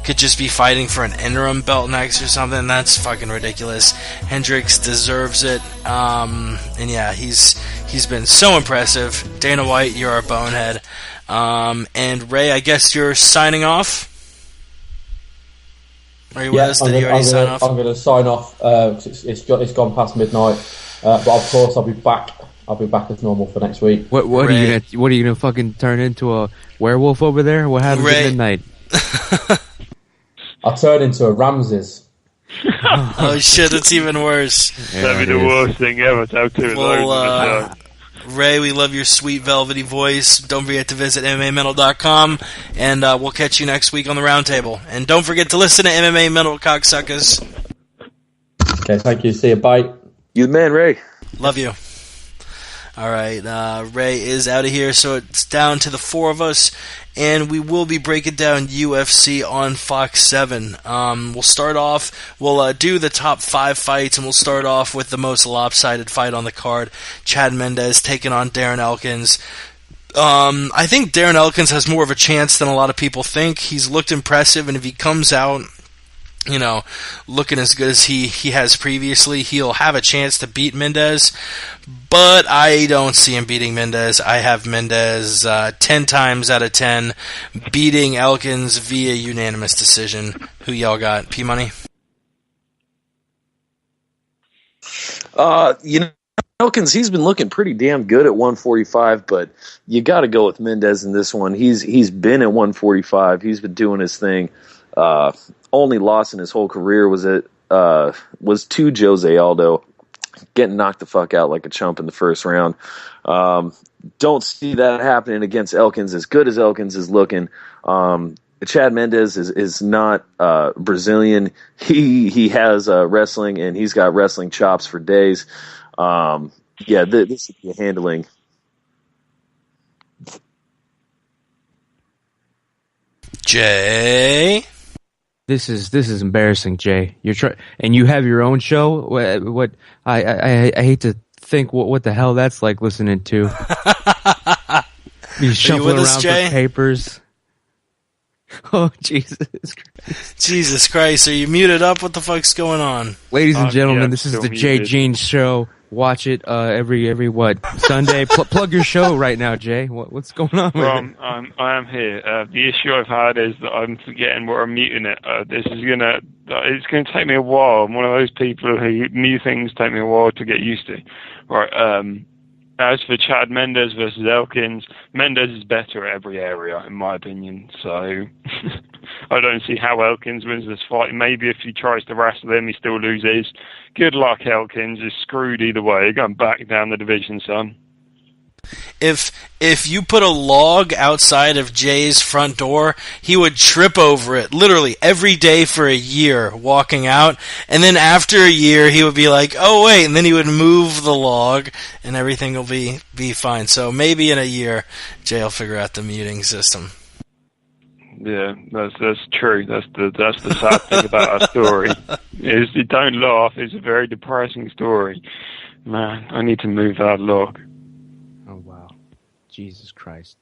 could just be fighting for an interim belt next or something, that's fucking ridiculous. Hendricks deserves it. And yeah, he's been so impressive. Dana White, you're a bonehead. And Ray, I guess you're signing off? Are you with us? Did you already sign off? I'm going to sign off. It's gone past midnight. But of course, I'll be back. I'll be back as normal for next week. What are you gonna fucking turn into a werewolf over there? What happens at midnight? I'll turn into a Ramses. Oh shit, that's even worse. That'd be the worst thing ever to have to Ray, we love your sweet velvety voice. Don't forget to visit MMAmental.com, and we'll catch you next week on the Roundtable. And don't forget to listen to MMA Mental, cocksuckers. Okay, thank you. See you. Bye. You the man, Ray. Love you. All right, Ray is out of here, so it's down to the four of us, and we will be breaking down UFC on Fox 7. We'll start off, we'll do the top 5 fights, and we'll start off with the most lopsided fight on the card, Chad Mendes taking on Darren Elkins. I think Darren Elkins has more of a chance than a lot of people think. He's looked impressive, and if he comes out looking as good as he has previously, he'll have a chance to beat Mendes, but I don't see him beating Mendes. I have Mendes 10 times out of 10 beating Elkins via unanimous decision. Who y'all got? P-Money? Elkins, he's been looking pretty damn good at 145, but you got to go with Mendes in this one. He's been at 145. He's been doing his thing. Only loss in his whole career was to Jose Aldo, getting knocked the fuck out like a chump in the first round. Don't see that happening against Elkins. As good as Elkins is looking, Chad Mendes is not Brazilian. He has wrestling, and he's got wrestling chops for days. This is the handling. Jay, This is embarrassing, Jay. And you have your own show. What I hate to think what the hell that's like listening to. You shuffling around for papers. Oh, Jesus Christ. Jesus Christ, are you muted up? What the fuck's going on? Ladies and gentlemen, yeah, this is still the Jay muted. Jeans Show. Watch it every what Sunday. Plug your show right now, Jay. What's going on? Well, with it? I am here. The issue I've had is that I'm forgetting where I'm muting it. It's gonna take me a while. I'm one of those people who new things take me a while to get used to. Right. As for Chad Mendes versus Elkins, Mendes is better at every area, in my opinion. So I don't see how Elkins wins this fight. Maybe if he tries to wrestle him, he still loses. Good luck, Elkins. You're screwed either way. You're going back down the division, son. If you put a log outside of Jay's front door, he would trip over it literally every day for a year walking out, and then after a year he would be like, oh wait, and then he would move the log and everything will be fine. So maybe in a year Jay will figure out the muting system. Yeah, that's true. That's the sad thing about our story. Is you don't laugh. It's a very depressing story. Man, I need to move that log. Oh wow, Jesus Christ.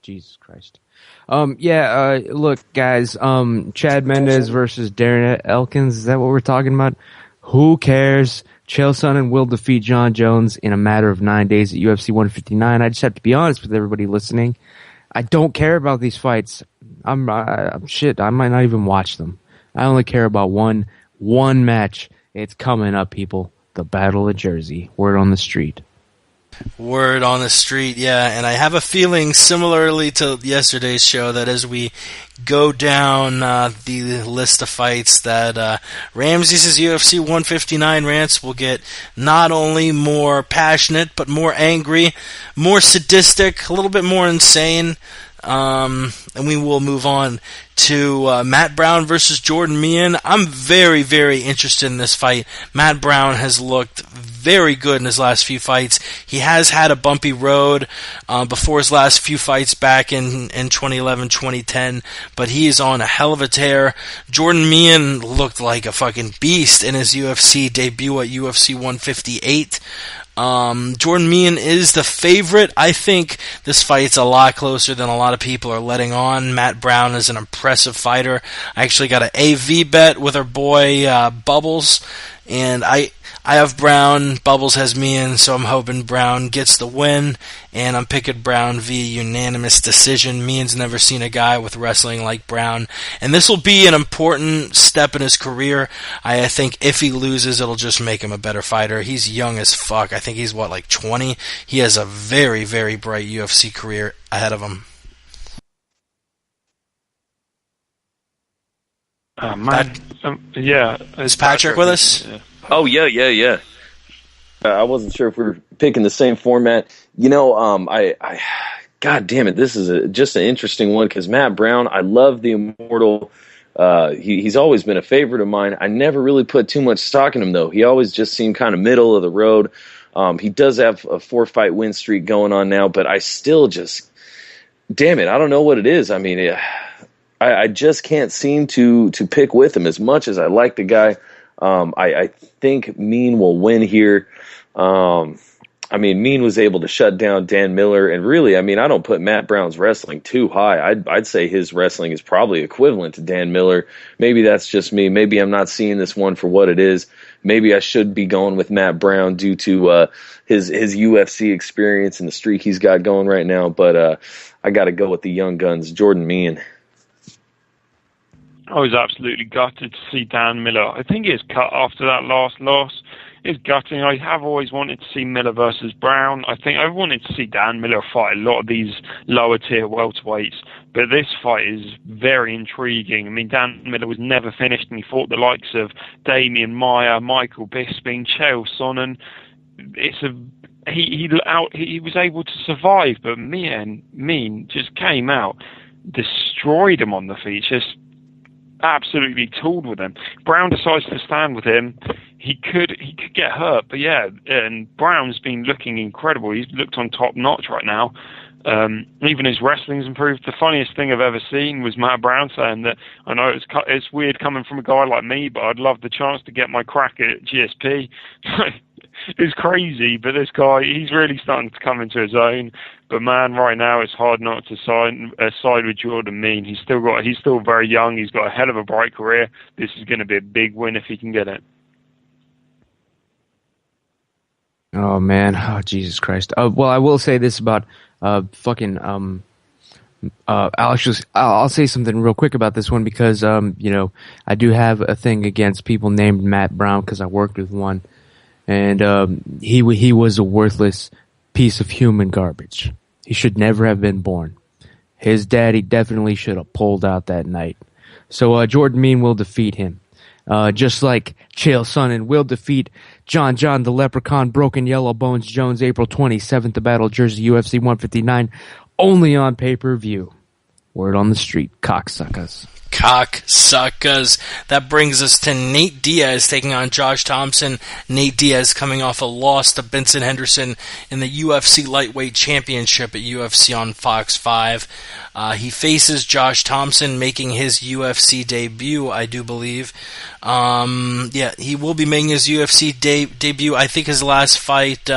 Look, guys. Chad Mendes versus Darren Elkins. Is that what we're talking about? Who cares? Chael Sonnen will defeat John Jones in a matter of 9 days at UFC 159. I just have to be honest with everybody listening. I don't care about these fights. I'm shit. I might not even watch them. I only care about one match. It's coming up, people. The Battle of Jersey. Word on the street. Word on the street, yeah, and I have a feeling similarly to yesterday's show that as we go down the list of fights that Ramses' UFC 159 rants will get not only more passionate but more angry, more sadistic, a little bit more insane. And we will move on to Matt Brown versus Jordan Meehan. I'm very, very interested in this fight. Matt Brown has looked very good in his last few fights. He has had a bumpy road before his last few fights back in 2011, 2010, but he is on a hell of a tear. Jordan Meehan looked like a fucking beast in his UFC debut at UFC 158. Jordan Meehan is the favorite. I think this fight's a lot closer than a lot of people are letting on. Matt Brown is an impressive fighter. I actually got an AV bet with our boy Bubbles, and I have Brown, Bubbles has Meehan, so I'm hoping Brown gets the win, and I'm picking Brown via unanimous decision. Meehan's never seen a guy with wrestling like Brown, and this will be an important step in his career. I think if he loses, it'll just make him a better fighter. He's young as fuck. I think he's, 20? He has a very, very bright UFC career ahead of him. Man. Yeah. Is Patrick with us? Yeah. Oh, yeah. I wasn't sure if we were picking the same format. God damn it, this is just an interesting one because Matt Brown, I love the Immortal. He's always been a favorite of mine. I never really put too much stock in him, though. He always just seemed kind of middle of the road. He does have a 4-fight win streak going on now, but I still just, damn it, I don't know what it is. I mean, I just can't seem to pick with him as much as I like the guy. I think Mean will win here. Mean was able to shut down Dan Miller, and really, I don't put Matt Brown's wrestling too high. I'd say his wrestling is probably equivalent to Dan Miller. Maybe that's just me. Maybe I'm not seeing this one for what it is. Maybe I should be going with Matt Brown due to his UFC experience and the streak he's got going right now. But I got to go with the young guns, Jordan Meehan. I was absolutely gutted to see Dan Miller. I think he was cut after that last loss. It's gutting. I have always wanted to see Miller versus Brown. I think I wanted to see Dan Miller fight a lot of these lower tier welterweights, but this fight is very intriguing. Dan Miller was never finished, and he fought the likes of Damian Maia, Michael Bisping, Chael Sonnen. He was able to survive, but Mean just came out, destroyed him on the feet. absolutely tooled with him. Brown decides to stand with him. He could get hurt, but yeah, and Brown's been looking incredible. He's looked on top notch right now. Even his wrestling's improved. The funniest thing I've ever seen was Matt Brown saying that, I know it's weird coming from a guy like me, but I'd love the chance to get my crack at GSP. It's crazy, but this guy, he's really starting to come into his own. But man, right now it's hard not to side with Jordan Mean. He's still very young. He's got a hell of a bright career. This is going to be a big win if he can get it. Oh man, oh Jesus Christ. Well, I will say this about I'll say something real quick about this one because I do have a thing against people named Matt Brown because I worked with one, and he was a worthless piece of human garbage. He should never have been born. His daddy definitely should have pulled out that night. So Jordan Mean will defeat him. Just like Chael Sonnen will defeat John the Leprechaun Broken Yellow Bones Jones April 27th, the Battle Jersey UFC 159, only on pay-per-view. Word on the street, cocksuckers. Cocksuckers. That brings us to Nate Diaz taking on Josh Thompson. Nate Diaz coming off a loss to Benson Henderson in the UFC Lightweight Championship at UFC on Fox 5. He faces Josh Thompson making his UFC debut, I do believe. He will be making his UFC debut. I think his last fight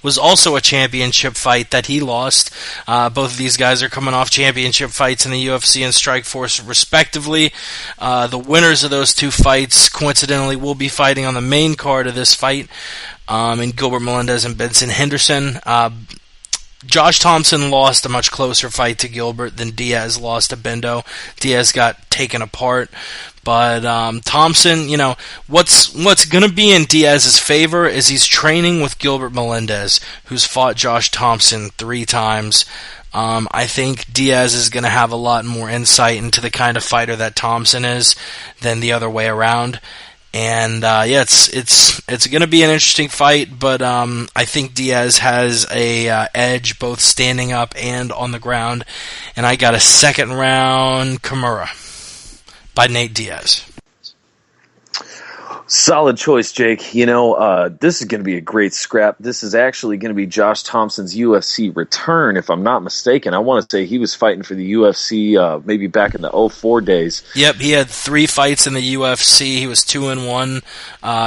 was also a championship fight that he lost. Both of these guys are coming off championship fights in the UFC and Strikeforce respectively. The winners of those two fights, coincidentally, will be fighting on the main card of this fight in Gilbert Melendez and Benson Henderson. Josh Thompson lost a much closer fight to Gilbert than Diaz lost to Bendo. Diaz got taken apart. But Thompson, what's going to be in Diaz's favor is he's training with Gilbert Melendez, who's fought Josh Thompson 3 times. I think Diaz is going to have a lot more insight into the kind of fighter that Thompson is than the other way around. And it's going to be an interesting fight, but I think Diaz has a edge both standing up and on the ground. And I got a second round Kimura by Nate Diaz. Solid choice, Jake. This is going to be a great scrap. This is actually going to be Josh Thompson's UFC return, if I'm not mistaken. I want to say he was fighting for the UFC maybe back in the 2004 days. Yep, he had 3 fights in the UFC. He was 2-1.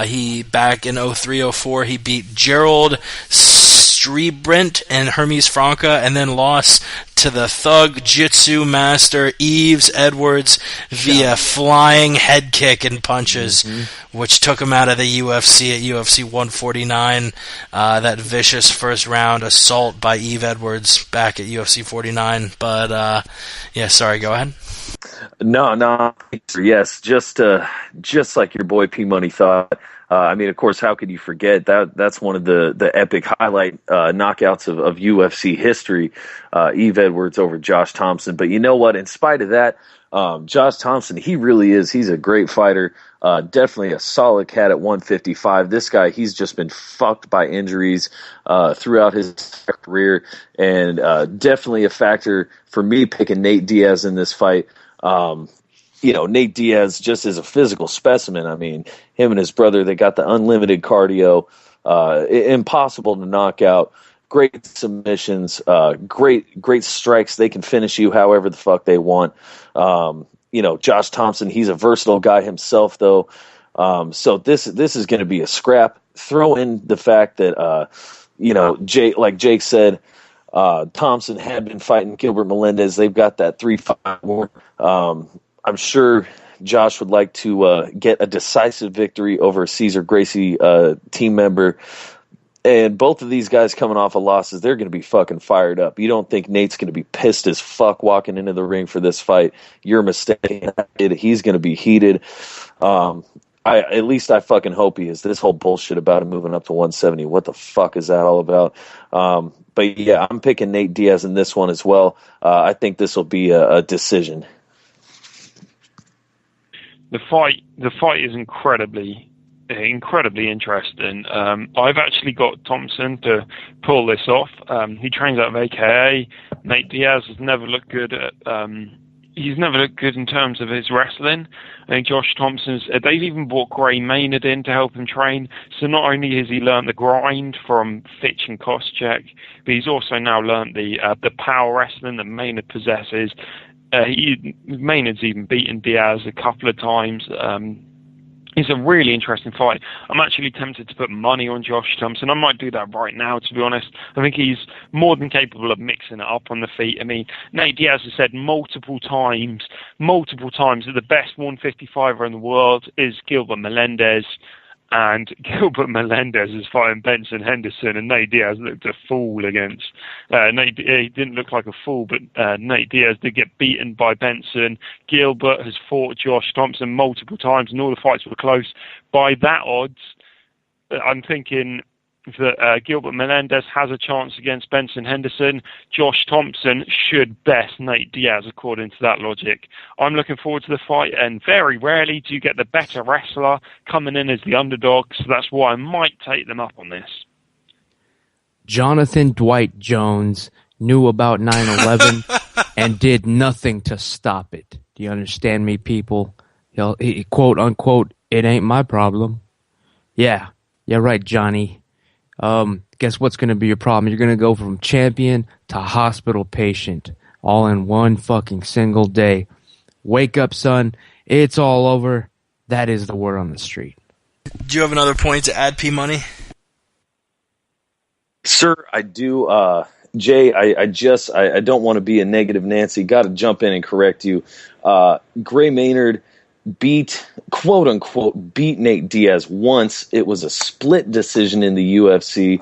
He back in 2003-04, he beat Gerald Strebent and Hermes Franca, and then lost to the Thug Jitsu master Yves Edwards via flying head kick and punches, which took him out of the UFC at UFC 149. That vicious first round assault by Yves Edwards back at UFC 49. But sorry, go ahead. No. Yes, just like your boy P Money thought. Of course, how could you forget that? That's one of the epic highlight knockouts of UFC history. Yves Edwards over Josh Thompson. But you know what? In spite of that, Josh Thompson, he really is. He's a great fighter. Definitely a solid cat at 155. This guy, he's just been fucked by injuries throughout his career, and definitely a factor for me picking Nate Diaz in this fight. Nate Diaz just is a physical specimen. I mean, him and his brother, they got the unlimited cardio, impossible to knock out, great submissions, great strikes. They can finish you however the fuck they want. Josh Thompson, he's a versatile guy himself, though. So this is going to be a scrap. Throw in the fact that, Jake said, Thompson had been fighting Gilbert Melendez. They've got that 3-5 war. I'm sure Josh would like to get a decisive victory over a Cesar Gracie team member. And both of these guys coming off of losses, they're going to be fucking fired up. You don't think Nate's going to be pissed as fuck walking into the ring for this fight? You're mistaken. He's going to be heated. At least I fucking hope he is. This whole bullshit about him moving up to 170, what the fuck is that all about? But yeah, I'm picking Nate Diaz in this one as well. I think this will be a decision. The fight is incredibly interesting. I've actually got Thompson to pull this off. He trains out of AKA. Nate Diaz has never looked good at he's never looked good in terms of his wrestling. I think Josh Thompson's, they've even brought Gray Maynard in to help him train. So not only has he learned the grind from Fitch and Koscheck, but he's also now learned the power wrestling that Maynard possesses. Maynard's even beaten Diaz a couple of times. It's a really interesting fight. I'm actually tempted to put money on Josh Thompson. I might do that right now, to be honest. I think he's more than capable of mixing it up on the feet. I mean, Nate Diaz has said multiple times, that the best 155er in the world is Gilbert Melendez. And Gilbert Melendez is fighting Benson Henderson, and Nate Diaz looked a fool against. He didn't look like a fool, but Nate Diaz did get beaten by Benson. Gilbert has fought Josh Thompson multiple times, and all the fights were close. By that odds, I'm thinking that Gilbert Melendez has a chance against Benson Henderson. Josh Thompson should best Nate Diaz, according to that logic. I'm looking forward to the fight, and very rarely do you get the better wrestler coming in as the underdog, so that's why I might take them up on this. Jonathan Dwight Jones knew about 9/11 and did nothing to stop it. Do you understand me, people? He, quote unquote, it ain't my problem. Yeah, right, Johnny. Guess what's going to be your problem? You're going to go from champion to hospital patient all in one fucking single day. Wake up, son. It's all over. That is the word on the street. Do you have another point to add, P Money? Sir, I do. Jay, I don't want to be a negative Nancy. Got to jump in and correct you. Gray Maynard quote unquote, beat Nate Diaz once. It was a split decision in the UFC.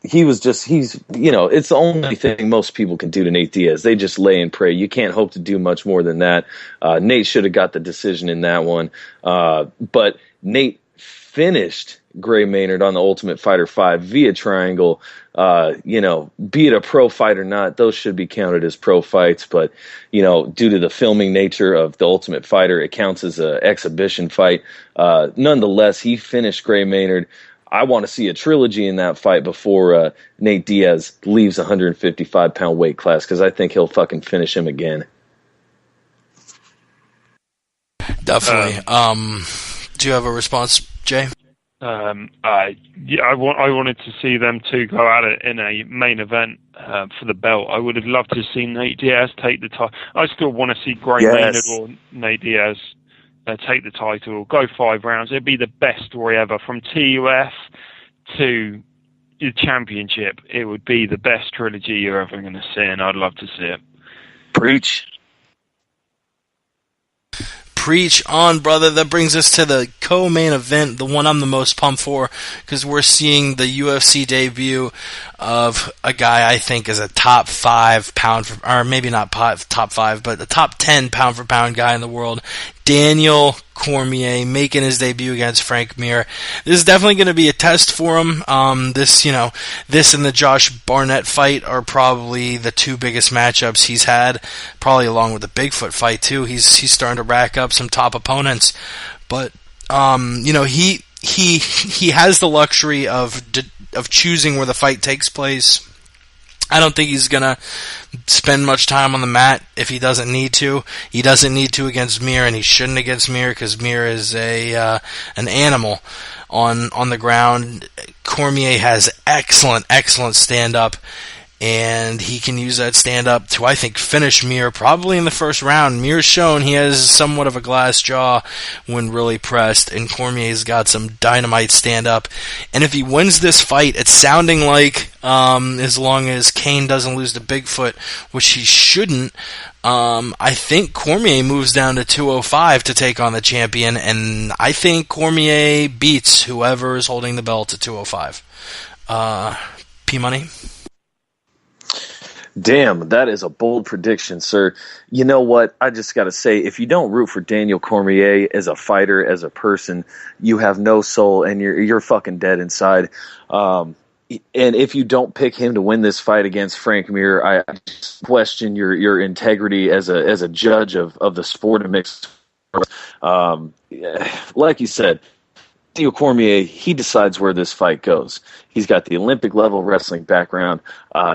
It's the only thing most people can do to Nate Diaz. They just lay and pray. You can't hope to do much more than that. Nate should have got the decision in that one. But Nate finished Gray Maynard on the Ultimate Fighter 5 via triangle. Be it a pro fight or not, those should be counted as pro fights. But, due to the filming nature of the Ultimate Fighter, it counts as an exhibition fight. Nonetheless, he finished Gray Maynard. I want to see a trilogy in that fight before Nate Diaz leaves 155-pound weight class, because I think he'll fucking finish him again. Definitely. Do you have a response, Jay? I wanted to see them two go at it in a main event for the belt. I would have loved to see Nate Diaz take the title. I still want to see Gray Maynard or Nate Diaz take the title, go 5 rounds. It'd be the best story ever. From TUF to the championship, it would be the best trilogy you're ever going to see, and I'd love to see it. Preach. Preach on, brother. That brings us to the co-main event, the one I'm the most pumped for, because we're seeing the UFC debut of a guy I think is a top 5 pound for, or maybe not top 5, but the top 10 pound for pound guy in the world, Daniel Cormier, making his debut against Frank Mir. This is definitely going to be a test for him. This and the Josh Barnett fight are probably the two biggest matchups he's had, probably along with the Bigfoot fight too. He's starting to rack up some top opponents, but he has the luxury of choosing where the fight takes place. I don't think he's going to spend much time on the mat if he doesn't need to. He doesn't need to against Mir, and he shouldn't against Mir, because Mir is an animal on the ground. Cormier has excellent stand-up, and he can use that stand-up to, I think, finish Mir probably in the first round. Mir's shown he has somewhat of a glass jaw when really pressed, and Cormier's got some dynamite stand-up. And if he wins this fight, it's sounding like, as long as Kane doesn't lose to Bigfoot, which he shouldn't, I think Cormier moves down to 205 to take on the champion, and I think Cormier beats whoever is holding the belt at 205. P-Money? Damn, that is a bold prediction, sir. You know what? I just got to say, if you don't root for Daniel Cormier as a fighter, as a person, you have no soul, and you're fucking dead inside. And if you don't pick him to win this fight against Frank Mir, I just question your integrity as a judge of the sport of mixed. Like you said, Daniel Cormier, he decides where this fight goes. He's got the Olympic level wrestling background.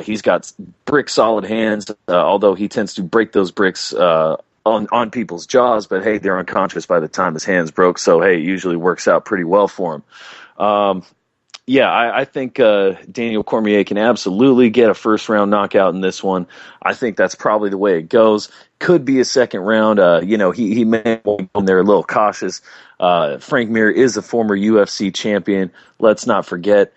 He's got brick solid hands, although he tends to break those bricks on people's jaws. But hey, they're unconscious by the time his hands broke. So hey, it usually works out pretty well for him. Yeah, I think Daniel Cormier can absolutely get a first round knockout in this one. I think that's probably the way it goes. Could be a second round. He may go in there a little cautious. Frank Mir is a former UFC champion. Let's not forget,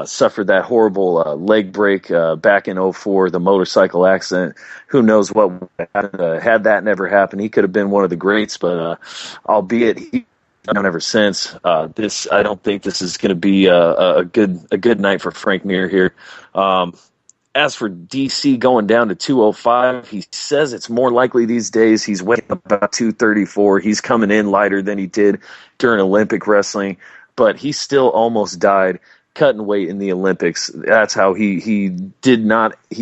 suffered that horrible leg break back in '04, the motorcycle accident. Who knows what would have happened had that never happened. He could have been one of the greats, but albeit he down ever since. I don't think this is going to be a good night for Frank Mir here. As for DC going down to 205, he says it's more likely these days. He's weighing about 234. He's coming in lighter than he did during Olympic wrestling, but he still almost died cutting weight in the Olympics. That's how he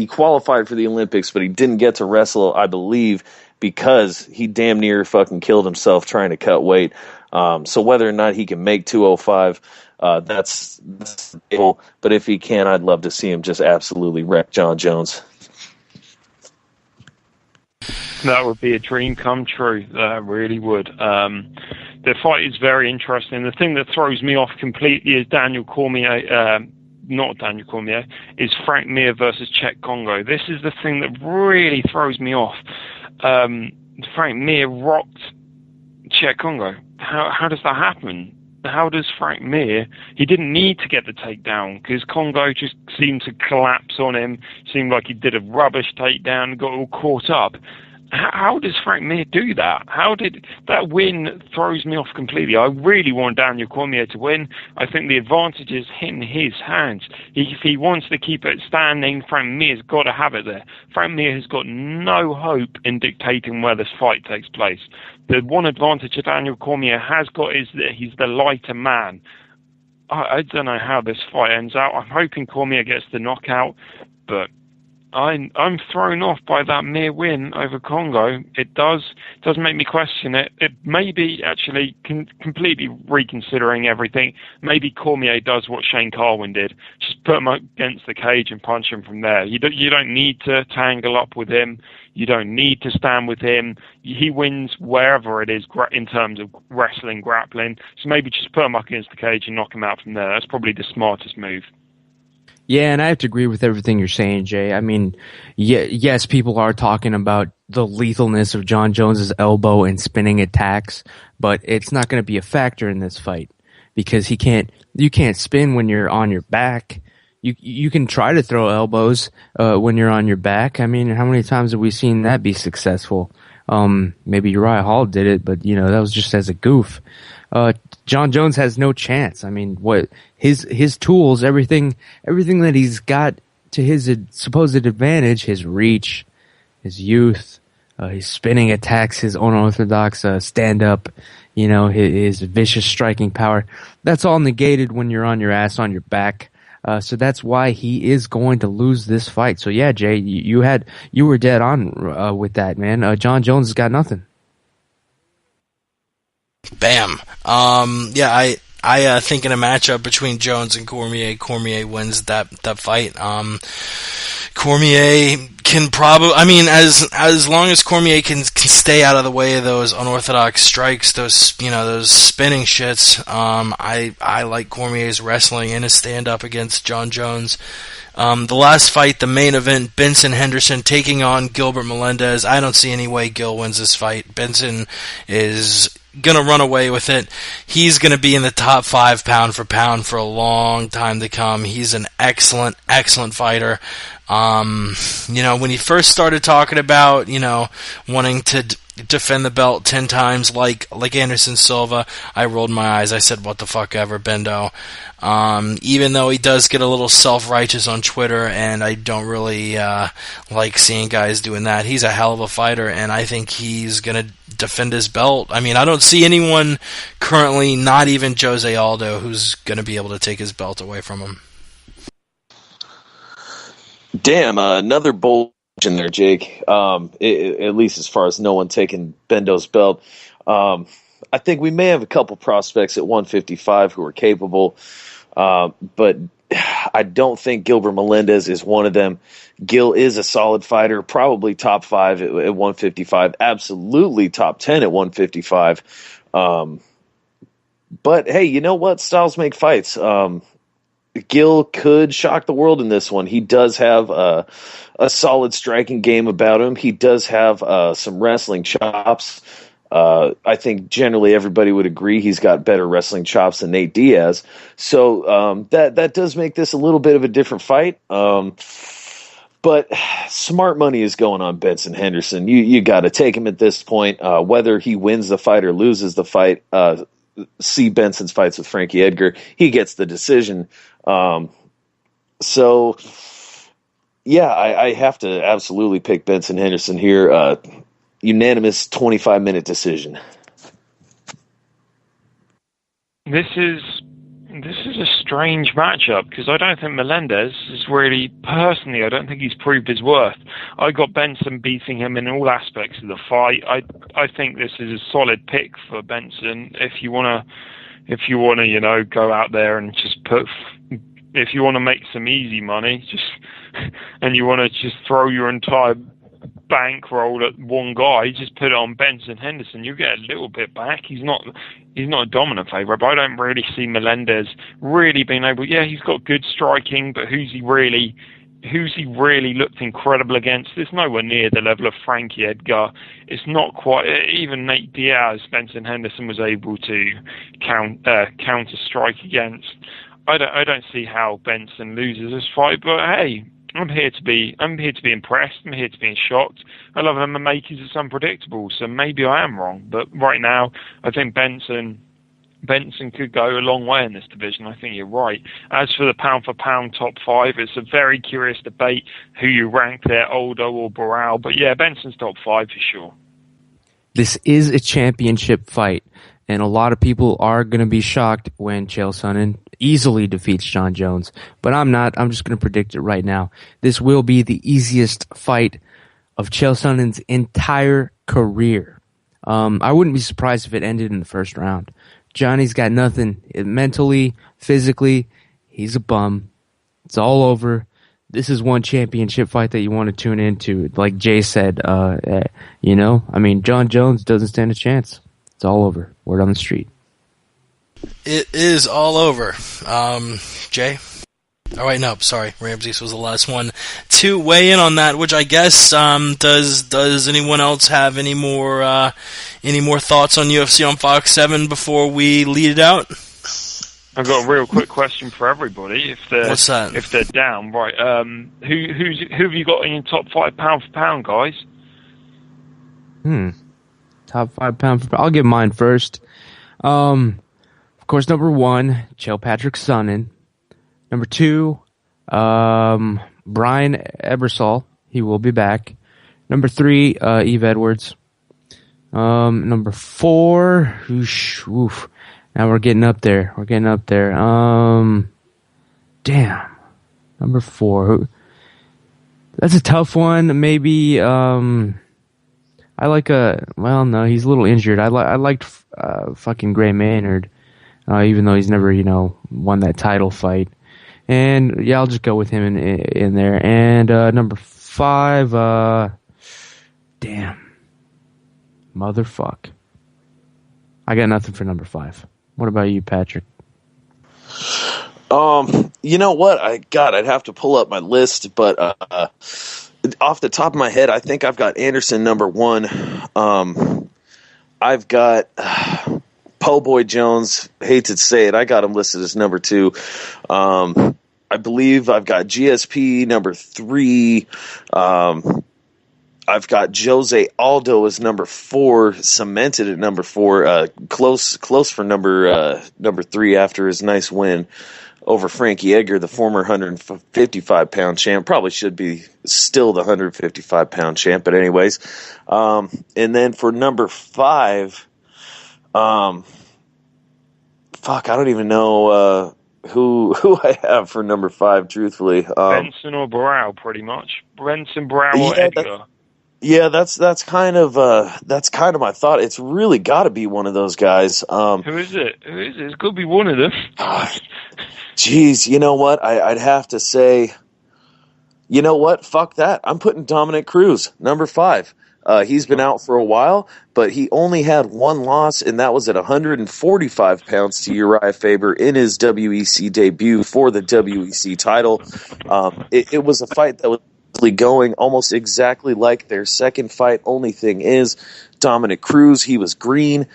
qualified for the Olympics, but he didn't get to wrestle, I believe, because he damn near fucking killed himself trying to cut weight. So whether or not he can make 205, that's cool. But if he can, I'd love to see him just absolutely wreck John Jones. That would be a dream come true. That really would. The fight is very interesting. The thing that throws me off completely is is Frank Mir versus Czech Congo. This is the thing that really throws me off. Frank Mir rocked Czech Congo. How does that happen? How does Frank Mir, he didn't need to get the takedown because Congo just seemed to collapse on him, seemed like he did a rubbish takedown, got all caught up. How does Frank Mir do that? How did that win? Throws me off completely. I really want Daniel Cormier to win. I think the advantage is in his hands. If he wants to keep it standing, Frank Mir's got to have it there. Frank Mir has got no hope in dictating where this fight takes place. The one advantage that Daniel Cormier has got is that he's the lighter man. I don't know how this fight ends out. I'm hoping Cormier gets the knockout, but I'm thrown off by that Mir win over Congo. It does make me question it. It may be actually completely reconsidering everything. Maybe Cormier does what Shane Carwin did. Just put him against the cage and punch him from there. You don't need to tangle up with him. You don't need to stand with him. He wins wherever it is in terms of wrestling, grappling. So maybe just put him up against the cage and knock him out from there. That's probably the smartest move. Yeah, and I have to agree with everything you're saying, Jay. I mean, yes, people are talking about the lethalness of John Jones's elbow and spinning attacks, but it's not going to be a factor in this fight because you can't spin when you're on your back. You can try to throw elbows when you're on your back. I mean, how many times have we seen that be successful? Maybe Uriah Hall did it, but that was just as a goof. John Jones has no chance. I mean, what his tools, everything that he's got to his supposed advantage, his reach, his youth, his spinning attacks, his unorthodox stand up, his vicious striking power. That's all negated when you're on your ass on your back. So that's why he is going to lose this fight. So yeah, Jay, you were dead on with that, man. John Jones has got nothing. Bam. I think in a matchup between Jones and Cormier wins that fight. Cormier can probably, as long as Cormier can stay out of the way of those unorthodox strikes, those spinning shits. I like Cormier's wrestling in a stand up against John Jones. The last fight, the main event, Benson Henderson taking on Gilbert Melendez. I don't see any way Gil wins this fight. Benson is gonna run away with it. He's gonna be in the top 5 pound for pound for a long time to come. He's an excellent fighter. When he first started talking about, wanting to defend the belt 10 times like Anderson Silva, I rolled my eyes. I said, what the fuck ever, Bendo. Even though he does get a little self-righteous on Twitter, and I don't really like seeing guys doing that. He's a hell of a fighter, and I think he's going to defend his belt. I mean, I don't see anyone currently, not even Jose Aldo, who's going to be able to take his belt away from him. Damn, another bold in there, Jake. At least as far as no one taking Bendo's belt. I think we may have a couple prospects at 155 who are capable, but I don't think Gilbert Melendez is one of them. Gil is a solid fighter, probably top 5 at 155, absolutely top 10 at 155. But hey, you know what? Styles make fights. Gil could shock the world in this one. He does have a solid striking game about him. He does have some wrestling chops. I think generally everybody would agree he's got better wrestling chops than Nate Diaz. So that does make this a little bit of a different fight. But smart money is going on Benson Henderson. You got to take him at this point. Whether he wins the fight or loses the fight, see Benson's fights with Frankie Edgar. He gets the decision. So, yeah, I have to absolutely pick Benson Henderson here. Unanimous 25-minute decision. This is a strange matchup because I don't think Melendez is really, personally, I don't think he's proved his worth. I got Benson beating him in all aspects of the fight. I think this is a solid pick for Benson if you wanna, go out there and just if you want to make some easy money, and you want to just throw your entire bankroll at one guy, just put it on Benson Henderson. You get a little bit back. He's not a dominant favourite, but I don't really see Melendez really being able. Yeah, he's got good striking, but who's he really looked incredible against? It's nowhere near the level of Frankie Edgar. It's not quite. Even Nate Diaz, Benson Henderson was able to counter strike against. I don't see how Benson loses this fight, but hey, I'm here to be impressed. I'm here to be shocked. I love MMA because it's unpredictable, so maybe I am wrong. But right now, I think Benson could go a long way in this division. I think you're right. As for the pound-for-pound top 5, it's a very curious debate who you rank there, Aldo or Barral. But yeah, Benson's top 5 for sure. This is a championship fight, and a lot of people are going to be shocked when Chael Sonnen easily defeats John Jones. But I'm not. I'm just going to predict it right now. This will be the easiest fight of Chael Sonnen's entire career. I wouldn't be surprised if it ended in the first round. Johnny's got nothing mentally, physically. He's a bum. It's all over. This is one championship fight that you want to tune into. Like Jay said, John Jones doesn't stand a chance. It's all over. Word on the street. It is all over. Jay? Oh, wait, no, sorry. Ramses was the last one to weigh in on that, which I guess, does anyone else have any more thoughts on UFC on Fox 7 before we lead it out? I've got a real quick question for everybody. What's that? If they're down, right? Who have you got in your top 5 pound for pound, guys? Top 5 pound for pound. I'll give mine first. Of course, number 1, Chael Patrick Sonnen. Number 2, Brian Ebersol. He will be back. Number 3, Eve Edwards. Number 4, oof. Now we're getting up there. Damn. Number 4. That's a tough one. Maybe, I like no, he's a little injured. I liked fucking Gray Maynard, even though he's never, won that title fight. And yeah, I'll just go with him in there. And number 5, damn, motherfuck. I got nothing for number 5. What about you, Patrick? You know what? I'd have to pull up my list, but off the top of my head, I think I've got Anderson number 1. I've got Po Boy Jones. Hate to say it, I got him listed as number 2. I believe I've got GSP number 3. I've got Jose Aldo as number 4, cemented at number 4. Close for number 3 after his nice win over Frankie Edgar, the former 155-pound champ. Probably should be still the 155-pound champ, but anyways. And then for number 5, I don't even know who I have for number 5, truthfully. Benson or Barral, pretty much. Benson, Barral, or Edgar. Yeah, that's kind of my thought. It's really got to be one of those guys. Who is it? It's got to be one of them. Geez, you know what? I'd have to say, you know what? Fuck that. I'm putting Dominic Cruz, number 5. He's been out for a while, but he only had one loss, and that was at 145 pounds to Uriah Faber in his WEC debut for the WEC title. It was a fight that was going almost exactly like their second fight. Only thing is, Dominic Cruz, he was green,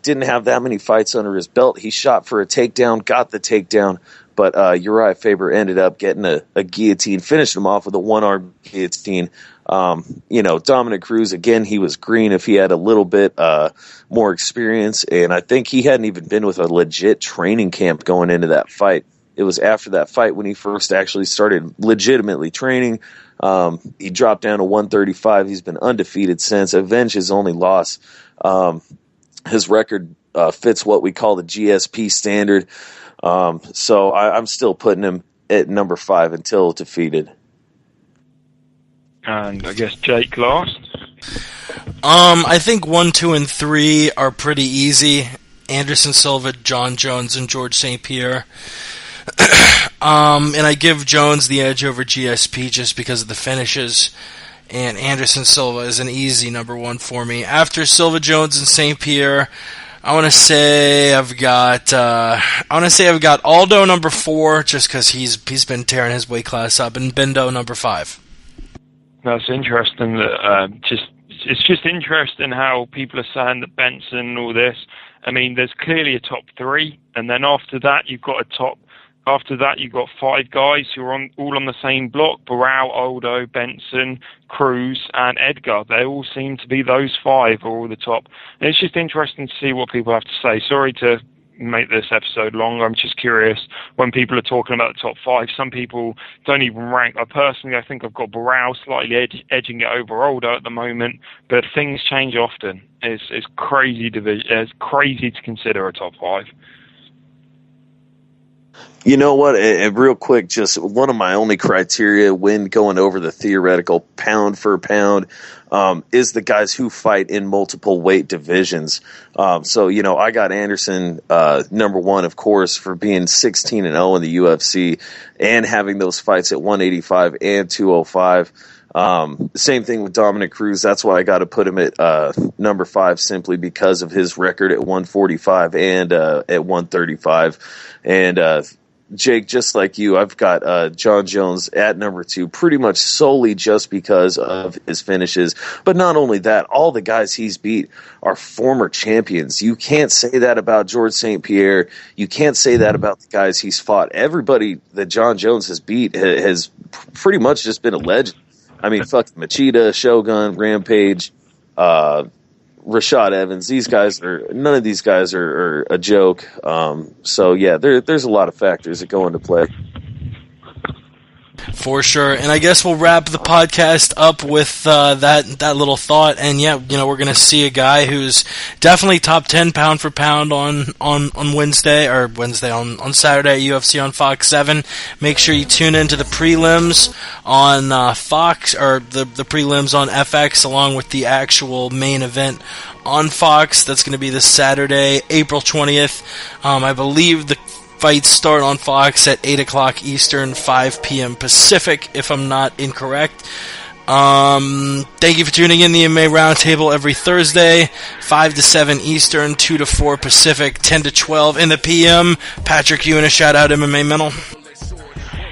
didn't have that many fights under his belt. He shot for a takedown, got the takedown, but Uriah Faber ended up getting a guillotine, finished him off with a one-arm guillotine. Dominic Cruz, again, he was green if he had a little bit more experience, and I think he hadn't even been with a legit training camp going into that fight. It was after that fight when he first actually started legitimately training. He dropped down to 135. He's been undefeated since. Avenged his only loss. His record fits what we call the GSP standard. So I'm still putting him at number 5 until defeated. And I guess Jake last. I think 1, 2, and 3 are pretty easy. Anderson Silva, John Jones, and George St. Pierre. And I give Jones the edge over GSP just because of the finishes. And Anderson Silva is an easy number 1 for me. After Silva, Jones, and St. Pierre, I want to say I've got Aldo number 4 just because he's been tearing his weight class up, and Bendo number 5. That's interesting. That it's just interesting how people are saying that Benson and all this. I mean, there's clearly a top 3, and then after that you've got 5 guys who are all on the same block: Barao, Aldo, Benson, Cruz, and Edgar. They all seem to be those 5 are all the top. And it's just interesting to see what people have to say. Sorry to make this episode longer. I'm just curious when people are talking about the top 5. Some people don't even rank. Personally, I think I've got Barao slightly edging it over Aldo at the moment, but things change often. It's crazy it's crazy to consider a top 5. You know what? Real quick, just one of my only criteria when going over the theoretical pound for pound is the guys who fight in multiple weight divisions. So, I got Anderson number 1, of course, for being 16-0 in the UFC and having those fights at 185 and 205. Same thing with Dominic Cruz. That's why I got to put him at number 5 simply because of his record at 145 and at 135. And Jake, just like you, I've got John Jones at number 2 pretty much solely just because of his finishes. But not only that, all the guys he's beat are former champions. You can't say that about George St. Pierre. You can't say that about the guys he's fought. Everybody that John Jones has beat has pretty much just been a legend. I mean, fuck Machida, Shogun, Rampage, Rashad Evans. None of these guys are a joke. So yeah, there's a lot of factors that go into play. For sure. And I guess we'll wrap the podcast up with that little thought. And yeah, we're going to see a guy who's definitely top 10 pound for pound on Wednesday on Saturday at UFC on Fox 7. Make sure you tune into the prelims on Fox, or the prelims on FX, along with the actual main event on Fox. That's going to be this Saturday, April 20th. I believe the fights start on Fox at 8 o'clock Eastern, 5 p.m. Pacific, if I'm not incorrect. Thank you for tuning in the MMA Roundtable every Thursday, 5 to 7 Eastern, 2 to 4 Pacific, 10 to 12 in the PM. Patrick, you want to shout out MMA Mental?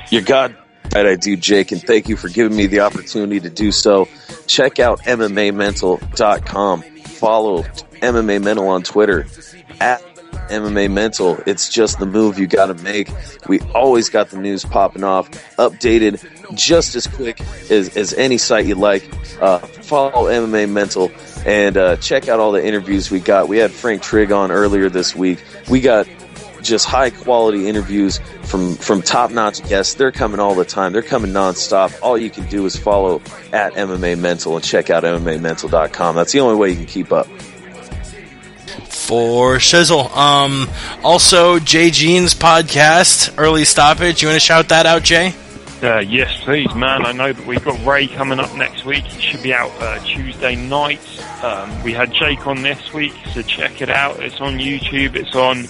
You're God right, I do, Jake, and thank you for giving me the opportunity to do so. Check out MMAmental.com. Follow MMA Mental on Twitter at MMA Mental. It's just the move you got to make. We always got the news popping off, updated just as quick as any site you like. Follow MMA Mental and check out all the interviews we got. We had Frank Trigg on earlier this week. We got just high quality interviews from top notch guests. They're coming all the time. They're coming nonstop. All you can do is follow at MMA Mental and check out MMAmental.com. That's the only way you can keep up. For Shizzle. Also, Jay Jean's podcast, Early Stoppage. You want to shout that out, Jay? Yes, please, man. I know that we've got Ray coming up next week. He should be out Tuesday night. We had Jake on this week, so check it out. It's on YouTube. It's on,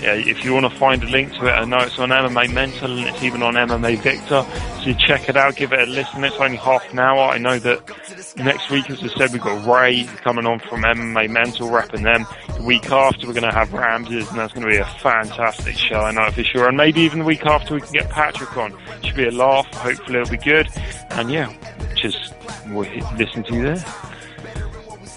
if you want to find a link to it, I know it's on MMA Mental and it's even on MMA Victor. So check it out, give it a listen. It's only half an hour. I know that next week, as I said, we've got Ray coming on from MMA Mental, repping them. The week after, we're going to have Ramses, and that's going to be a fantastic show, I know for sure. And maybe even the week after, we can get Patrick on. Should be a laugh. Hopefully, it'll be good. And yeah, just listen to you there.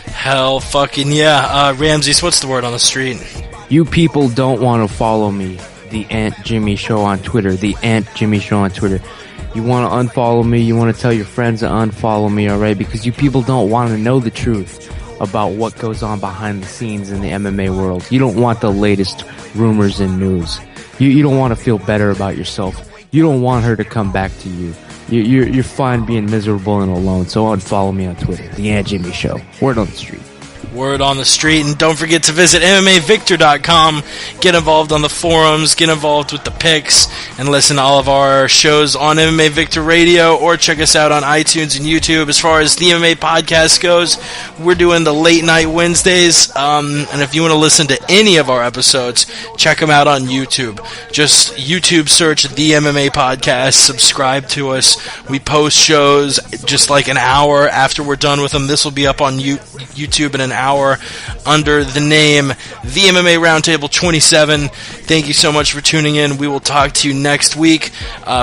Hell fucking yeah. Ramses, what's the word on the street? You people don't want to follow me, the Ant Jimmy Show on Twitter, the Ant Jimmy Show on Twitter. You want to unfollow me, you want to tell your friends to unfollow me, alright? Because you people don't want to know the truth about what goes on behind the scenes in the MMA world. You don't want the latest rumors and news. You don't want to feel better about yourself. You don't want her to come back to you. You're fine being miserable and alone, so unfollow me on Twitter, the Ant Jimmy Show. Word on the street. Word on the street. And don't forget to visit MMAVictor.com. Get involved on the forums, get involved with the picks, and listen to all of our shows on MMA Victor Radio, or check us out on iTunes and YouTube. As far as the MMA podcast goes, we're doing the late night Wednesdays, and if you want to listen to any of our episodes, check them out on YouTube. Just YouTube search the MMA podcast, subscribe to us. We post shows just like an hour after we're done with them. This will be up on YouTube in an hour under the name The MMA Roundtable 27. Thank you so much for tuning in. We will talk to you next week.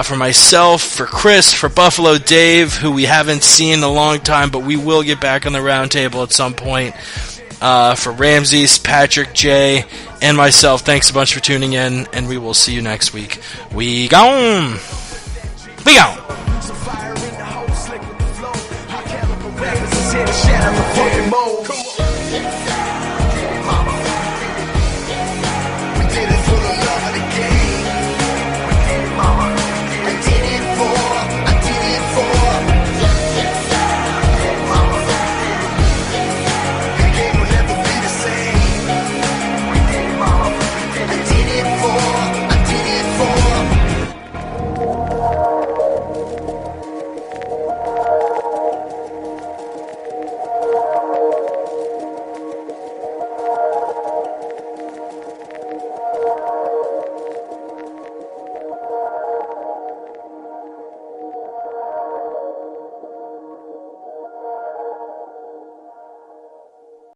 For myself, for Chris, for Buffalo Dave, who we haven't seen in a long time, but we will get back on the roundtable at some point. For Ramses, Patrick, Jay, and myself, thanks a bunch for tuning in, and we will see you next week. We gone! We gone! Shadow of fucking mold.